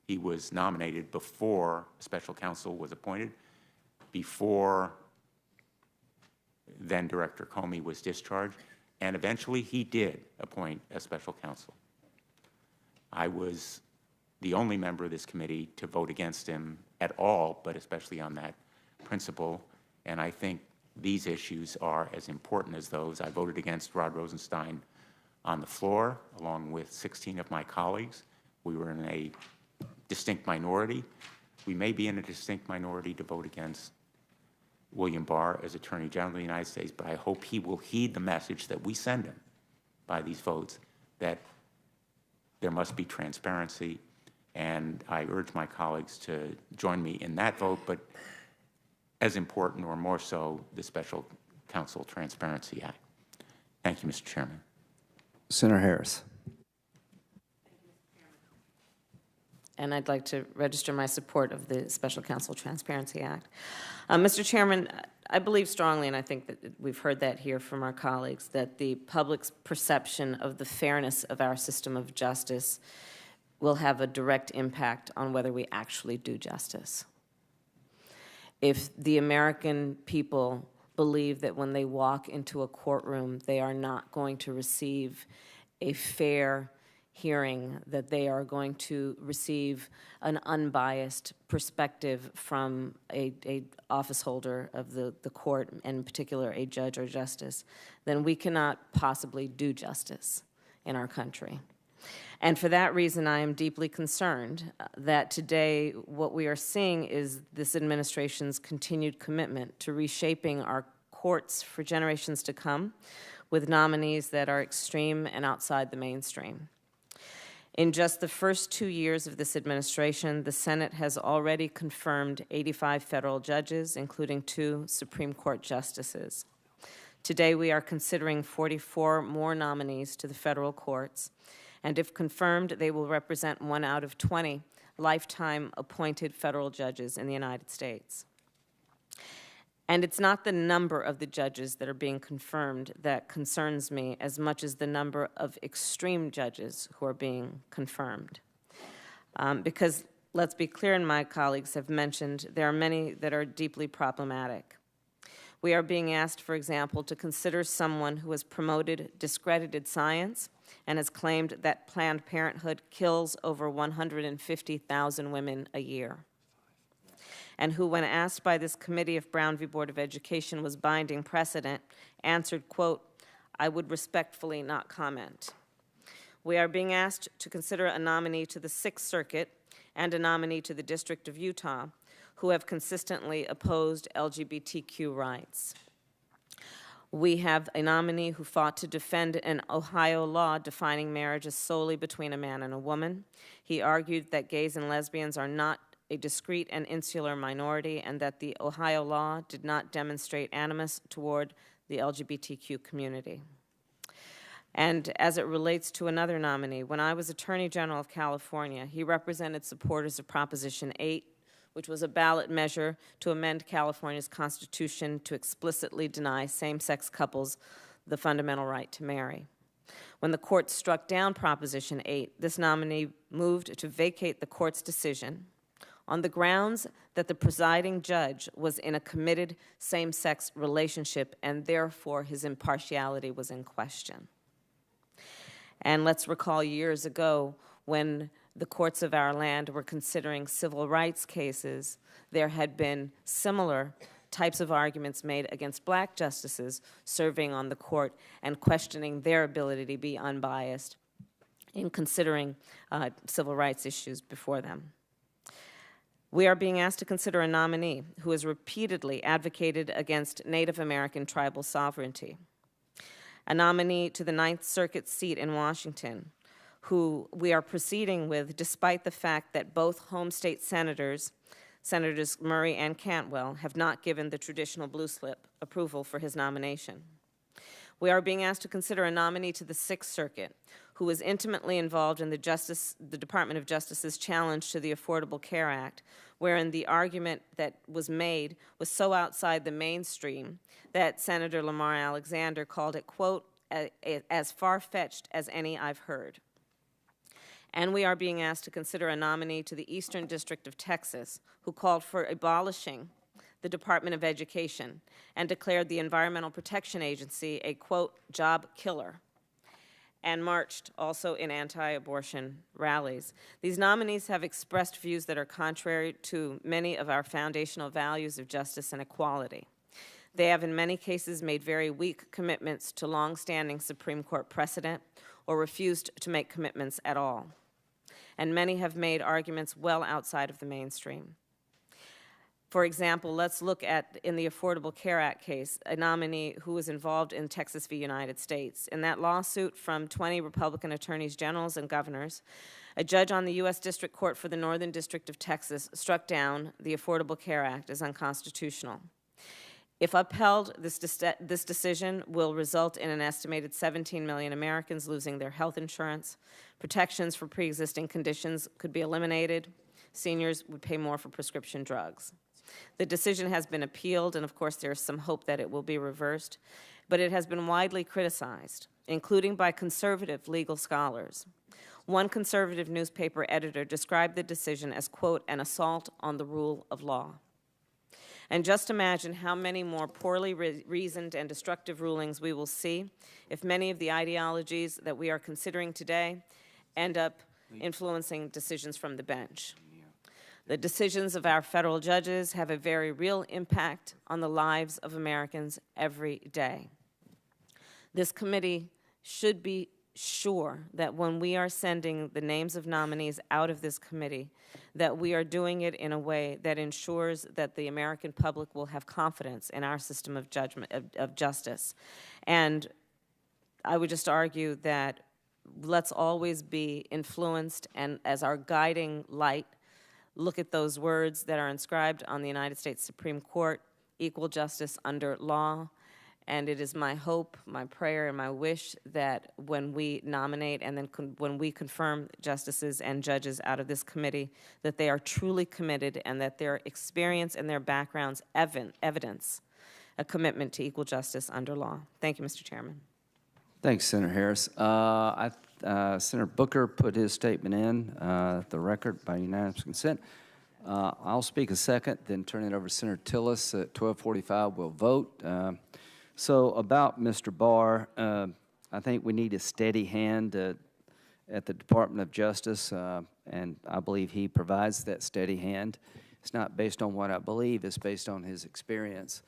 He was nominated before a special counsel was appointed, before then Director Comey was discharged, and eventually he did appoint a special counsel. I was the only member of this committee to vote against him at all, but especially on that principle, and I think these issues are as important as those. I voted against Rod Rosenstein on the floor, along with 16 of my colleagues. We were in a distinct minority. We may be in a distinct minority to vote against William Barr as Attorney General of the United States, but I hope he will heed the message that we send him by these votes, that there must be transparency, and I urge my colleagues to join me in that vote, but as important or more so, the Special Counsel Transparency Act. Thank you, Mr. Chairman.
Senator Harris.
And I'd like to register my support of the Special Counsel Transparency Act. Mr. Chairman, I believe strongly, and I think that we've heard that here from our colleagues, that the public's perception of the fairness of our system of justice will have a direct impact on whether we actually do justice. If the American people believe that when they walk into a courtroom, they are not going to receive a fair hearing, that they are going to receive an unbiased perspective from a office holder of the court, and in particular a judge or justice, then we cannot possibly do justice in our country. And for that reason, I am deeply concerned that today what we are seeing is this administration's continued commitment to reshaping our courts for generations to come with nominees that are extreme and outside the mainstream. In just the first 2 years of this administration, the Senate has already confirmed 85 federal judges, including 2 Supreme Court justices. Today, we are considering 44 more nominees to the federal courts, and if confirmed, they will represent 1 out of 20 lifetime appointed federal judges in the United States. And it's not the number of the judges that are being confirmed that concerns me as much as the number of extreme judges who are being confirmed. Because let's be clear, and my colleagues have mentioned, there are many that are deeply problematic. We are being asked, for example, to consider someone who has promoted discredited science and has claimed that Planned Parenthood kills over 150,000 women a year, and who, when asked by this committee if Brown v. Board of Education was binding precedent, answered, quote, "I would respectfully not comment." We are being asked to consider a nominee to the Sixth Circuit and a nominee to the District of Utah who have consistently opposed LGBTQ rights. We have a nominee who fought to defend an Ohio law defining marriage as solely between a man and a woman. He argued that gays and lesbians are not a discrete and insular minority and that the Ohio law did not demonstrate animus toward the LGBTQ community. And as it relates to another nominee, when I was Attorney General of California, he represented supporters of Proposition 8, which was a ballot measure to amend California's Constitution to explicitly deny same-sex couples the fundamental right to marry. When the court struck down Proposition 8, this nominee moved to vacate the court's decision on the grounds that the presiding judge was in a committed same-sex relationship and therefore his impartiality was in question. And let's recall years ago when the courts of our land were considering civil rights cases, there had been similar types of arguments made against black justices serving on the court and questioning their ability to be unbiased in considering civil rights issues before them. We are being asked to consider a nominee who has repeatedly advocated against Native American tribal sovereignty, a nominee to the Ninth Circuit seat in Washington, who we are proceeding with despite the fact that both home state senators, Senators Murray and Cantwell, have not given the traditional blue slip approval for his nomination. We are being asked to consider a nominee to the Sixth Circuit who was intimately involved in the Department of Justice's challenge to the Affordable Care Act, wherein the argument that was made was so outside the mainstream that Senator Lamar Alexander called it, quote, as far-fetched as any I've heard. And we are being asked to consider a nominee to the Eastern District of Texas who called for abolishing the Department of Education and declared the Environmental Protection Agency a, quote, job killer, and marched also in anti-abortion rallies. These nominees have expressed views that are contrary to many of our foundational values of justice and equality. They have in many cases made very weak commitments to long-standing Supreme Court precedent or refused to make commitments at all. And many have made arguments well outside of the mainstream. For example, let's look at, in the Affordable Care Act case, a nominee who was involved in Texas v. United States. In that lawsuit from 20 Republican attorneys generals and governors, a judge on the U.S. District Court for the Northern District of Texas struck down the Affordable Care Act as unconstitutional. If upheld, this decision will result in an estimated 17 million Americans losing their health insurance. Protections for pre-existing conditions could be eliminated. Seniors would pay more for prescription drugs. The decision has been appealed, and of course there is some hope that it will be reversed, but it has been widely criticized, including by conservative legal scholars. One conservative newspaper editor described the decision as, quote, an assault on the rule of law. And just imagine how many more poorly reasoned and destructive rulings we will see if many of the ideologies that we are considering today end up influencing decisions from the bench. The decisions of our federal judges have a very real impact on the lives of Americans every day. This committee should sure that when we are sending the names of nominees out of this committee, that we are doing it in a way that ensures that the American public will have confidence in our system of judgment, of justice. And I would just argue that let's always be influenced and as our guiding light, look at those words that are inscribed on the United States Supreme Court, equal justice under law. And it is my hope, my prayer, and my wish that when we nominate and then when we confirm justices and judges out of this committee, that they are truly committed and that their experience and their backgrounds evidence a commitment to equal justice under law. Thank you, Mr. Chairman.
Thanks, Senator Harris. Senator Booker put his statement in the record by unanimous consent. I'll speak a second, then turn it over to Senator Tillis. At 12:45, we'll vote. So about Mr. Barr, I think we need a steady hand at the Department of Justice, and I believe he provides that steady hand. It's not based on what I believe, it's based on his experience.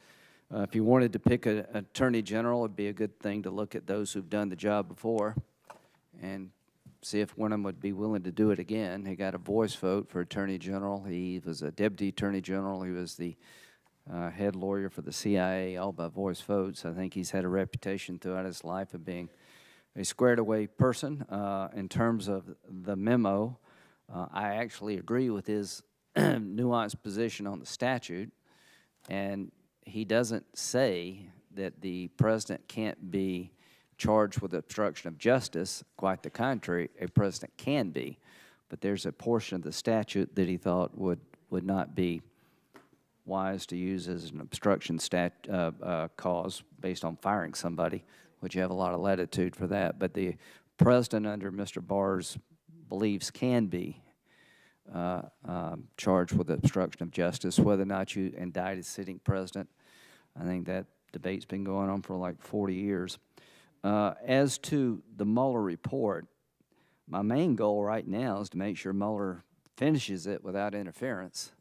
If you wanted to pick an attorney general, it'd be a good thing to look at those who've done the job before and see if one of them would be willing to do it again. He got a voice vote for attorney general. He was a deputy attorney general. He was the head lawyer for the CIA, all by voice votes. I think he's had a reputation throughout his life of being a squared-away person. In terms of the memo, I actually agree with his nuanced position on the statute, and he doesn't say that the president can't be charged with obstruction of justice. Quite the contrary, a president can be, but there's a portion of the statute that he thought would not be wise to use as an obstruction cause based on firing somebody, which you have a lot of latitude for that. But the president, under Mr. Barr's beliefs, can be charged with obstruction of justice. Whether or not you indict a sitting president, I think that debate's been going on for like 40 years. As to the Mueller report, my main goal right now is to make sure Mueller finishes it without interference.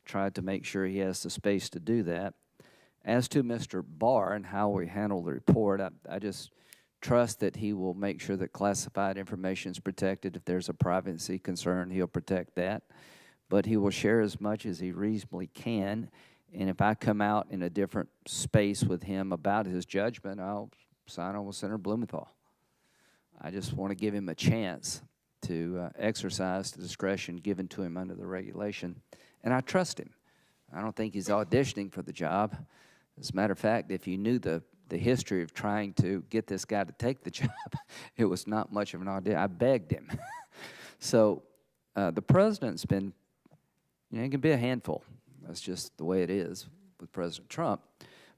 Tried to make sure he has the space to do that. As to Mr. Barr and how we handle the report, I just trust that he will make sure that classified information is protected. If there's a privacy concern, he'll protect that. But he will share as much as he reasonably can. And if I come out in a different space with him about his judgment, I'll sign on with Senator Blumenthal. I just want to give him a chance to exercise the discretion given to him under the regulation. And I trust him. I don't think he's auditioning for the job. As a matter of fact, if you knew the history of trying to get this guy to take the job, it was not much of an audition. I begged him. So the president's been, he can be a handful. That's just the way it is with President Trump.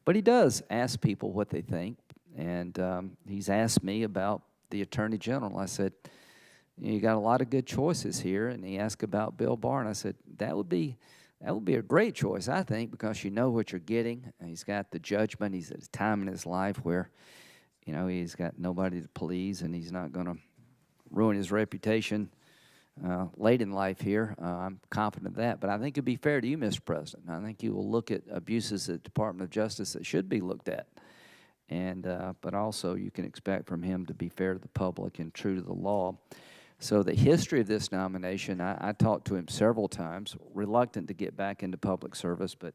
But he does ask people what they think. And he's asked me about the Attorney General. I said, you got a lot of good choices here. And he asked about Bill Barr, and I said, that would be a great choice, I think, because you know what you're getting. And he's got the judgment. He's at a time in his life where, he's got nobody to please, and he's not going to ruin his reputation late in life here. I'm confident of that. But I think it'd be fair to you, Mr. President. I think you will look at abuses at the Department of Justice that should be looked at. And but also you can expect from him to be fair to the public and true to the law. So the history of this nomination, I talked to him several times, reluctant to get back into public service, but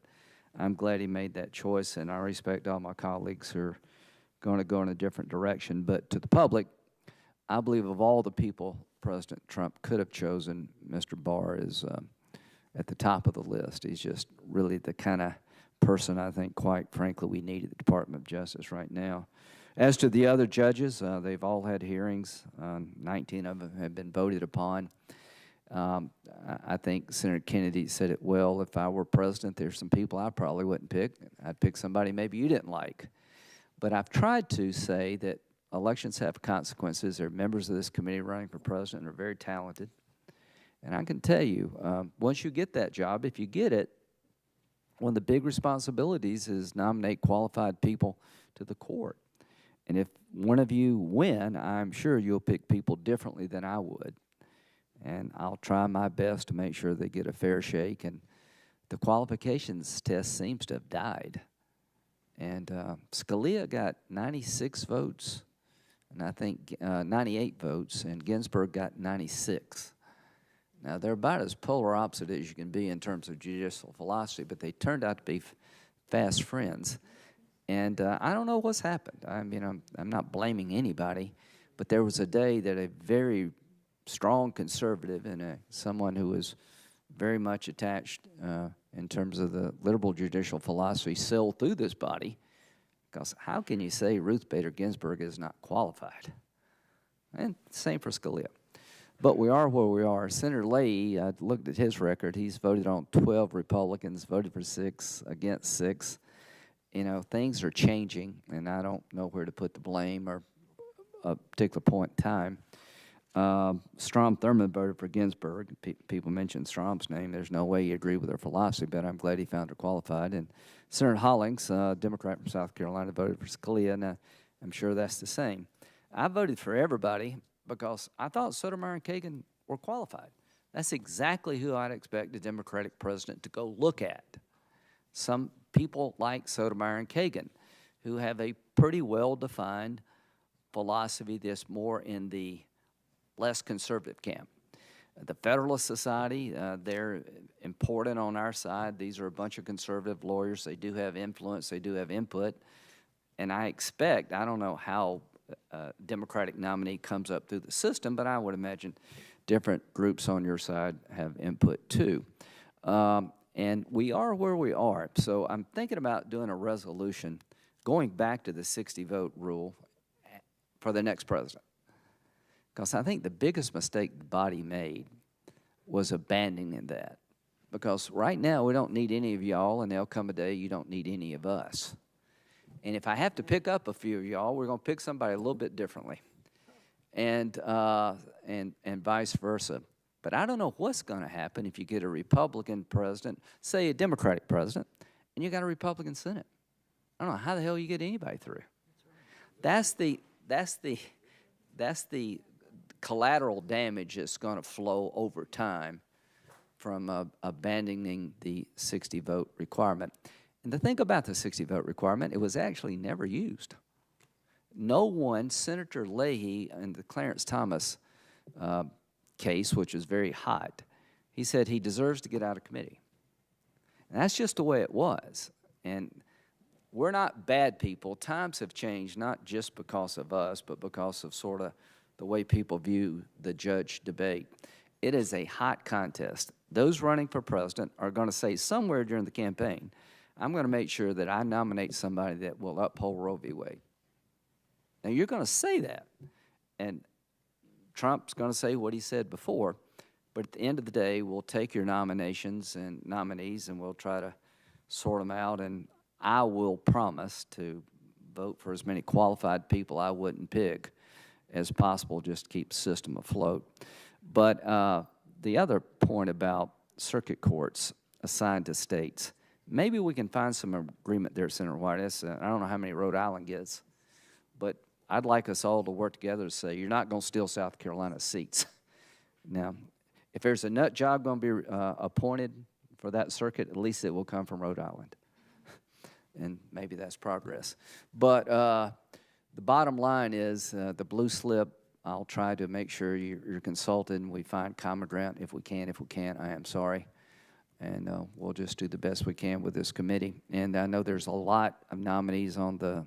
I'm glad he made that choice, and I respect all my colleagues who are going to go in a different direction. But to the public, I believe of all the people President Trump could have chosen, Mr. Barr is at the top of the list. He's just really the kind of person I think, quite frankly, we need at the Department of Justice right now. As to the other judges, they've all had hearings. 19 of them have been voted upon. I think Senator Kennedy said it well. If I were president, there's some people I probably wouldn't pick. I'd pick somebody maybe you didn't like. But I've tried to say that elections have consequences. There are members of this committee running for president who are very talented. And I can tell you, once you get that job, if you get it, one of the big responsibilities is nominate qualified people to the court. And if one of you win, I'm sure you'll pick people differently than I would. And I'll try my best to make sure they get a fair shake. And the qualifications test seems to have died. And Scalia got 96 votes. and I think 98 votes, and Ginsburg got 96. Now, they're about as polar opposite as you can be in terms of judicial philosophy, but they turned out to be fast friends. And I don't know what's happened. I mean, I'm not blaming anybody, but there was a day that a very strong conservative and someone who was very much attached in terms of the liberal judicial philosophy sailed through this body. Because how can you say Ruth Bader Ginsburg is not qualified? And same for Scalia. But we are where we are. Senator Leahy, I looked at his record. He's voted on 12 Republicans, voted for 6, against 6. You know, things are changing, and I don't know where to put the blame or a particular point in time. Strom Thurmond voted for Ginsburg. People mentioned Strom's name. There's no way you agree with her philosophy, but I'm glad he found her qualified. And Senator Hollings, Democrat from South Carolina, voted for Scalia, and I'm sure that's the same. I voted for everybody because I thought Sotomayor and Kagan were qualified. That's exactly who I'd expect a Democratic president to go look at. Some people like Sotomayor and Kagan, who have a pretty well-defined philosophy that's more in the less conservative camp. The Federalist Society, they're important on our side. These are a bunch of conservative lawyers. They do have influence. They do have input. And I expect, I don't know how a Democratic nominee comes up through the system, but I would imagine different groups on your side have input too. And we are where we are. So I'm thinking about doing a resolution going back to the 60-vote rule for the next president. Because I think the biggest mistake the body made was abandoning that. Because right now we don't need any of y'all, and there'll come a day you don't need any of us. And if I have to pick up a few of y'all, we're going to pick somebody a little bit differently, and vice versa. But I don't know what's going to happen if you get a Republican president, say a Democratic president, and you got a Republican Senate. I don't know how the hell you get anybody through. That's the collateral damage that's going to flow over time from abandoning the 60-vote requirement. And the thing about the 60-vote requirement, it was actually never used. No one, Senator Leahy in the Clarence Thomas case, which was very hot, he said he deserves to get out of committee. And that's just the way it was. And we're not bad people. Times have changed, not just because of us, but because of sort of the way people view the judge debate. It is a hot contest. Those running for president are going to say somewhere during the campaign, I'm going to make sure that I nominate somebody that will uphold Roe v. Wade. Now, you're going to say that, and Trump's going to say what he said before, but at the end of the day, we'll take your nominations and nominees, and we'll try to sort them out, and I will promise to vote for as many qualified people I wouldn't pick as possible, just to keep the system afloat. But the other point about circuit courts assigned to states, maybe we can find some agreement there, Senator White. I don't know how many Rhode Island gets, but I'd like us all to work together to say, you're not going to steal South Carolina's seats. Now, if there's a nut job going to be appointed for that circuit, at least it will come from Rhode Island. And maybe that's progress. But the bottom line is the blue slip, I'll try to make sure you're consulted and we find common ground if we can. If we can't, I am sorry. And we'll just do the best we can with this committee. And I know there's a lot of nominees on the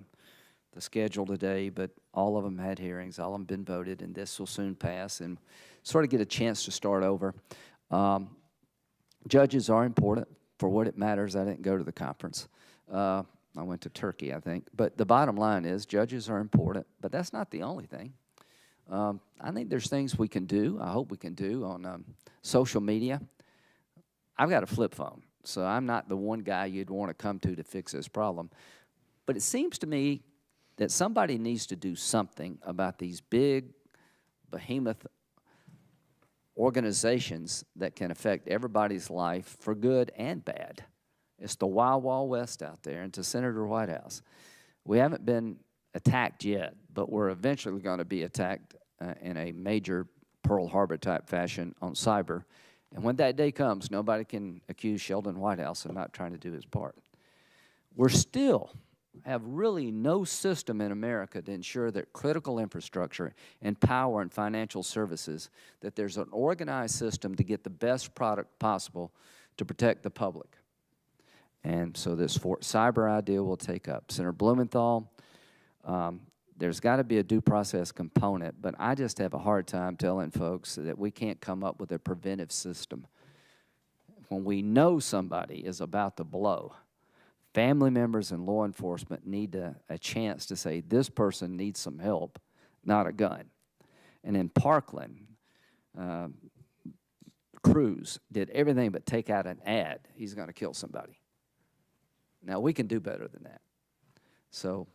schedule today, but all of them had hearings, all of them been voted, and this will soon pass and sort of get a chance to start over. Judges are important for what it matters. I didn't go to the conference. I went to Turkey, I think. But the bottom line is judges are important, but that's not the only thing. I think there's things we can do, I hope we can do, on social media. I've got a flip phone, so I'm not the one guy you'd want to come to fix this problem. But it seems to me that somebody needs to do something about these big behemoth organizations that can affect everybody's life for good and bad. It's the Wild Wild West out there. And to Senator Whitehouse, we haven't been attacked yet, but we're eventually going to be attacked in a major Pearl Harbor type fashion on cyber. And when that day comes, nobody can accuse Sheldon Whitehouse of not trying to do his part. We're still have really no system in America to ensure that critical infrastructure and power and financial services, that there's an organized system to get the best product possible to protect the public. And so this cyber idea will take up. Senator Blumenthal, there's got to be a due process component, but I just have a hard time telling folks that we can't come up with a preventive system. When we know somebody is about to blow, family members and law enforcement need a chance to say, this person needs some help, not a gun. And in Parkland, Cruz did everything but take out an ad. He's going to kill somebody. Now, we can do better than that. So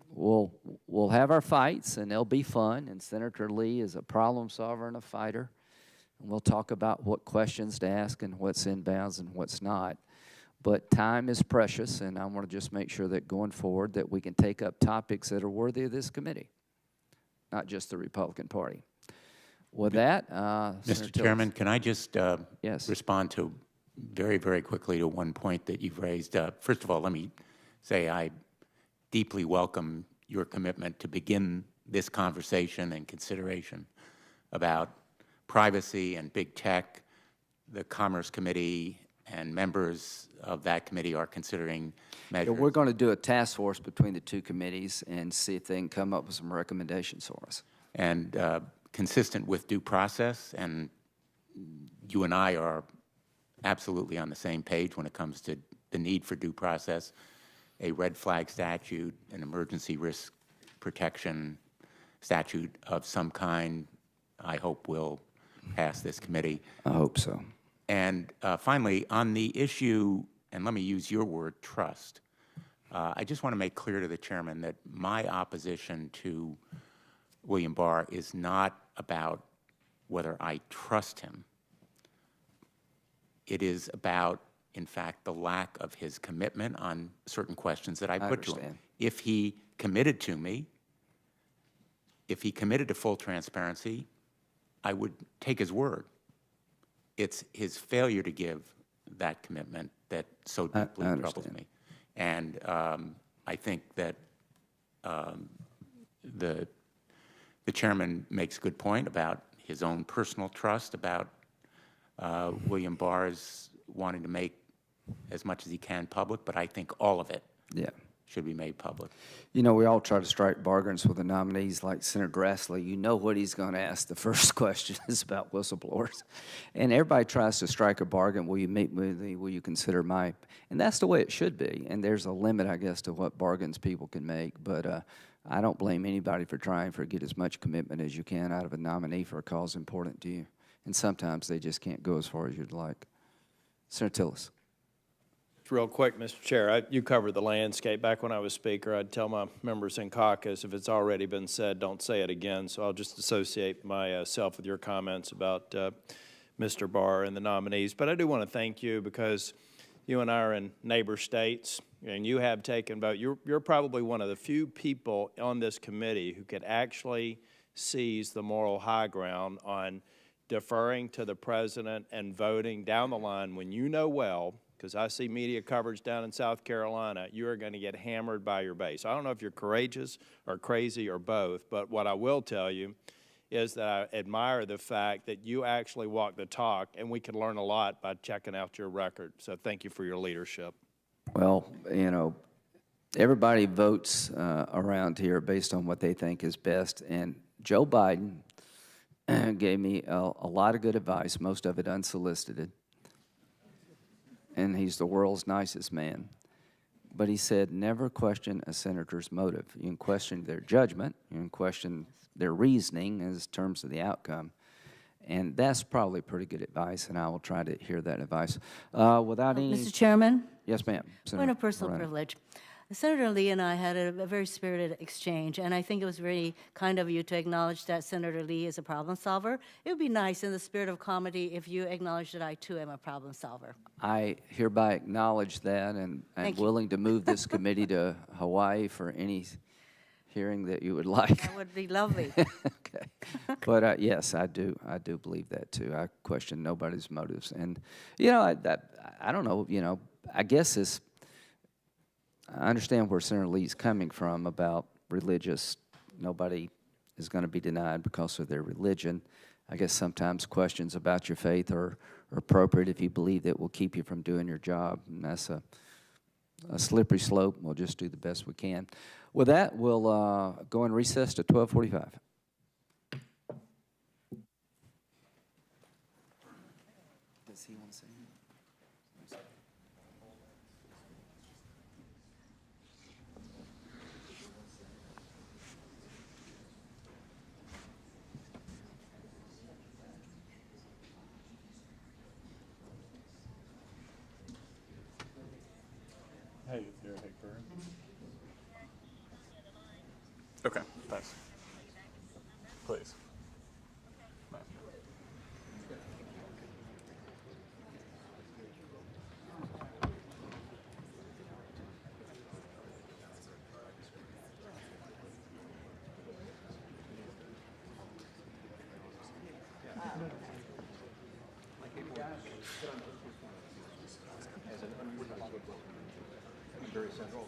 we'll have our fights, and they'll be fun, and Senator Lee is a problem solver and a fighter. And we'll talk about what questions to ask and what's in bounds and what's not. But time is precious, and I want to just make sure that going forward that we can take up topics that are worthy of this committee, not just the Republican Party. With that,
Mr. Chairman, can I just respond to very, very quickly to one point that you've raised? First of all, let me say I deeply welcome your commitment to begin this conversation and consideration about privacy and big tech. The Commerce Committee and members of that committee are considering measures.
Yeah, we're going to do a task force between the two committees and see if they can come up with some recommendations for us.
And consistent with due process, and you and I are absolutely on the same page when it comes to the need for due process. A red flag statute, an emergency risk protection statute of some kind, I hope will pass this committee.
I hope so.
And finally, on the issue, and let me use your word, trust, I just want to make clear to the chairman that my opposition to William Barr is not about whether I trust him. It is about, in fact, the lack of his commitment on certain questions that I put to him. If he committed to me, if he committed to full transparency, I would take his word. It's his failure to give that commitment that so deeply troubles me. And I think that the chairman makes a good point about his own personal trust, about William Barr's wanting to make as much as he can public, but I think all of it should be made public.
You know, we all try to strike bargains with the nominees like Senator Grassley. You know what he's going to ask. The first question is about whistleblowers. And everybody tries to strike a bargain. Will you meet with me? Will you consider my... And that's the way it should be. And there's a limit, I guess, to what bargains people can make. But I don't blame anybody for trying to get as much commitment as you can out of a nominee for a cause important to you. And sometimes they just can't go as far as you'd like. Senator Tillis.
Real quick, Mr. Chair, you covered the landscape. Back when I was Speaker, I'd tell my members in caucus, if it's already been said, don't say it again. So I'll just associate myself with your comments about Mr. Barr and the nominees. But I do want to thank you because you and I are in neighbor states, and you have taken vote. You're probably one of the few people on this committee who could actually seize the moral high ground on deferring to the president and voting down the line when you know well, because I see media coverage down in South Carolina, you are going to get hammered by your base. I don't know if you're courageous or crazy or both, but what I will tell you is that I admire the fact that you actually walk the talk, and we can learn a lot by checking out your record. So thank you for your leadership.
Well, you know, everybody votes around here based on what they think is best, and Joe Biden gave me a lot of good advice, most of it unsolicited. And he's the world's nicest man. But he said, never question a senator's motive. You can question their judgment, you can question their reasoning in terms of the outcome. And that's probably pretty good advice, and I will try to hear that advice. Without any...
Mr. Chairman?
Yes, ma'am.
Point of personal privilege. Senator Lee and I had a very spirited exchange, and I think it was very kind of you to acknowledge that Senator Lee is a problem solver. It would be nice in the spirit of comedy if you acknowledged that I, too, am a problem solver.
I hereby acknowledge that, and I'm willing to move this committee to Hawaii for any hearing that you would like.
That would be lovely.
Okay. But yes, I do believe that, too. I question nobody's motives. And, you know, I don't know, you know, I guess I understand where Senator Lee's coming from about religious. Nobody is going to be denied because of their religion. I guess sometimes questions about your faith are appropriate if you believe that will keep you from doing your job, and that's a slippery slope. We'll just do the best we can. With that, we'll go in recess to 12:45. Does he want to say anything?
Hey, Derek Hickburn. Okay, thanks. Please.
Very central.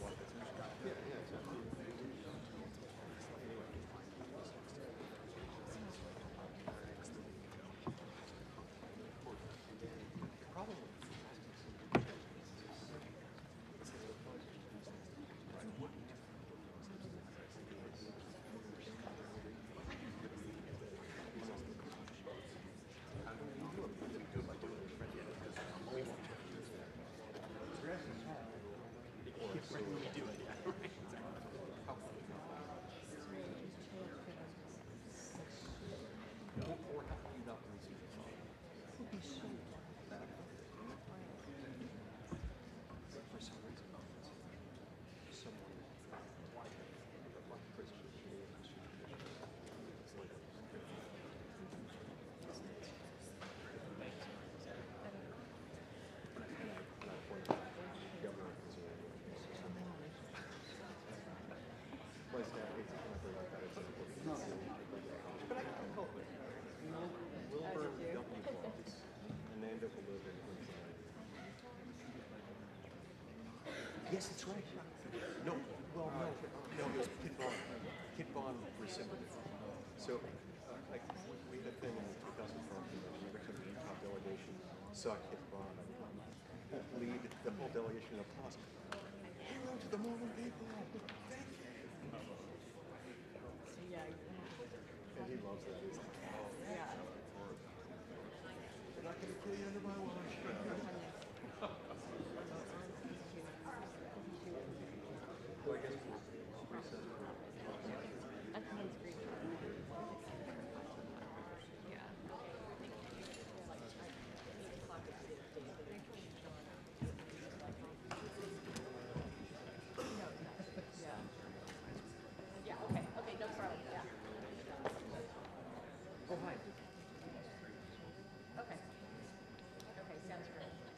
Yes, that's right. No, well, no, it was Kit Vaughn. Kit Vaughn rescinded. So, we had a thing in the 2012 the Utah delegation saw Kit Vaughn lead the whole delegation of Tusk. Hello to the Mormon people. Thank you. And he loves that. He's like, oh, yeah. They're not going to kill you under my watch.
Okay, sounds great.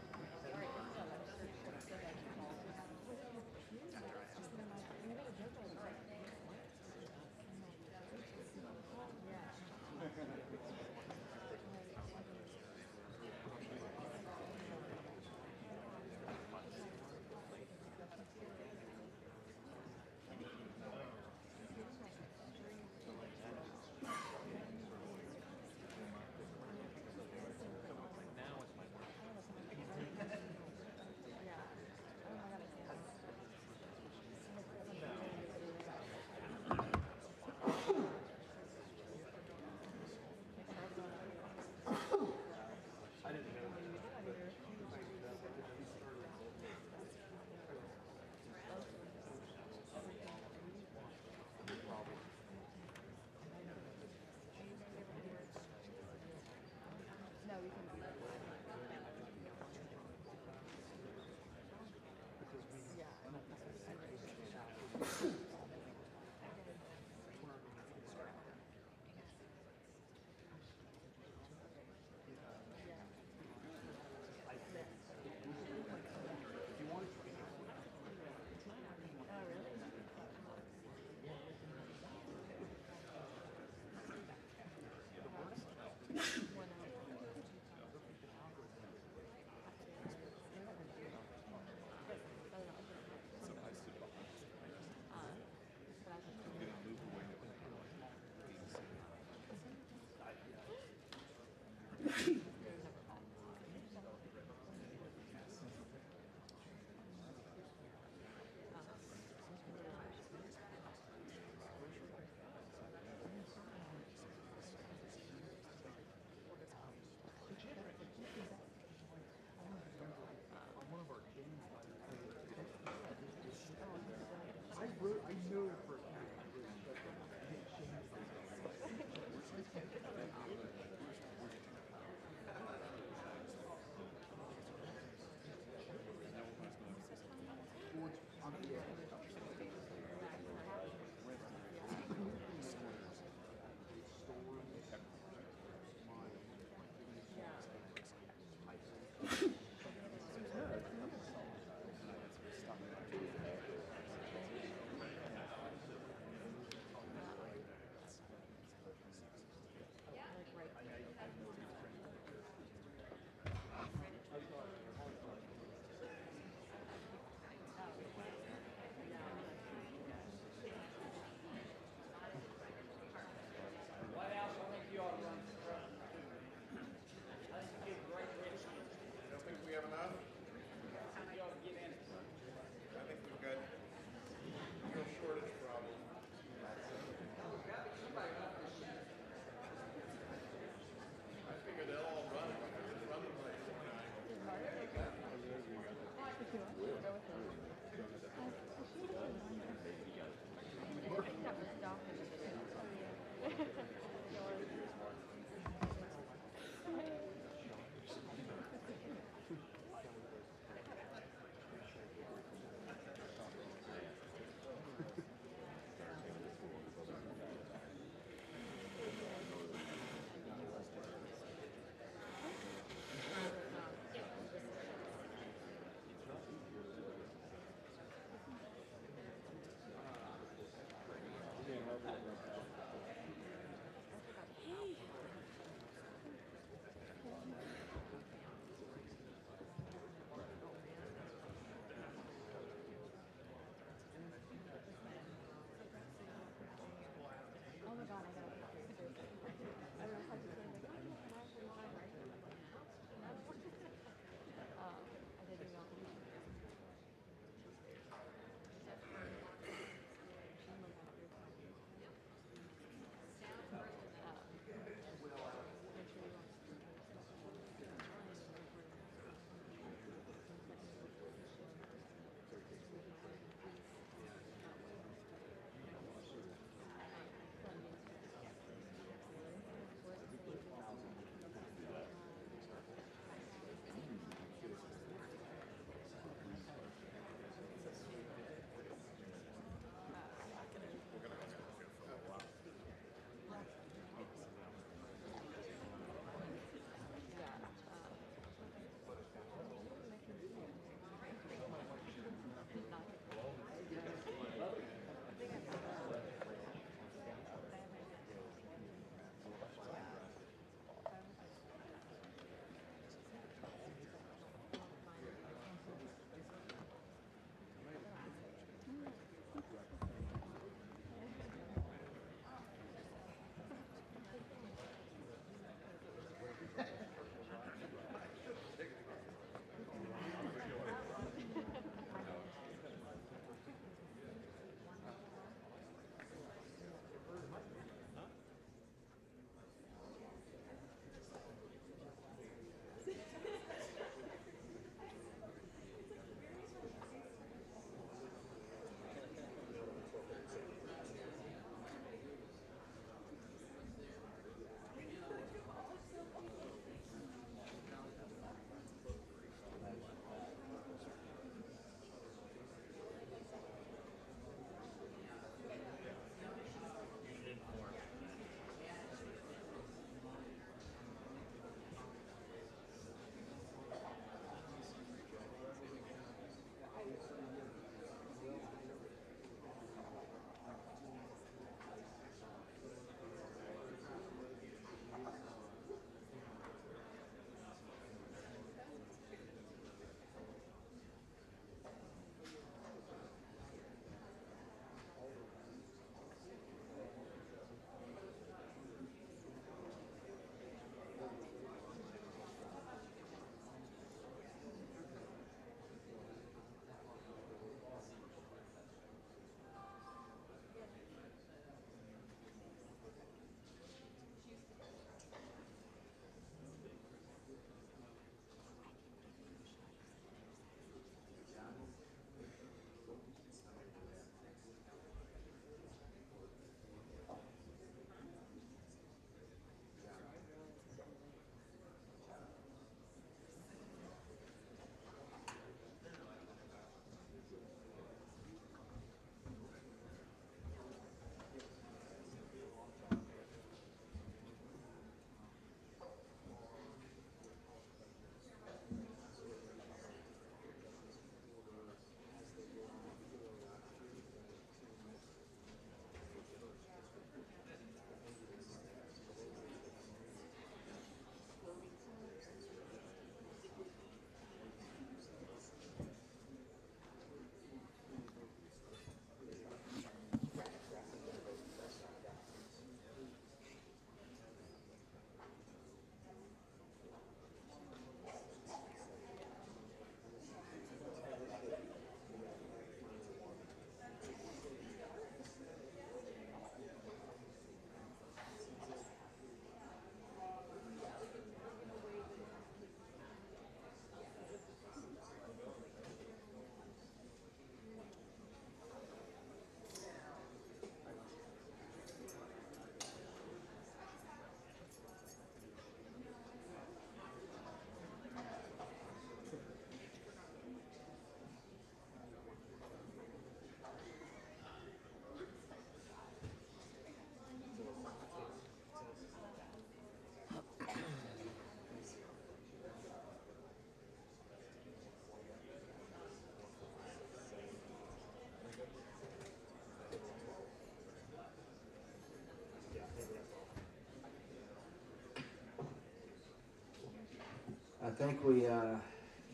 think we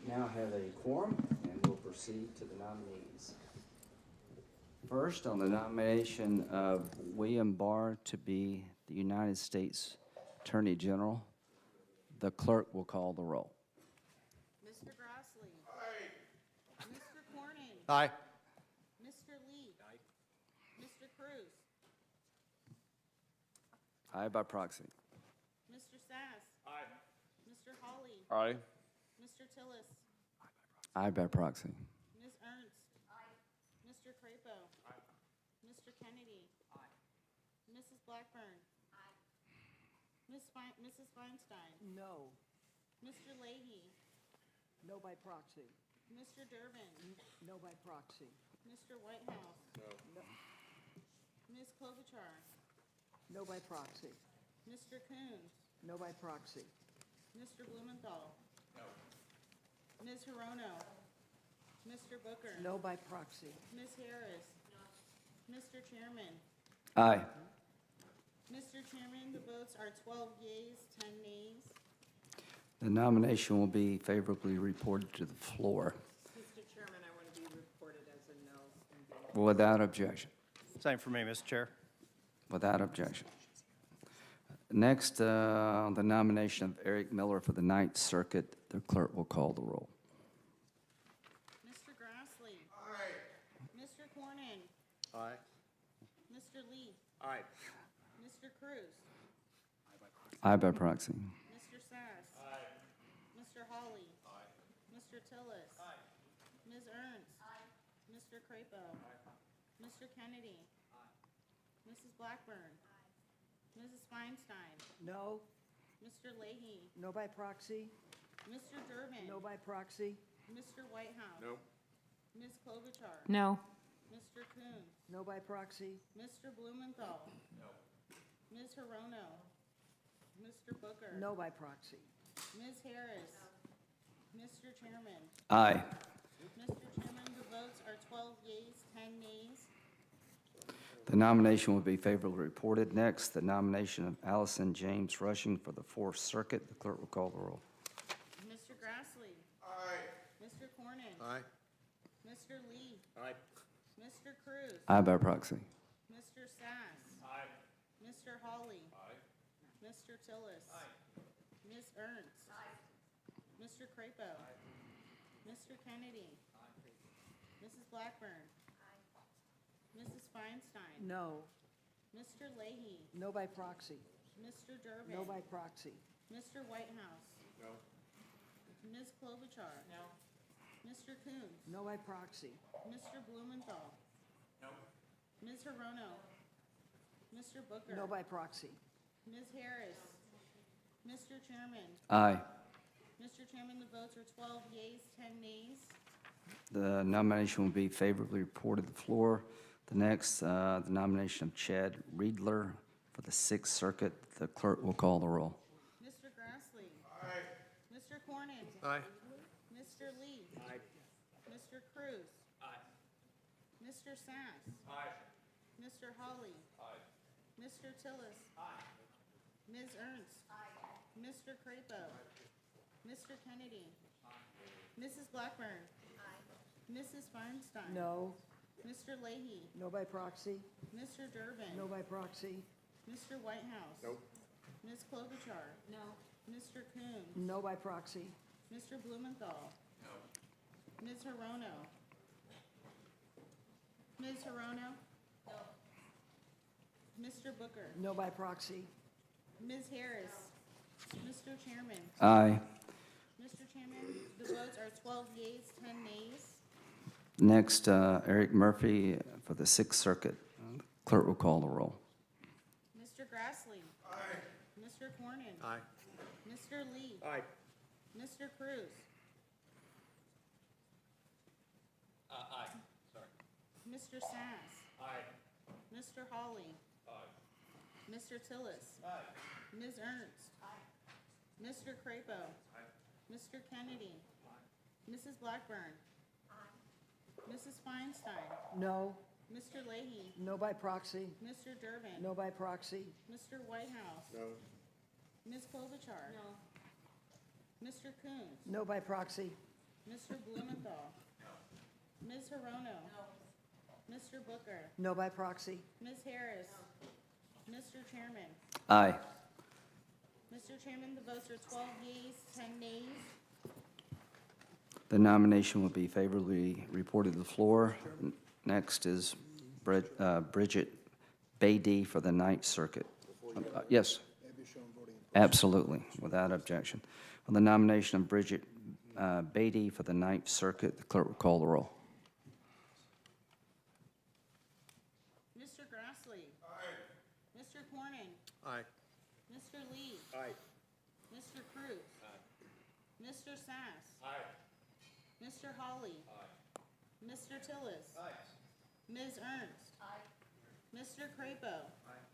now have a quorum, and we'll proceed to the nominees. First, on the nomination of William Barr to be the United States Attorney General, the clerk will call the roll.
Mr. Grassley. Aye. Mr. Cornyn.
Aye.
Mr. Lee. Aye. Mr. Cruz.
Aye by proxy.
Mr. Sass. Aye. Mr. Hawley.
Aye.
Mr. Tillis.
Aye by proxy.
Ms. Ernst. Aye. Mr. Crapo. Aye. Mr. Kennedy. Aye. Mrs. Blackburn. Aye. Mrs. Feinstein.
No.
Mr. Leahy.
No by proxy.
Mr. Durbin.
No by proxy.
Mr. Whitehouse.
No.
Ms. Klobuchar.
No by proxy.
Mr. Coons.
No by proxy.
Mr. Blumenthal. No. Ms. Hirono. Mr. Booker.
No by proxy.
Ms. Harris. Mr. Chairman.
Aye.
Mr. Chairman, the votes are 12 yeas, 10 nays.
The nomination will be favorably reported to the floor.
Mr. Chairman, I want to be reported as a no.
Without objection.
Same for me, Mr. Chair.
Without objection. Next, on the nomination of Eric Miller for the Ninth Circuit, the clerk will call the roll.
Mr. Grassley. Aye. Mr. Cornyn.
Aye.
Mr. Lee.
Aye.
Mr. Cruz.
Aye by proxy.
Mr. Sass. Aye. Mr. Hawley. Aye. Mr. Tillis. Aye. Ms. Ernst. Aye. Mr. Crapo. Aye. Mr. Kennedy. Aye. Mrs. Blackburn. Aye. Mrs. Feinstein.
No.
Mr. Leahy.
No by proxy.
Mr. Durbin.
No by proxy.
Mr. Whitehouse.
No.
Ms. Klobuchar.
No.
Mr. Coons.
No by proxy.
Mr. Blumenthal. No. Ms. Hirono. Mr. Booker.
No by proxy.
Ms. Harris. Mr. Chairman.
Aye.
Mr. Chairman, the votes are 12 yeas, 10 nays.
The nomination will be favorably reported. Next, the nomination of Allison James Rushing for the Fourth Circuit. The clerk will call the roll.
Mr. Grassley. Aye. Mr. Cornyn.
Aye.
Mr. Lee.
Aye.
Mr. Cruz.
Aye by proxy.
Mr. Sass. Aye. Mr. Hawley. Aye. Mr. Tillis. Aye. Ms. Ernst. Aye. Mr. Crapo. Aye. Mr. Kennedy. Aye. Mrs. Blackburn. Aye. Mrs. Feinstein.
No.
Mr. Leahy.
No by proxy.
Mr. Durbin.
No by proxy.
Mr. Whitehouse.
No.
Ms. Klobuchar. No. Mr. Coons.
No by proxy.
Mr. Blumenthal.
No.
Ms. Hirono. Mr. Booker.
No by proxy.
Ms. Harris. Mr. Chairman.
Aye.
Mr. Chairman, the votes are 12 yeas, 10 nays.
The nomination will be favorably reported to the floor. The next, the nomination of Chad Riedler for the Sixth Circuit. The clerk will call the roll.
Mr. Grassley. Aye. Mr. Cornyn.
Aye.
Mr. Lee.
Aye.
Mr. Cruz.
Aye.
Mr. Sass.
Aye.
Mr. Hawley.
Aye.
Mr. Tillis.
Aye.
Ms. Ernst. Aye. Mr. Crapo. Mr. Kennedy. Aye. Mrs. Blackburn. Aye. Mrs. Feinstein.
No.
Mr. Leahy.
No by proxy.
Mr. Durbin.
No by proxy.
Mr. Whitehouse.
Nope.
Ms. Klobuchar. No. Mr. Coons.
No by proxy.
Mr. Blumenthal. No. Ms. Hirono. Ms. Hirono. No. Mr. Booker.
No by proxy.
Ms. Harris. Mr. Chairman.
Aye.
Mr. Chairman, the votes are 12 yeas, 10 nays.
Next, Eric Murphy for the Sixth Circuit. Clerk will call the roll.
Mr. Grassley. Aye. Mr. Cornyn.
Aye.
Mr. Lee.
Aye.
Mr. Cruz.
Aye. Sorry.
Mr. Sass.
Aye.
Mr. Hawley.
Aye.
Mr. Tillis.
Aye.
Ms. Ernst. Mr. Crapo. Mr. Kennedy. Mrs. Blackburn. Mrs. Feinstein.
No.
Mr. Leahy.
No by proxy.
Mr. Durbin.
No by proxy.
Mr. Whitehouse.
No.
Ms. Klobuchar. No. Mr. Coons?
No by proxy.
Mr. Blumenthal? Ms. Hirono? Mr. Booker?
No by proxy.
Ms. Harris? Mr. Chairman?
Aye.
Mr. Chairman, the votes are 12 yeas, 10 nays.
The nomination will be favorably reported to the floor. Next is Bridget Beatty for the Ninth Circuit. Yes. Absolutely, without objection. On the nomination of Bridget Beatty for the Ninth Circuit, the clerk will call the roll.
Mr. Grassley? Aye. Mr. Cornyn?
Aye.
Mr. Lee?
Aye.
Mr. Cruz? Aye. Mr. Sass?
Aye.
Mr. Hawley? Aye. Mr. Tillis?
Aye.
Ms. Ernst? Aye. Mr. Crapo? Aye.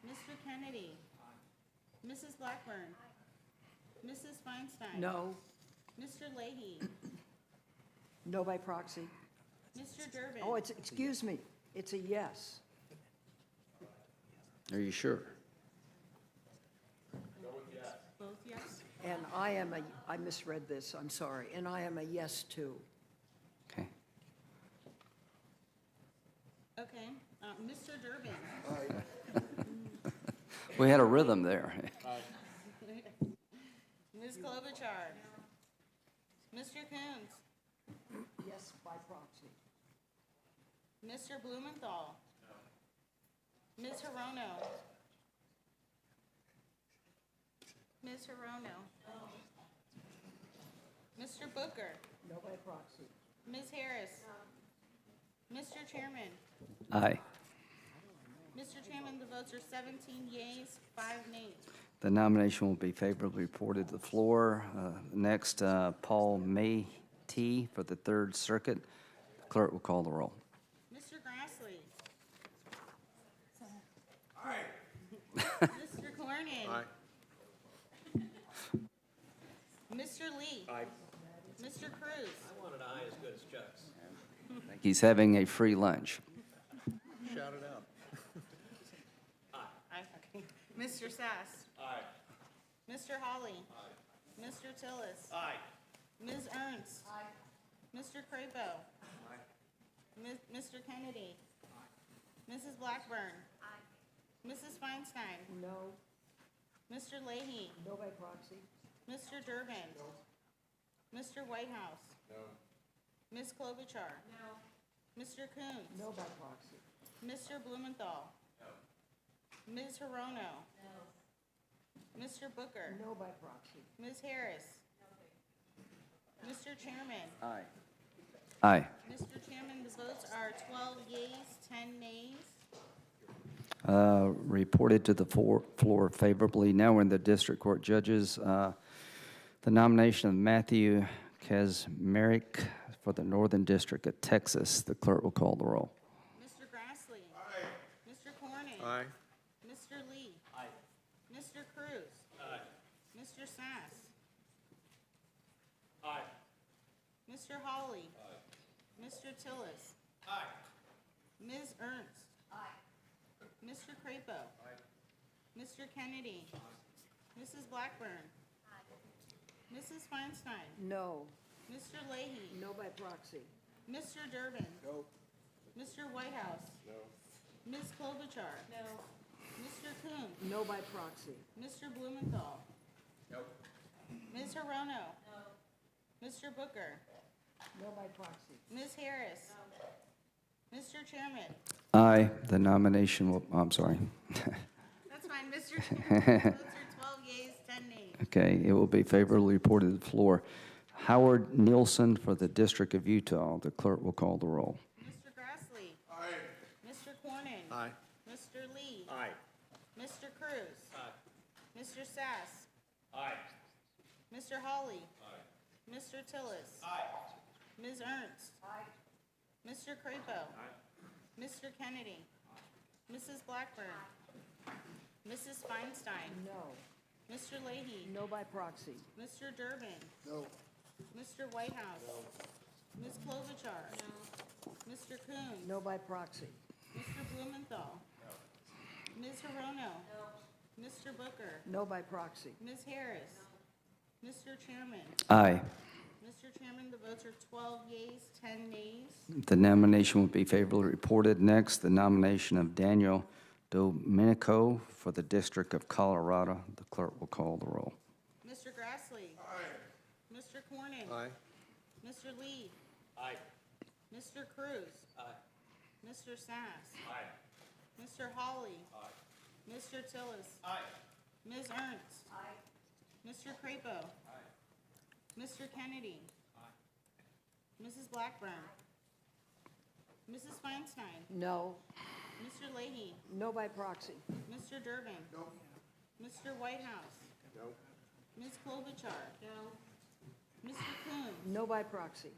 Mr. Kennedy? Aye. Mrs. Blackburn? Aye. Mrs. Feinstein?
No.
Mr. Leahy?
No by proxy.
Mr. Durbin?
Oh, excuse me, it's a yes.
Are you sure?
Both yes?
And I misread this, I'm sorry, and I am a yes too.
Okay.
Okay. Mr. Durbin?
We had a rhythm there.
Ms. Klobuchar? Mr. Coons?
Yes by proxy.
Mr. Blumenthal? Ms. Hirono? Ms. Hirono? Mr. Booker?
No by proxy.
Ms. Harris? Mr. Chairman?
Aye.
Mr. Chairman, the votes are 17 yeas, 5 nays.
The nomination will be favorably reported to the floor. Next, Paul Maytee for the Third Circuit. The clerk will call the roll.
Mr. Grassley?
Aye.
Mr. Cornyn?
Aye.
Mr. Lee?
Aye.
Mr. Cruz?
I want an aye as good as Chuck's.
I think he's having a free lunch.
Shout it out.
Aye. Okay. Mr. Sass?
Aye.
Mr. Hawley? Aye. Mr. Tillis?
Aye.
Ms. Ernst? Aye. Mr. Crapo?
Aye.
Mr. Kennedy? Aye. Mrs. Blackburn? Aye. Mrs. Feinstein?
No.
Mr. Leahy?
No by proxy.
Mr. Durbin? No. Mr. Whitehouse?
No.
Ms. Klobuchar? No. Mr. Coons?
No by proxy.
Mr. Blumenthal?
No.
Ms. Hirono? No. Mr. Booker?
No by proxy.
Ms. Harris? Mr. Chairman?
Aye. Aye.
Mr. Chairman, the votes are 12 yeas, 10 nays.
Reported to the floor favorably. Now we're in the district court judges. The nomination of Matthew Kazmarek for the Northern District of Texas. The clerk will call the roll.
Mr. Grassley?
Aye.
Mr. Cornyn?
Aye.
Mr. Lee?
Aye.
Mr. Cruz?
Aye.
Mr. Sass?
Aye.
Mr. Hawley? Aye. Mr. Tillis?
Aye.
Ms. Ernst? Aye. Mr. Crapo? Aye. Mr. Kennedy? Aye. Mrs. Blackburn? Aye. Mrs. Feinstein?
No.
Mr. Leahy?
No by proxy.
Mr. Durbin?
No.
Mr. Whitehouse?
No.
Ms. Klobuchar? No. Mr. Coons?
No by proxy.
Mr. Blumenthal?
No.
Ms. Hirono? No. Mr. Booker?
No by proxy.
Ms. Harris? Mr. Chairman?
Aye. The nomination will, I'm sorry.
That's fine, Mr. Chairman. Votes are 12 yeas, 10 nays.
Okay, it will be favorably reported to the floor. Howard Nielsen for the District of Utah. The clerk will call the roll.
Mr. Grassley?
Aye.
Mr. Cornyn?
Aye.
Mr. Lee?
Aye.
Mr. Cruz?
Aye.
Mr. Sass?
Aye.
Mr. Hawley?
Aye.
Mr. Tillis?
Aye.
Ms. Ernst? Mr. Crapo? Mr. Kennedy? Mrs. Blackburn? Mrs. Feinstein?
No.
Mr. Leahy?
No by proxy.
Mr. Durbin?
No.
Mr. Whitehouse? Ms. Klobuchar? Mr. Coons?
No by proxy.
Mr. Blumenthal? Ms. Hirono? Mr. Booker?
No by proxy.
Ms. Harris? Mr. Chairman.
Aye.
Mr. Chairman, the votes are 12 yeas, 10 nays.
The nomination will be favorably reported. Next, the nomination of Daniel Domenico for the District of Colorado. The clerk will call the roll.
Mr. Grassley. Aye. Mr. Cornyn.
Aye.
Mr. Lee.
Aye.
Mr. Cruz.
Aye.
Mr. Sass.
Aye.
Mr. Hawley.
Aye.
Mr. Tillis.
Aye.
Ms. Ernst. Aye. Mr. Crapo.
Aye.
Mr. Kennedy.
Aye.
Mrs. Blackburn. Mrs. Feinstein.
No.
Mr. Leahy.
No by proxy.
Mr. Durbin.
No.
Mr. Whitehouse.
No.
Ms. Klobuchar. No. Mr. Coons.
No by proxy.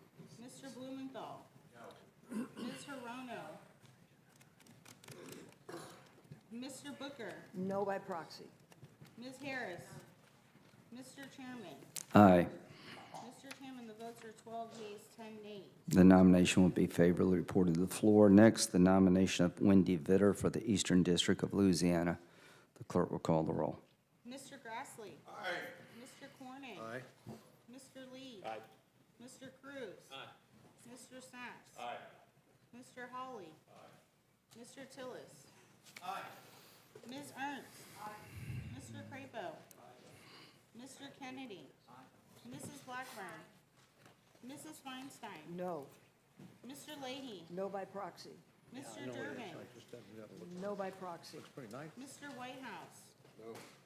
Mr. Blumenthal. No. Ms. Hirono. Mr. Booker.
No by proxy.
Ms. Harris. Mr. Chairman.
Aye.
Mr. Chairman, the votes are 12 yeas, 10 nays.
The nomination will be favorably reported to the floor. Next, the nomination of Wendy Vitter for the Eastern District of Louisiana. The clerk will call the roll.
Mr. Grassley. Aye. Mr. Cornyn.
Aye.
Mr. Lee.
Aye.
Mr. Cruz.
Aye.
Mr. Sacks.
Aye.
Mr. Hawley. Aye. Mr. Tillis.
Aye.
Ms. Ernst. Aye. Mr. Crapo. Aye. Mr. Kennedy. Aye. Mrs. Blackburn. Mrs. Feinstein.
No.
Mr. Leahy.
No by proxy.
Mr. Durbin.
No by proxy.
Pretty nice.
Mr. Whitehouse.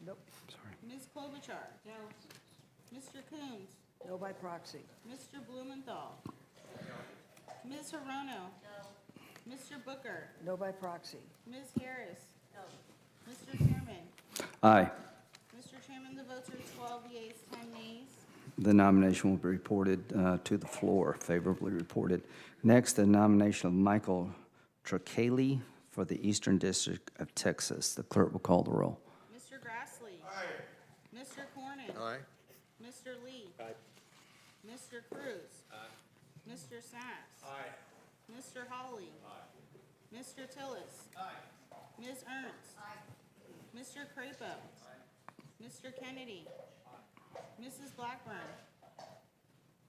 Nope.
Ms. Klobuchar. No. Mr. Coons.
No by proxy.
Mr. Blumenthal. Ms. Hirono. Mr. Booker.
No by proxy.
Ms. Harris. Mr. Chairman.
Aye.
Mr. Chairman, the votes are 12 yeas, 10 nays.
The nomination will be reported to the floor, favorably reported. Next, the nomination of Michael Tracali for the Eastern District of Texas. The clerk will call the roll.
Mr. Grassley. Aye. Mr. Cornyn.
Aye.
Mr. Lee.
Aye.
Mr. Cruz. Aye. Mr. Sacks.
Aye.
Mr. Hawley. Aye. Mr. Tillis.
Aye.
Ms. Ernst. Aye. Mr. Crapo. Aye. Mr. Kennedy. Aye. Mrs. Blackburn.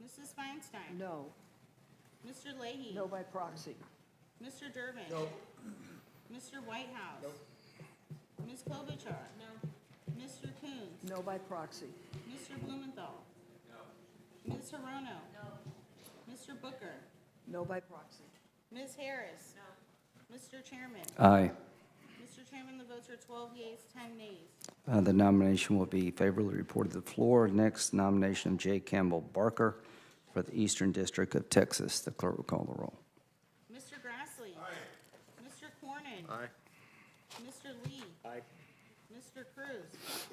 Mrs. Feinstein.
No.
Mr. Leahy.
No by proxy.
Mr. Durbin.
No.
Mr. Whitehouse. Ms. Klobuchar. No. Mr. Coons.
No by proxy.
Mr. Blumenthal. No. Ms. Hirono. No. Mr. Booker.
No by proxy.
Ms. Harris. No. Mr. Chairman.
Aye.
Mr. Chairman, the votes are 12 yeas, 10 nays.
The nomination will be favorably reported to the floor. Next, nomination of J. Campbell Barker for the Eastern District of Texas. The clerk will call the roll.
Mr. Grassley. Aye. Mr. Cornyn.
Aye.
Mr. Lee.
Aye.
Mr. Cruz.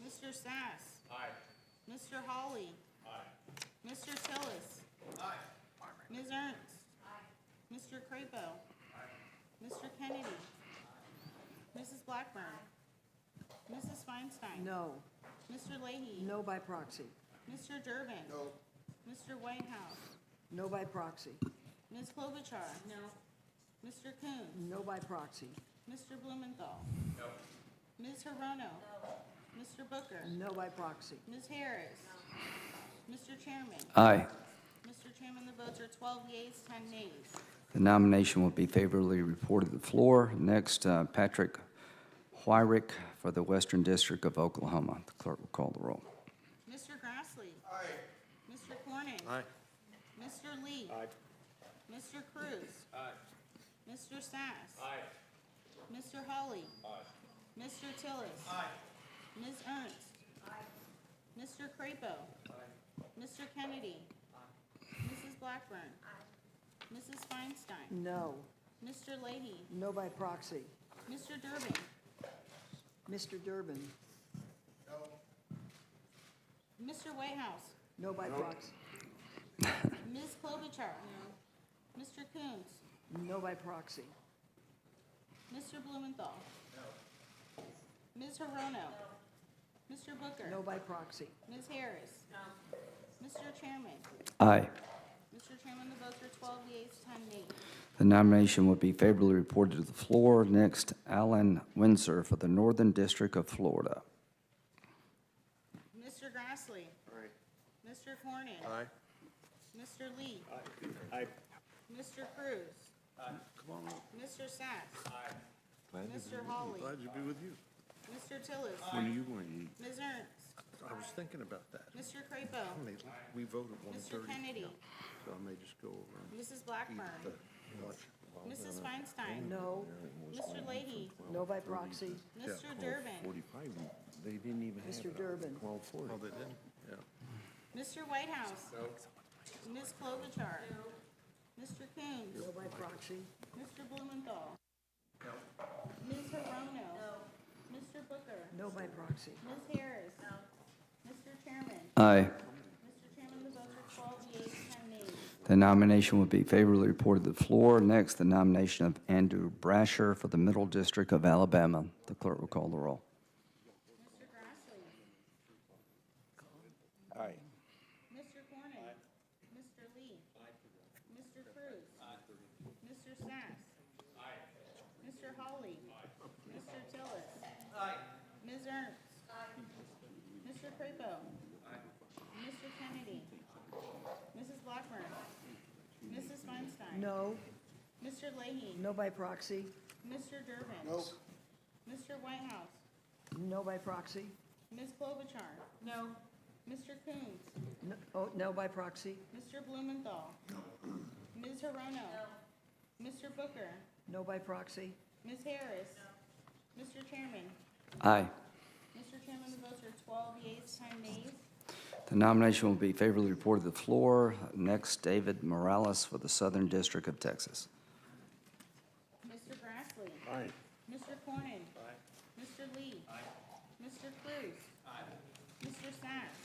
Mr. Sass.
Aye.
Mr. Hawley.
Aye.
Mr. Tillis.
Aye.
Ms. Ernst. Aye. Mr. Crapo. Aye. Mr. Kennedy. Mrs. Blackburn. Mrs. Feinstein.
No.
Mr. Leahy.
No by proxy.
Mr. Durbin.
No.
Mr. Whitehouse.
No by proxy.
Ms. Klobuchar. No. Mr. Coons.
No by proxy.
Mr. Blumenthal. No. Ms. Hirono. No. Mr. Booker.
No by proxy.
Ms. Harris. No. Mr. Chairman.
Aye.
Mr. Chairman, the votes are 12 yeas, 10 nays.
The nomination will be favorably reported to the floor. Next, Patrick Wyrick for the Western District of Oklahoma. The clerk will call the roll.
Mr. Grassley. Aye. Mr. Cornyn.
Aye.
Mr. Lee.
Aye.
Mr. Cruz.
Aye.
Mr. Sass.
Aye.
Mr. Hawley.
Aye.
Mr. Tillis.
Aye.
Ms. Ernst. Aye. Mr. Crapo.
Aye.
Mr. Kennedy. Aye. Mrs. Blackburn. Aye. Mrs. Feinstein.
No.
Mr. Leahy.
No by proxy.
Mr. Durbin.
Mr. Durbin.
Mr. Whitehouse.
No by proxy.
Ms. Klobuchar. No. Mr. Coons.
No by proxy.
Mr. Blumenthal. No. Ms. Hirono. Mr. Booker.
No by proxy.
Ms. Harris. No. Mr. Chairman.
Aye.
Mr. Chairman, the votes are 12 yeas, 10 nays.
The nomination will be favorably reported to the floor. Next, Alan Windsor for the Northern District of Florida.
Mr. Grassley.
Aye.
Mr. Cornyn.
Aye.
Mr. Lee.
Aye.
Mr. Cruz.
Come on up.
Mr. Sacks.
Glad to
Mr.
be-
Hawley.
Glad to be with you.
Mr. Tillis.
When are you going to eat?
Ms. Ernst.
I was thinking about that.
Mr. Crapo.
We voted
Mr.
1:30.
Kennedy.
So I may just go over and
Mrs. Blackburn.
watch.
Mrs. Feinstein.
No.
Mr. Leahy.
No by proxy.
Mr. Durbin.
45, they didn't even have.
Mr. Durbin.
12:40. Oh, they didn't? Yeah.
Mr. Whitehouse. Ms. Klobuchar. Mr. Coons.
No by proxy.
Mr. Blumenthal. Ms. Hirono. Mr. Booker.
No by proxy.
Ms. Harris. Mr. Chairman.
Aye.
Mr. Chairman, the votes are 12 yeas, 10 nays.
The nomination will be favorably reported to the floor. Next, the nomination of Andrew Brasher for the Middle District of Alabama. The clerk will call the roll.
Mr. Grassley.
Aye.
Mr. Cornyn. Mr. Lee. Mr. Cruz. Mr. Sacks. Mr. Hawley. Mr. Tillis. Ms. Ernst. Mr. Crapo. Mr. Kennedy. Mrs. Blackburn. Mrs. Feinstein.
No.
Mr. Leahy.
No by proxy.
Mr. Durbin. No. Mr. Whitehouse.
No by proxy.
Ms. Klobuchar. No. Mr. Coons.
No, oh, no by proxy.
Mr. Blumenthal. Ms. Hirono. Mr. Booker.
No by proxy.
Ms. Harris. Mr. Chairman.
Aye.
Mr. Chairman, the votes are 12 yeas, 10 nays.
The nomination will be favorably reported to the floor. Next, David Morales for the Southern District of Texas.
Mr. Grassley.
Aye.
Mr. Cornyn. Mr. Lee. Mr. Cruz. Mr. Sacks.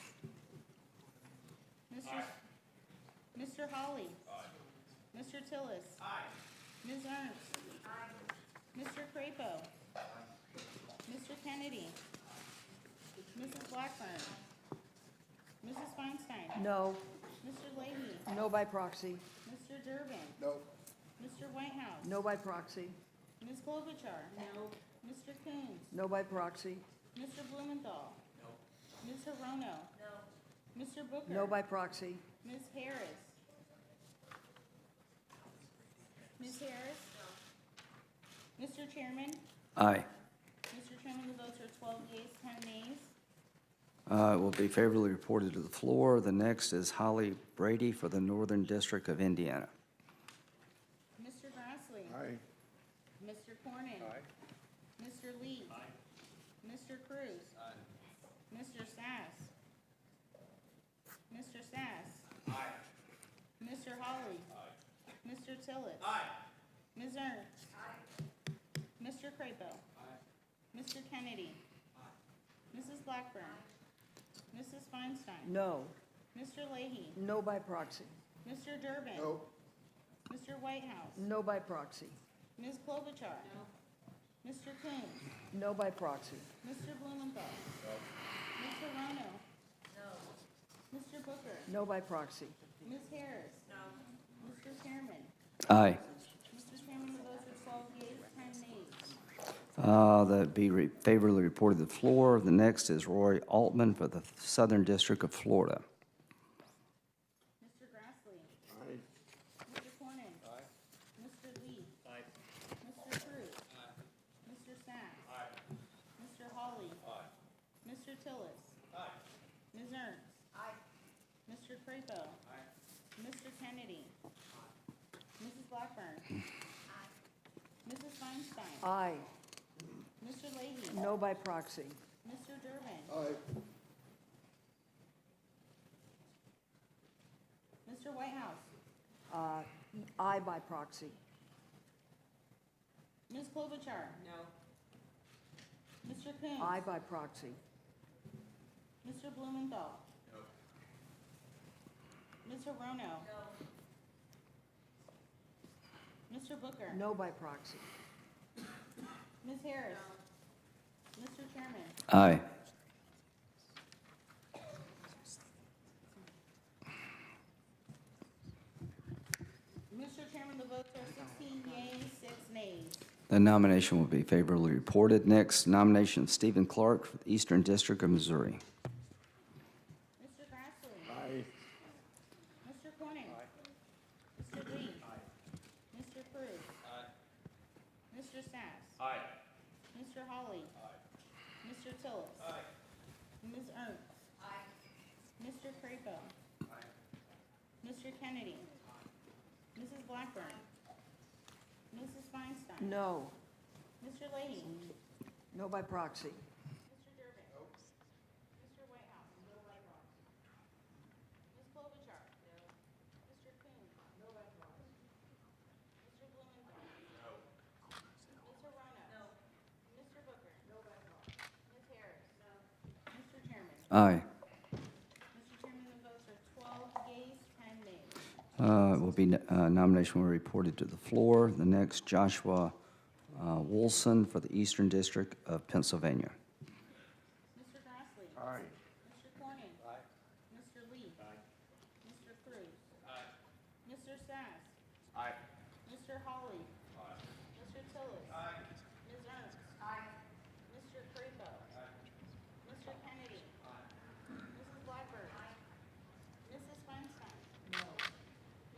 Mr. Hawley. Mr. Tillis. Ms. Ernst. Mr. Crapo. Mr. Kennedy. Mrs. Blackburn. Mrs. Feinstein.
No.
Mr. Leahy.
No by proxy.
Mr. Durbin.
No.
Mr. Whitehouse.
No by proxy.
Ms. Klobuchar. No. Mr. Coons.
No by proxy.
Mr. Blumenthal. No. Ms. Hirono. No. Mr. Booker.
No by proxy.
Ms. Harris. Ms. Harris. No. Mr. Chairman.
Aye.
Mr. Chairman, the votes are 12 yeas, 10 nays.
It will be favorably reported to the floor. The next is Holly Brady for the Northern District of Indiana.
Mr. Grassley.
Aye.
Mr. Cornyn. Mr. Lee. Mr. Cruz. Mr. Sass. Mr. Sass. Mr. Hawley. Mr. Tillis. Ms. Ernst. Mr. Crapo. Mr. Kennedy. Mrs. Blackburn. Mrs. Feinstein.
No.
Mr. Leahy.
No by proxy.
Mr. Durbin.
No.
Mr. Whitehouse.
No by proxy.
Ms. Klobuchar. No. Mr. Coons.
No by proxy.
Mr. Blumenthal. No. Ms. Hirono. No. Mr. Booker.
No by proxy.
Ms. Harris. No. Mr. Chairman.
Aye.
Mr. Chairman, the votes are 12 yeas, 10 nays.
That be favorably reported to the floor. The next is Roy Altman for the Southern District of Florida.
Mr. Grassley.
Aye.
Mr. Cornyn. Mr. Lee. Mr. Cruz. Mr. Sacks. Mr. Hawley. Mr. Tillis. Ms. Ernst. Mr. Crapo. Mr. Kennedy. Mrs. Blackburn. Mrs. Feinstein.
Aye.
Mr. Leahy.
No by proxy.
Mr. Durbin.
Aye.
Mr. Whitehouse.
Aye by proxy.
Ms. Klobuchar. No. Mr. Coons.
Aye by proxy.
Mr. Blumenthal. No. Ms. Hirono. No. Mr. Booker.
No by proxy.
Ms. Harris. Mr. Chairman.
Aye.
Mr. Chairman, the votes are 16 yeas, 6 nays.
The nomination will be favorably reported. Next, nomination of Stephen Clark for the Eastern District of Missouri.
Mr. Grassley. Mr. Tillis. Ms. Ernst. Mr. Crapo. Mr. Kennedy. Mrs. Blackburn. Mrs. Feinstein.
No.
Mr. Leahy.
No by proxy.
Mr. Durbin. Mr. Whitehouse. No by proxy. Ms. Klobuchar. No. Mr. Coon. No by proxy. Mr. Blumenthal. No. Ms. Arona. No. Mr. Booker. No by proxy. Ms. Harris. No. Mr. Chairman.
Aye.
Mr. Chairman, the votes are 12 yeas, 10 nays.
Nomination will be reported to the floor. The next, Joshua Wolson for the Eastern District of Pennsylvania.
Mr. Grassley.
Aye.
Mr. Corning. Aye. Mr. Lee. Aye. Mr. Cruz. Aye. Mr. Sass.
Aye.
Mr. Hawley. Aye. Mr. Tillis. Aye. Ms. Ernst. Aye. Mr. Crapo. Aye. Mr. Kennedy. Aye. Mrs. Blackburn. Aye. Mrs. Feinstein. No.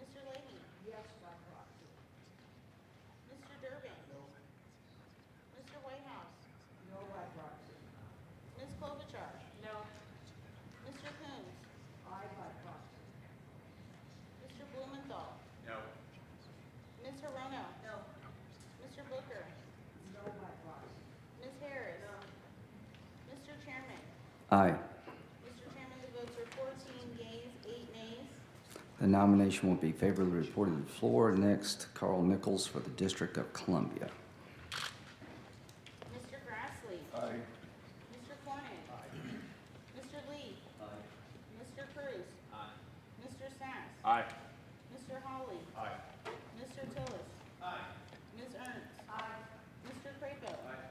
Mr. Leahy. Yes, by proxy. Mr. Durbin. No. Mr. Whitehouse. No by proxy. Ms. Klobuchar. No. Mr. Coons. Aye by proxy. Mr. Blumenthal.
No.
Ms. Hirono. No. Mr. Booker. No by proxy. Ms. Harris. No. Mr. Chairman.
Aye.
Mr. Chairman, the votes are 14 yeas, 8 nays.
The nomination will be favorably reported to the floor. Next, Carl Nichols for the District of Columbia.
Mr. Grassley.
Aye.
Mr. Corning. Aye. Mr. Lee. Aye. Mr. Cruz. Aye. Mr. Sass.
Aye.
Mr. Hawley.
Aye.
Mr. Tillis.
Aye.
Ms. Ernst. Aye. Mr. Crapo. Aye.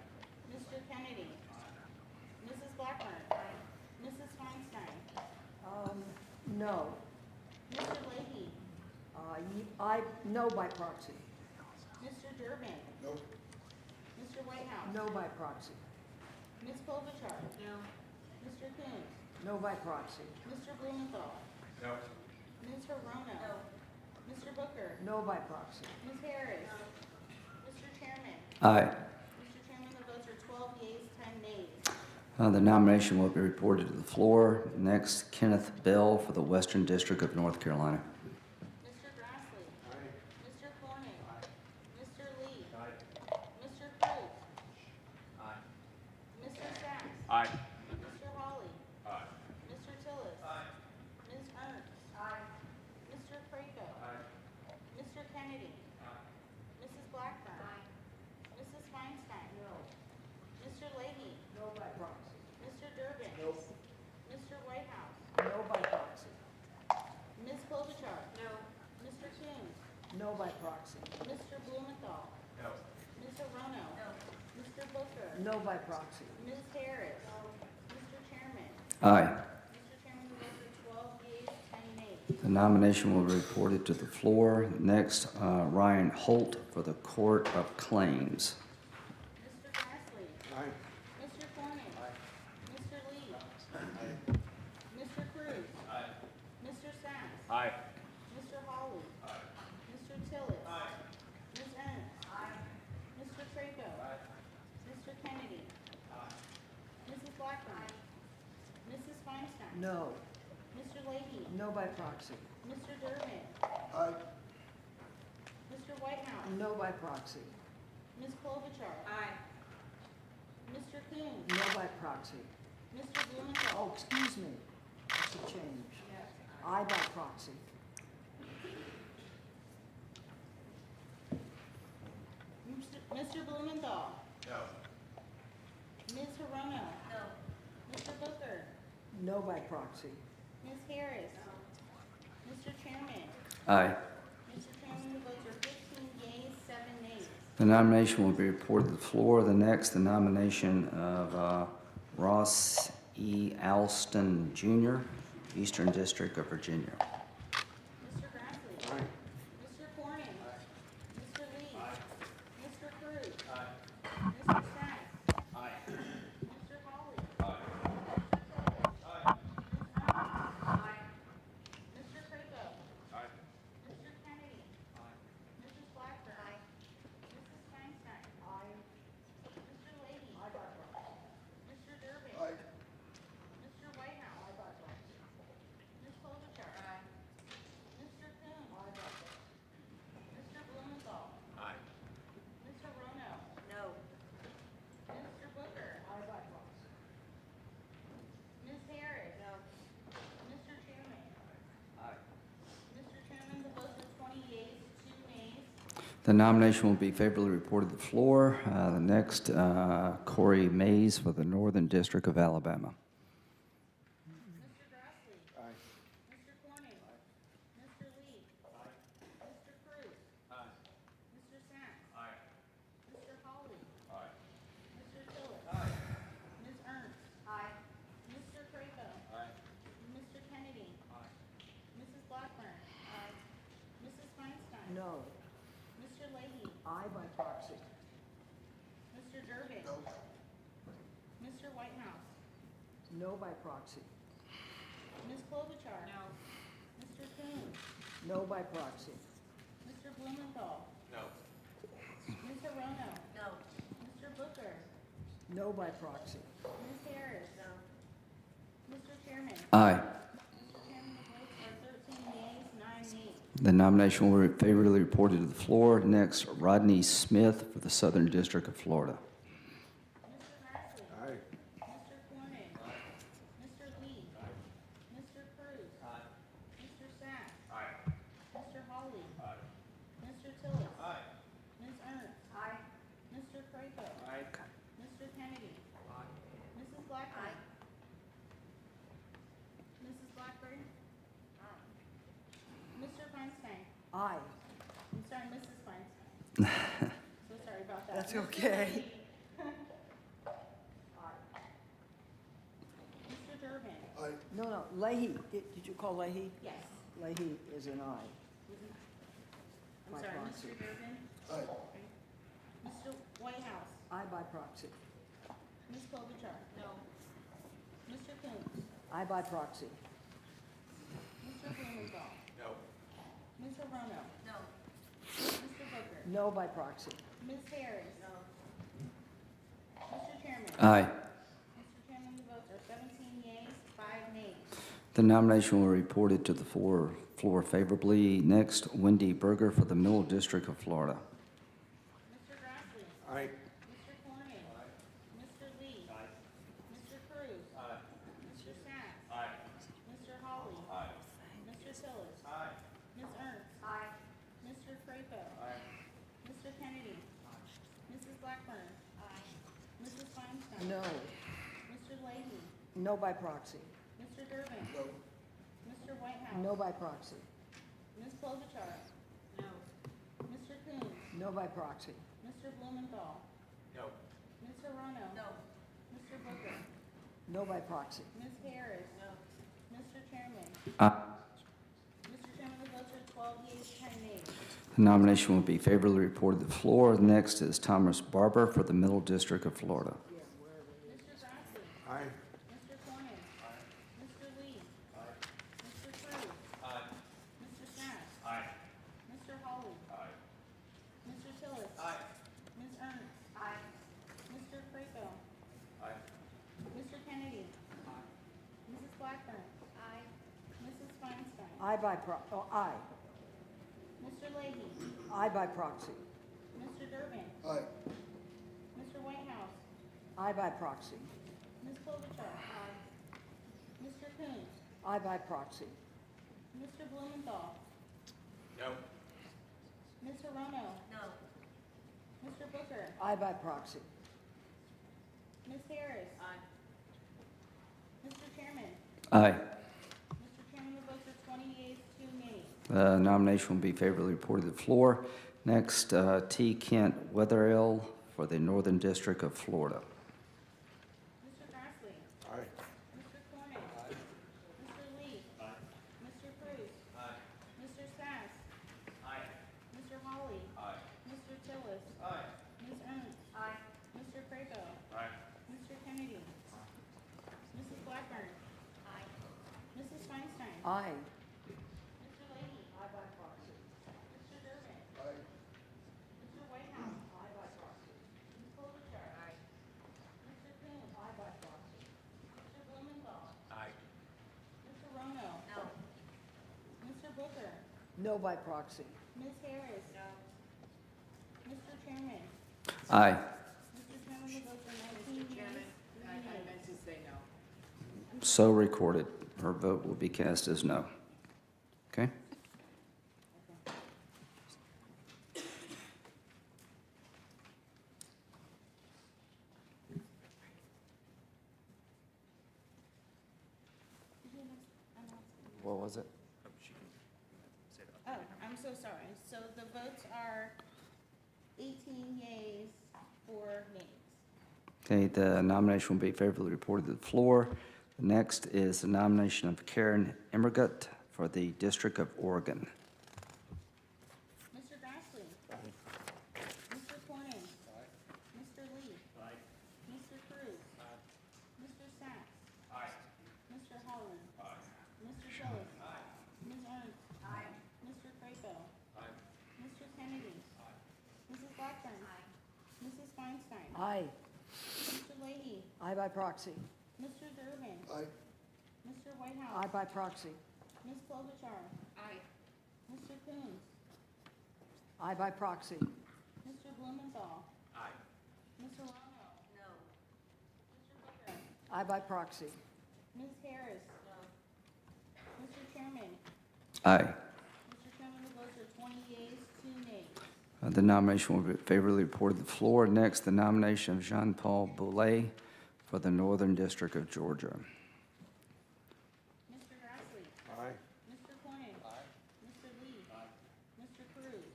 Mr. Kennedy. Mrs. Blackburn. Aye. Mrs. Feinstein.
No.
Mr. Leahy.
No by proxy.
Mr. Durbin.
No.
Mr. Whitehouse.
No by proxy.
Ms. Klobuchar. No. Mr. Coons.
No by proxy.
Mr. Blumenthal.
No.
Ms. Hirono. No. Mr. Booker.
No by proxy.
Ms. Harris. Mr. Chairman.
Aye.
Mr. Chairman, the votes are 12 yeas, 10 nays.
The nomination will be reported to the floor. Next, Kenneth Bell for the Western District of North Carolina.
Mr. Grassley. Aye. Mr. Corning. Aye. Mr. Lee. Aye. Mr. Cruz.
Aye.
Mr. Sass.
Aye.
Mr. Hawley.
Aye.
Mr. Tillis.
Aye.
Ms. Ernst. Aye. Mr. Crapo.
Aye.
Mr. Kennedy.
Aye.
Mrs. Blackburn. Aye. Mrs. Feinstein. No. Mr. Leahy.
No by proxy.
Mr. Durbin.
No.
Mr. Whitehouse.
No by proxy.
Ms. Klobuchar. No. Mr. Coons.
No by proxy.
Mr. Blumenthal.
No.
Ms. Hirono. No. Mr. Booker.
No by proxy.
Ms. Harris. Mr. Chairman.
Aye.
Mr. Chairman, the votes are 12 yeas, 10 nays.
The nomination will be reported to the floor. Next, Ryan Holt for the Court of Claims.
Mr. Grassley.
Aye.
Mr. Corning.
Aye.
Mr. Lee. Mr. Cruz.
Aye.
Mr. Sass.
Aye.
Mr. Hawley. Mr. Tillis. Ms. Ernst. Mr. Crapo. Mr. Kennedy. Mrs. Blackburn. Mrs. Feinstein.
No.
Mr. Leahy.
No by proxy.
Mr. Durbin.
Aye.
Mr. Whitehouse.
No by proxy.
Ms. Klobuchar. Aye. Mr. Coons.
No by proxy.
Mr. Blumenthal.
Oh, excuse me. That's a change. Aye by proxy.
Mr. Blumenthal.
No.
Ms. Hirono. No. Mr. Booker.
No by proxy.
Ms. Harris. Mr. Chairman.
Aye.
Mr. Chairman, the votes are 15 yeas, 7 nays.
The nomination will be reported to the floor. The next, the nomination of Ross E. Alston, Jr., Eastern District of Virginia.
Mr. Grassley.
Aye.
Mr. Corning. Mr. Lee. Mr. Cruz. Mr. Sass.
Aye.
Mr. Hawley.
Aye.
Mr. Crapo.
Aye.
Mr. Kennedy. Mrs. Blackburn. Mrs. Feinstein. Mr. Leahy. Mr.
The nomination will be favorably reported to the floor. The next, Corey Mays for the Northern District of Alabama.
Mr. Grassley.
Aye.
Mr. Corning. Mr. Lee. Mr. Cruz. Mr. Sacks. Mr. Hawley. Mr. Tillis. Ms. Ernst. Mr. Crapo. Mr. Kennedy. Mrs. Blackburn. Mrs. Feinstein.
No.
Mr. Leahy.
Aye by proxy.
Mr. Durbin. Mr. Whitehouse.
No by proxy.
Ms. Klobuchar. No. Mr. Coons.
No by proxy.
Mr. Blumenthal.
No.
Ms. Hirono. No. Mr. Booker.
No by proxy.
Ms. Harris. No. Mr. Chairman.
Aye.
Mr. Chairman, the votes are 13 yeas, 9 nays.
The nomination will be favorably reported to the floor. Next, Rodney Smith for the Southern District of Florida.
Mr. Grassley.
Aye.
Mr. Corning. Mr. Lee. Mr. Cruz. Mr. Sacks. Mr. Hawley. Mr. Tillis. Ms. Ernst. Mr. Crapo. Mr. Kennedy. Mrs. Blackburn. Mrs. Blackburn. Mr. Feinstein.
Aye.
I'm sorry, Mrs. Feinstein. So sorry about that.
That's
Mr.
okay.
Leahy. Mr. Durbin.
No, Leahy, did you call Leahy?
Yes.
Leahy is an aye.
I'm
By
sorry,
proxy.
Mr. Durbin. Mr. Whitehouse.
Aye by proxy.
Ms. Klobuchar. No. Mr. Coons.
Aye by proxy.
Mr. Blumenthal.
No.
Ms. Hirono. No. Mr. Booker.
No by proxy.
Ms. Harris. No. Mr. Chairman.
Aye.
Mr. Chairman, the votes are 17 yeas, 5 nays.
The nomination will be reported to the floor favorably. Next, Wendy Berger for the Middle District of Florida.
Mr. Grassley.
Aye.
Mr. Corning. Mr. Lee. Mr. Cruz. Mr. Sacks. Mr. Hawley. Mr. Tillis. Ms. Ernst. Mr. Crapo. Mr. Kennedy. Mrs. Blackburn. Mrs. Feinstein.
No.
Mr. Leahy.
No by proxy.
Mr. Durbin. No. Mr. Whitehouse.
No by proxy.
Ms. Klobuchar. No. Mr. Coons.
No by proxy.
Mr. Blumenthal.
No.
Ms. Hirono. No. Mr. Booker.
No by proxy.
Ms. Harris. No. Mr. Chairman.
Aye.
Mr. Chairman, the votes are 12 yeas, 10 nays.
The nomination will be favorably reported to the floor. Next is Thomas Barber for the Middle District of Florida.
Mr. Grassley.
Aye.
Mr. Corning. Mr. Lee. Mr. Cruz. Mr. Sacks. Mr. Hawley. Mr. Tillis. Ms. Ernst. Mr. Crapo. Mr. Kennedy. Mrs. Blackburn. Mrs. Feinstein.
Aye by aye.
Mr. Leahy.
Aye by proxy.
Mr. Durbin.
Aye.
Mr. Whitehouse.
Aye by proxy.
Ms. Klobuchar. Mr. Coons.
Aye by proxy.
Mr. Blumenthal.
No.
Ms. Hirono. No. Mr. Booker.
Aye by proxy.
Ms. Harris. Mr. Chairman.
Aye.
Mr. Chairman, the votes are 20 yeas, 2 nays.
The nomination will be favorably reported to the floor. Next, T. Kent Wetherill for the Northern District of Florida.
Mr. Grassley.
Aye.
Mr. Corning. Mr. Lee. Mr. Cruz. Mr. Sacks. Mr. Hawley. Mr. Tillis. Ms. Ernst. Mr. Crapo. Mr. Kennedy. Mrs. Blackburn. Mrs. Feinstein.
Aye.
Mr. Leahy.
Aye by proxy.
Mr. Durbin.
Aye.
Mr. Whitehouse.
Aye by proxy.
Ms. Klobuchar. Mr. Coons.
Aye by proxy.
Mr. Blumenthal.
Aye.
Mr. Rono. No. Mr. Booker.
No by proxy.
Ms. Harris. No. Mr. Chairman.
Aye.
Mr. Chairman, the votes are 19 yeas, 3 nays.
So recorded. Her vote will be cast as no. Okay? was it?
Oh, I'm so sorry. So the votes are 18 yeas, 4 nays.
Okay, the nomination will be favorably reported to the floor. The next is the nomination of Karen Emmergut for the District of Oregon.
Mr. Grassley. Mr. Corning. Mr. Lee. Mr. Cruz. Mr. Sachs. Mr. Holland. Mr. Tillis. Ms. Ernst. Mr. Crapo. Mr. Kennedy. Mrs. Blackburn. Mrs. Feinstein.
Aye.
Mr. Leahy.
Aye by proxy.
Mr. Durbin.
Aye.
Mr. Whitehouse.
Aye by proxy.
Ms. Klobuchar.
Aye.
Mr. Coons.
Aye by proxy.
Mr. Blumenthal.
Aye.
Mr. Rono.
No.
Mr. Booker.
Aye by proxy.
Ms. Harris. No. Mr. Chairman.
Aye.
Mr. Chairman, the votes are 20 yeas, 2 nays.
The nomination will be favorably reported to the floor. Next, the nomination of Jean-Paul Boulay for the Northern District of Georgia.
Mr. Grassley.
Aye.
Mr. Corning. Mr. Lee. Mr. Cruz.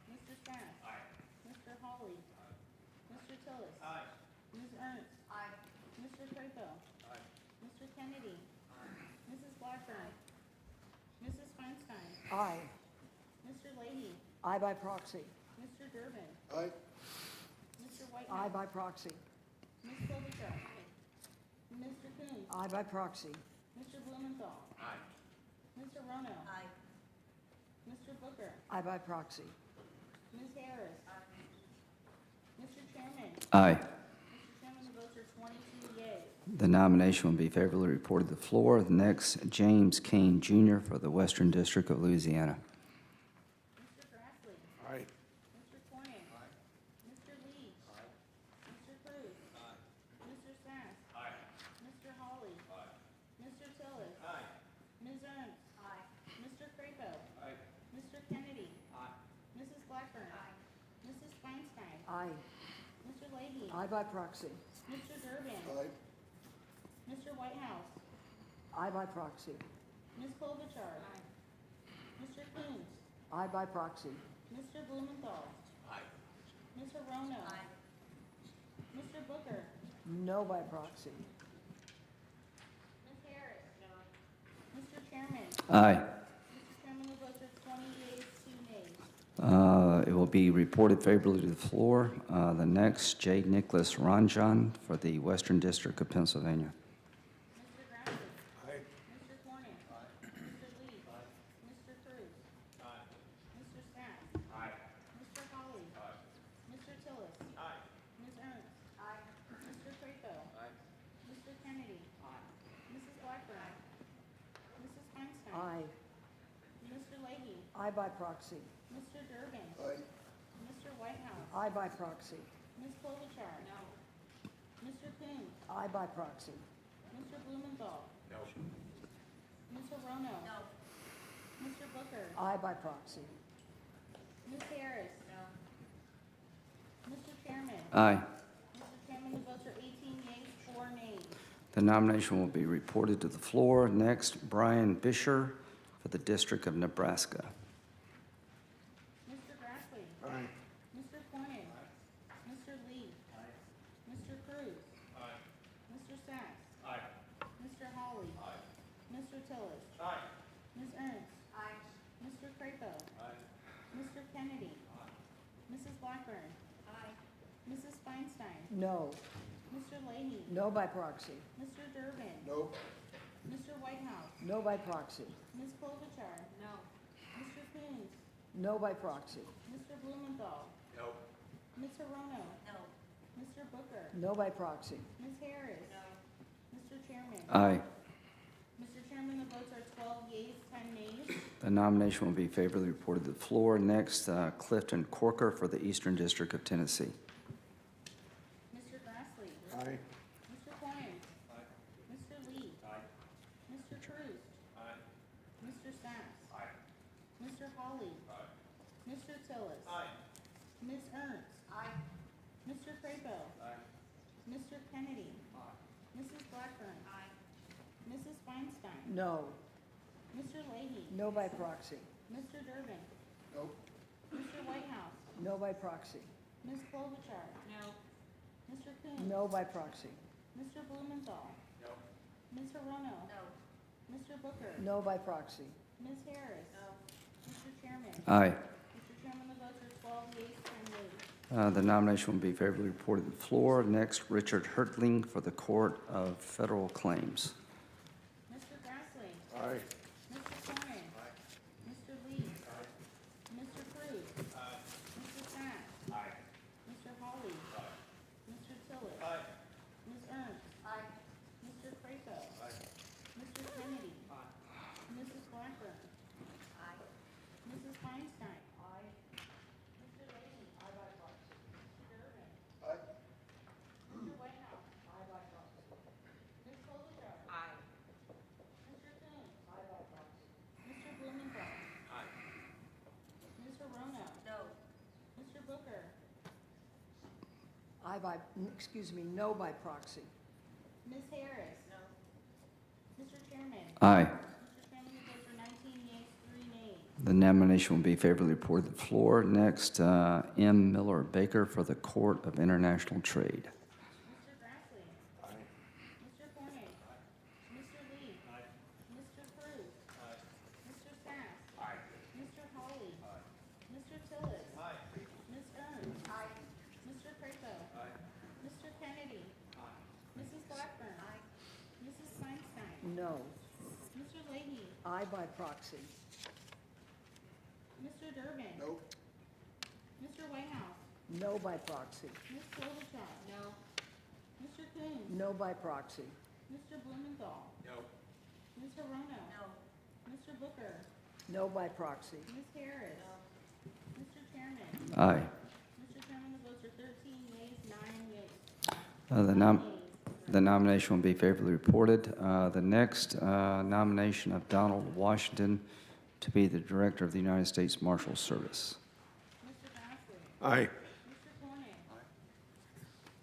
Mr. Sachs. Mr. Hawley. Mr. Tillis. Ms. Ernst. Mr. Crapo. Mr. Kennedy. Mrs. Blackburn. Mrs. Feinstein.
Aye.
Mr. Leahy.
Aye by proxy.
Mr. Durbin.
Aye.
Mr.
Aye
Whitehouse.
by proxy.
Ms. Klobuchar. Mr. Coons.
Aye by proxy.
Mr. Blumenthal. Mr. Rono. Mr. Booker.
Aye by proxy.
Ms. Harris. Mr. Chairman.
Aye.
Mr. Chairman, the votes are 22 yeas.
The nomination will be favorably reported to the floor. The next, James Kane Jr. for the Western District of Louisiana.
Mr. Grassley.
Aye.
Mr. Corning. Mr. Lee. Mr. Cruz. Mr. Sachs. Mr. Hawley. Mr. Tillis. Ms. Ernst. Mr. Crapo. Mr. Kennedy. Mrs. Blackburn. Mrs. Feinstein.
Aye.
Mr. Leahy.
Aye by proxy.
Mr. Durbin.
Aye.
Mr. Whitehouse.
Aye by proxy.
Ms. Klobuchar. Mr. Coons.
Aye by proxy.
Mr. Blumenthal. Mr. Rono. Mr. Booker.
No by proxy.
Ms. Harris. Mr. Chairman.
Aye.
Mr. Chairman, the votes are 20 yeas, 2 nays.
It will be reported favorably to the floor. The next, J. Nicholas Ranjan for the Western District of Pennsylvania.
Mr. Grassley. Mr. Corning. Mr. Lee. Mr. Cruz. Mr. Sachs. Mr. Hawley. Mr. Tillis. Ms. Ernst. Mr. Crapo. Mr. Kennedy. Mrs. Blackburn. Mrs. Feinstein.
Aye.
Mr. Leahy.
Aye by proxy.
Mr. Durbin.
Aye.
Mr. Whitehouse.
Aye by proxy.
Ms. Klobuchar. No. Mr. Coons.
Aye by proxy.
Mr. Blumenthal. No. Mr. Rono. No. Mr. Booker.
Aye by proxy.
Ms. Harris. No. Mr. Chairman.
Aye.
Mr. Chairman, the votes are 18 yeas, 4 nays.
The nomination will be reported to the floor. Next, Brian Bisher for the District of Nebraska.
Mr. Grassley.
Aye.
Mr. Corning. Mr. Lee. Mr. Cruz. Mr. Sachs. Mr. Hawley. Mr. Tillis. Ms. Ernst. Mr. Crapo. Mr. Kennedy. Mrs. Blackburn. Mrs. Feinstein.
No.
Mr. Leahy.
No by proxy.
Mr. Durbin.
No.
Mr. Whitehouse.
No by proxy.
Ms. Klobuchar. No. Mr. Coons.
No by proxy.
Mr. Blumenthal. No. Mr. Rono. No. Mr. Booker.
No by proxy.
Ms. Harris. No. Mr. Chairman.
Aye.
Mr. Chairman, the votes are 12 yeas, 10 nays.
The nomination will be favorably reported to the floor. Next, Clifton Corker for the Eastern District of Tennessee.
Mr. Grassley.
Aye.
Mr. Corning. Mr. Lee. Mr. Cruz. Mr. Sachs. Mr. Hawley. Mr. Tillis. Ms. Ernst. Mr. Crapo. Mr. Kennedy. Mrs. Blackburn. Mrs. Feinstein.
No.
Mr. Leahy?
No by proxy.
Mr. Durbin?
Nope.
Mr. Whitehouse?
No by proxy.
Ms. Klobuchar? No. Mr. Coons?
No by proxy.
Mr. Blumenthal? No. Ms. Hirono? No. Mr. Booker?
No by proxy.
Ms. Harris? No. Mr. Chairman?
Aye.
Mr. Chairman, the votes are 12 yeas, 10 nays.
The nomination will be favorably reported to the floor. Next, Richard Hertling for the Court of Federal Claims.
Mr. Grassley?
Aye.
Mr. Cornyn? Aye. Mr. Lee? Aye. Mr. Cruz? Aye. Mr. Sass? Aye. Mr. Hawley? Aye. Mr. Tillett? Aye. Ms. Ernst? Aye. Mr. Crapo? Aye. Mr. Kennedy? Aye. Mrs. Blackburn? Aye. Mrs. Feinstein? Aye. Mr. Leahy? Aye by proxy. Mr. Durbin?
Aye.
Mr. Whitehouse? Aye by proxy. Ms. Klobuchar? Aye. Mr. Coons? Aye by proxy. Mr. Blumenthal? Aye. Ms. Hirono? No. Mr. Booker?
No by proxy.
Ms. Harris? No. Mr. Chairman?
Aye.
Mr. Chairman, the votes are 19 yeas, 3 nays.
The nomination will be favorably reported to the floor. Next, M. Miller Baker for the Court of International Trade.
Mr. Grassley? Aye. Mr. Cornyn? Aye. Mr. Lee? Aye. Mr. Cruz? Aye. Mr. Sass? Aye. Mr. Hawley? Aye. Mr. Tillett? Aye. Ms. Ernst? Aye. Mr. Crapo? Aye. Mr. Kennedy? Aye. Mrs. Blackburn? Aye. Mrs. Feinstein?
No.
Mr. Leahy?
Aye by proxy.
Mr. Durbin?
Nope.
Mr. Whitehouse?
No by proxy.
Ms. Klobuchar? No. Mr. Coons?
No by proxy.
Mr. Blumenthal?
No.
Ms. Hirono? No. Mr. Booker?
No by proxy.
Ms. Harris? No. Mr. Chairman?
Aye.
Mr. Chairman, the votes are 13 yeas, 9 nays.
The nomination will be favorably reported. The next nomination of Donald Washington to be the Director of the United States Marshal Service.
Mr. Grassley?
Aye.
Mr. Cornyn? Aye.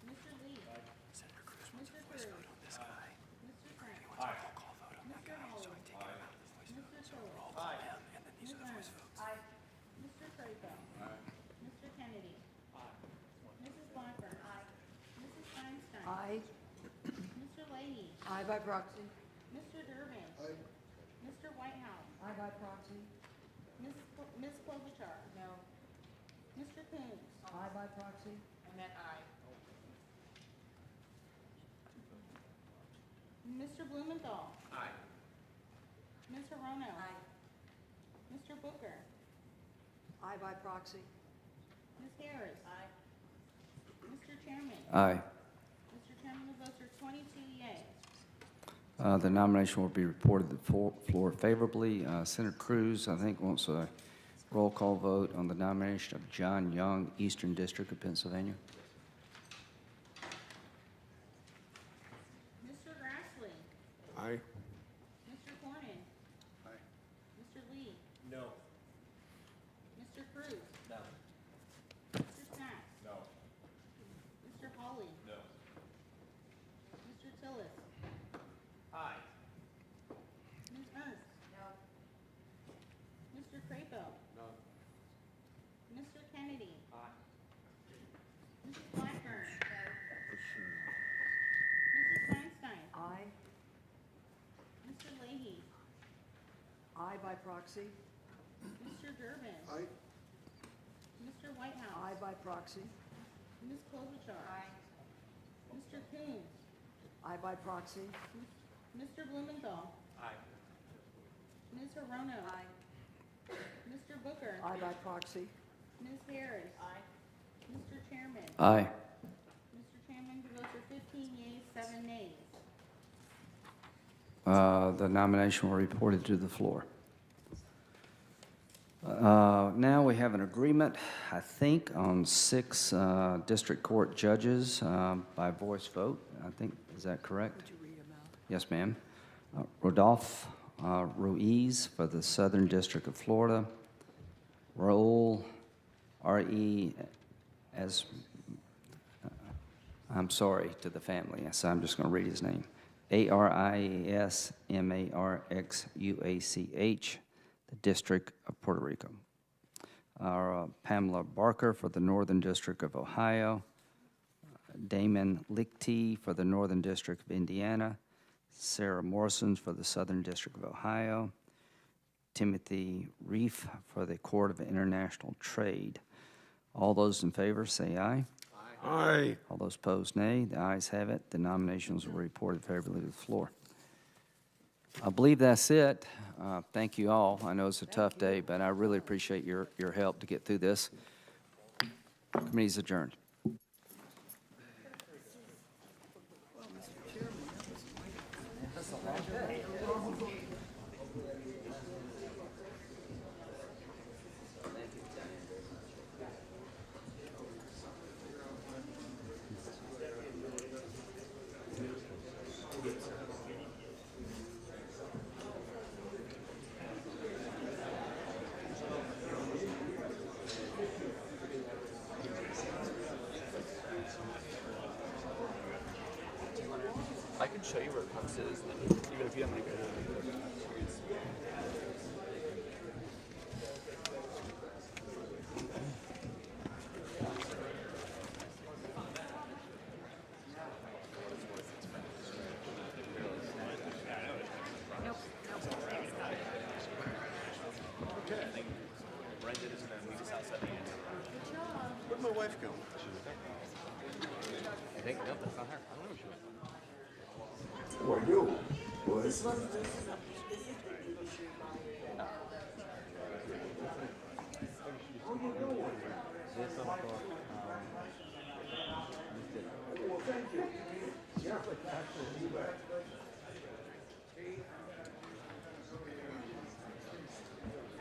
Mr. Lee? Aye. Senator Cruz wants a voice vote on this guy. Mr. Frank? Aye. Mr. Hawley? Aye. Mr. Tillett? Aye. Ms. Ernst? Aye. Mr. Crapo? Aye. Mr. Kennedy? Aye. Mrs. Blackburn? Aye. Mrs. Feinstein?
Aye.
Mr. Leahy?
Aye by proxy.
Mr. Durbin?
Aye.
Mr. Whitehouse?
Aye by proxy.
Ms. Klobuchar? No. Mr. Coons?
Aye by proxy.
I meant aye. Mr. Blumenthal?
Aye.
Ms. Hirono? Aye. Mr. Booker?
Aye by proxy.
Ms. Harris? Aye. Mr. Chairman?
Aye.
Mr. Chairman, the votes are 22 yeas.
The nomination will be reported to the floor favorably. Senator Cruz, I think, wants a roll call vote on the nomination of John Young, Eastern District of Pennsylvania.
Mr. Grassley?
Aye.
Mr. Cornyn?
Aye.
Mr. Lee?
No.
Mr. Cruz?
No.
Mr. Sass?
No.
Mr. Hawley?
No.
Mr. Tillett?
Aye.
Ms. Ernst? No. Mr. Crapo?
No.
Mr. Kennedy?
Aye.
Mrs. Blackburn? Mrs. Feinstein?
Aye.
Mr. Leahy?
Aye by proxy.
Mr. Durbin?
Aye.
Mr. Whitehouse?
Aye by proxy.
Ms. Klobuchar? Aye. Mr. Coons?
Aye by proxy.
Mr. Blumenthal?
Aye.
Ms. Hirono? Aye. Mr. Booker?
Aye by proxy.
Ms. Harris? Aye. Mr. Chairman?
Aye.
Mr. Chairman, the votes are 15 yeas, 7 nays.
The nomination will be reported to the floor. Now we have an agreement, I think, on 6 district court judges by voice vote. I think, is that correct?
Would you read them out?
Yes, ma'am. Rodolphe Ruiz for the Southern District of Florida. Raul, R.E. as, I'm sorry to the family, so I'm just going to read his name. ARISMARXUACH, the District of Puerto Rico. Our Pamela Barker for the Northern District of Ohio, Damon Lichty for the Northern District of Indiana, Sarah Morrison for the Southern District of Ohio, Timothy Reif for the Court of International Trade. All those in favor say aye.
Aye.
All those opposed, nay. The ayes have it. The nominations were reported favorably to the floor. I believe that's it. Thank you all. I know it's a tough day, but I really appreciate your help to get through this. Committee's adjourned.
I can show you where Cox is, even if you don't want to go to
Where'd my wife go?
I think, no, that's not her. I don't know who she went.
Who are you?
This one.
Well, thank you. Yeah.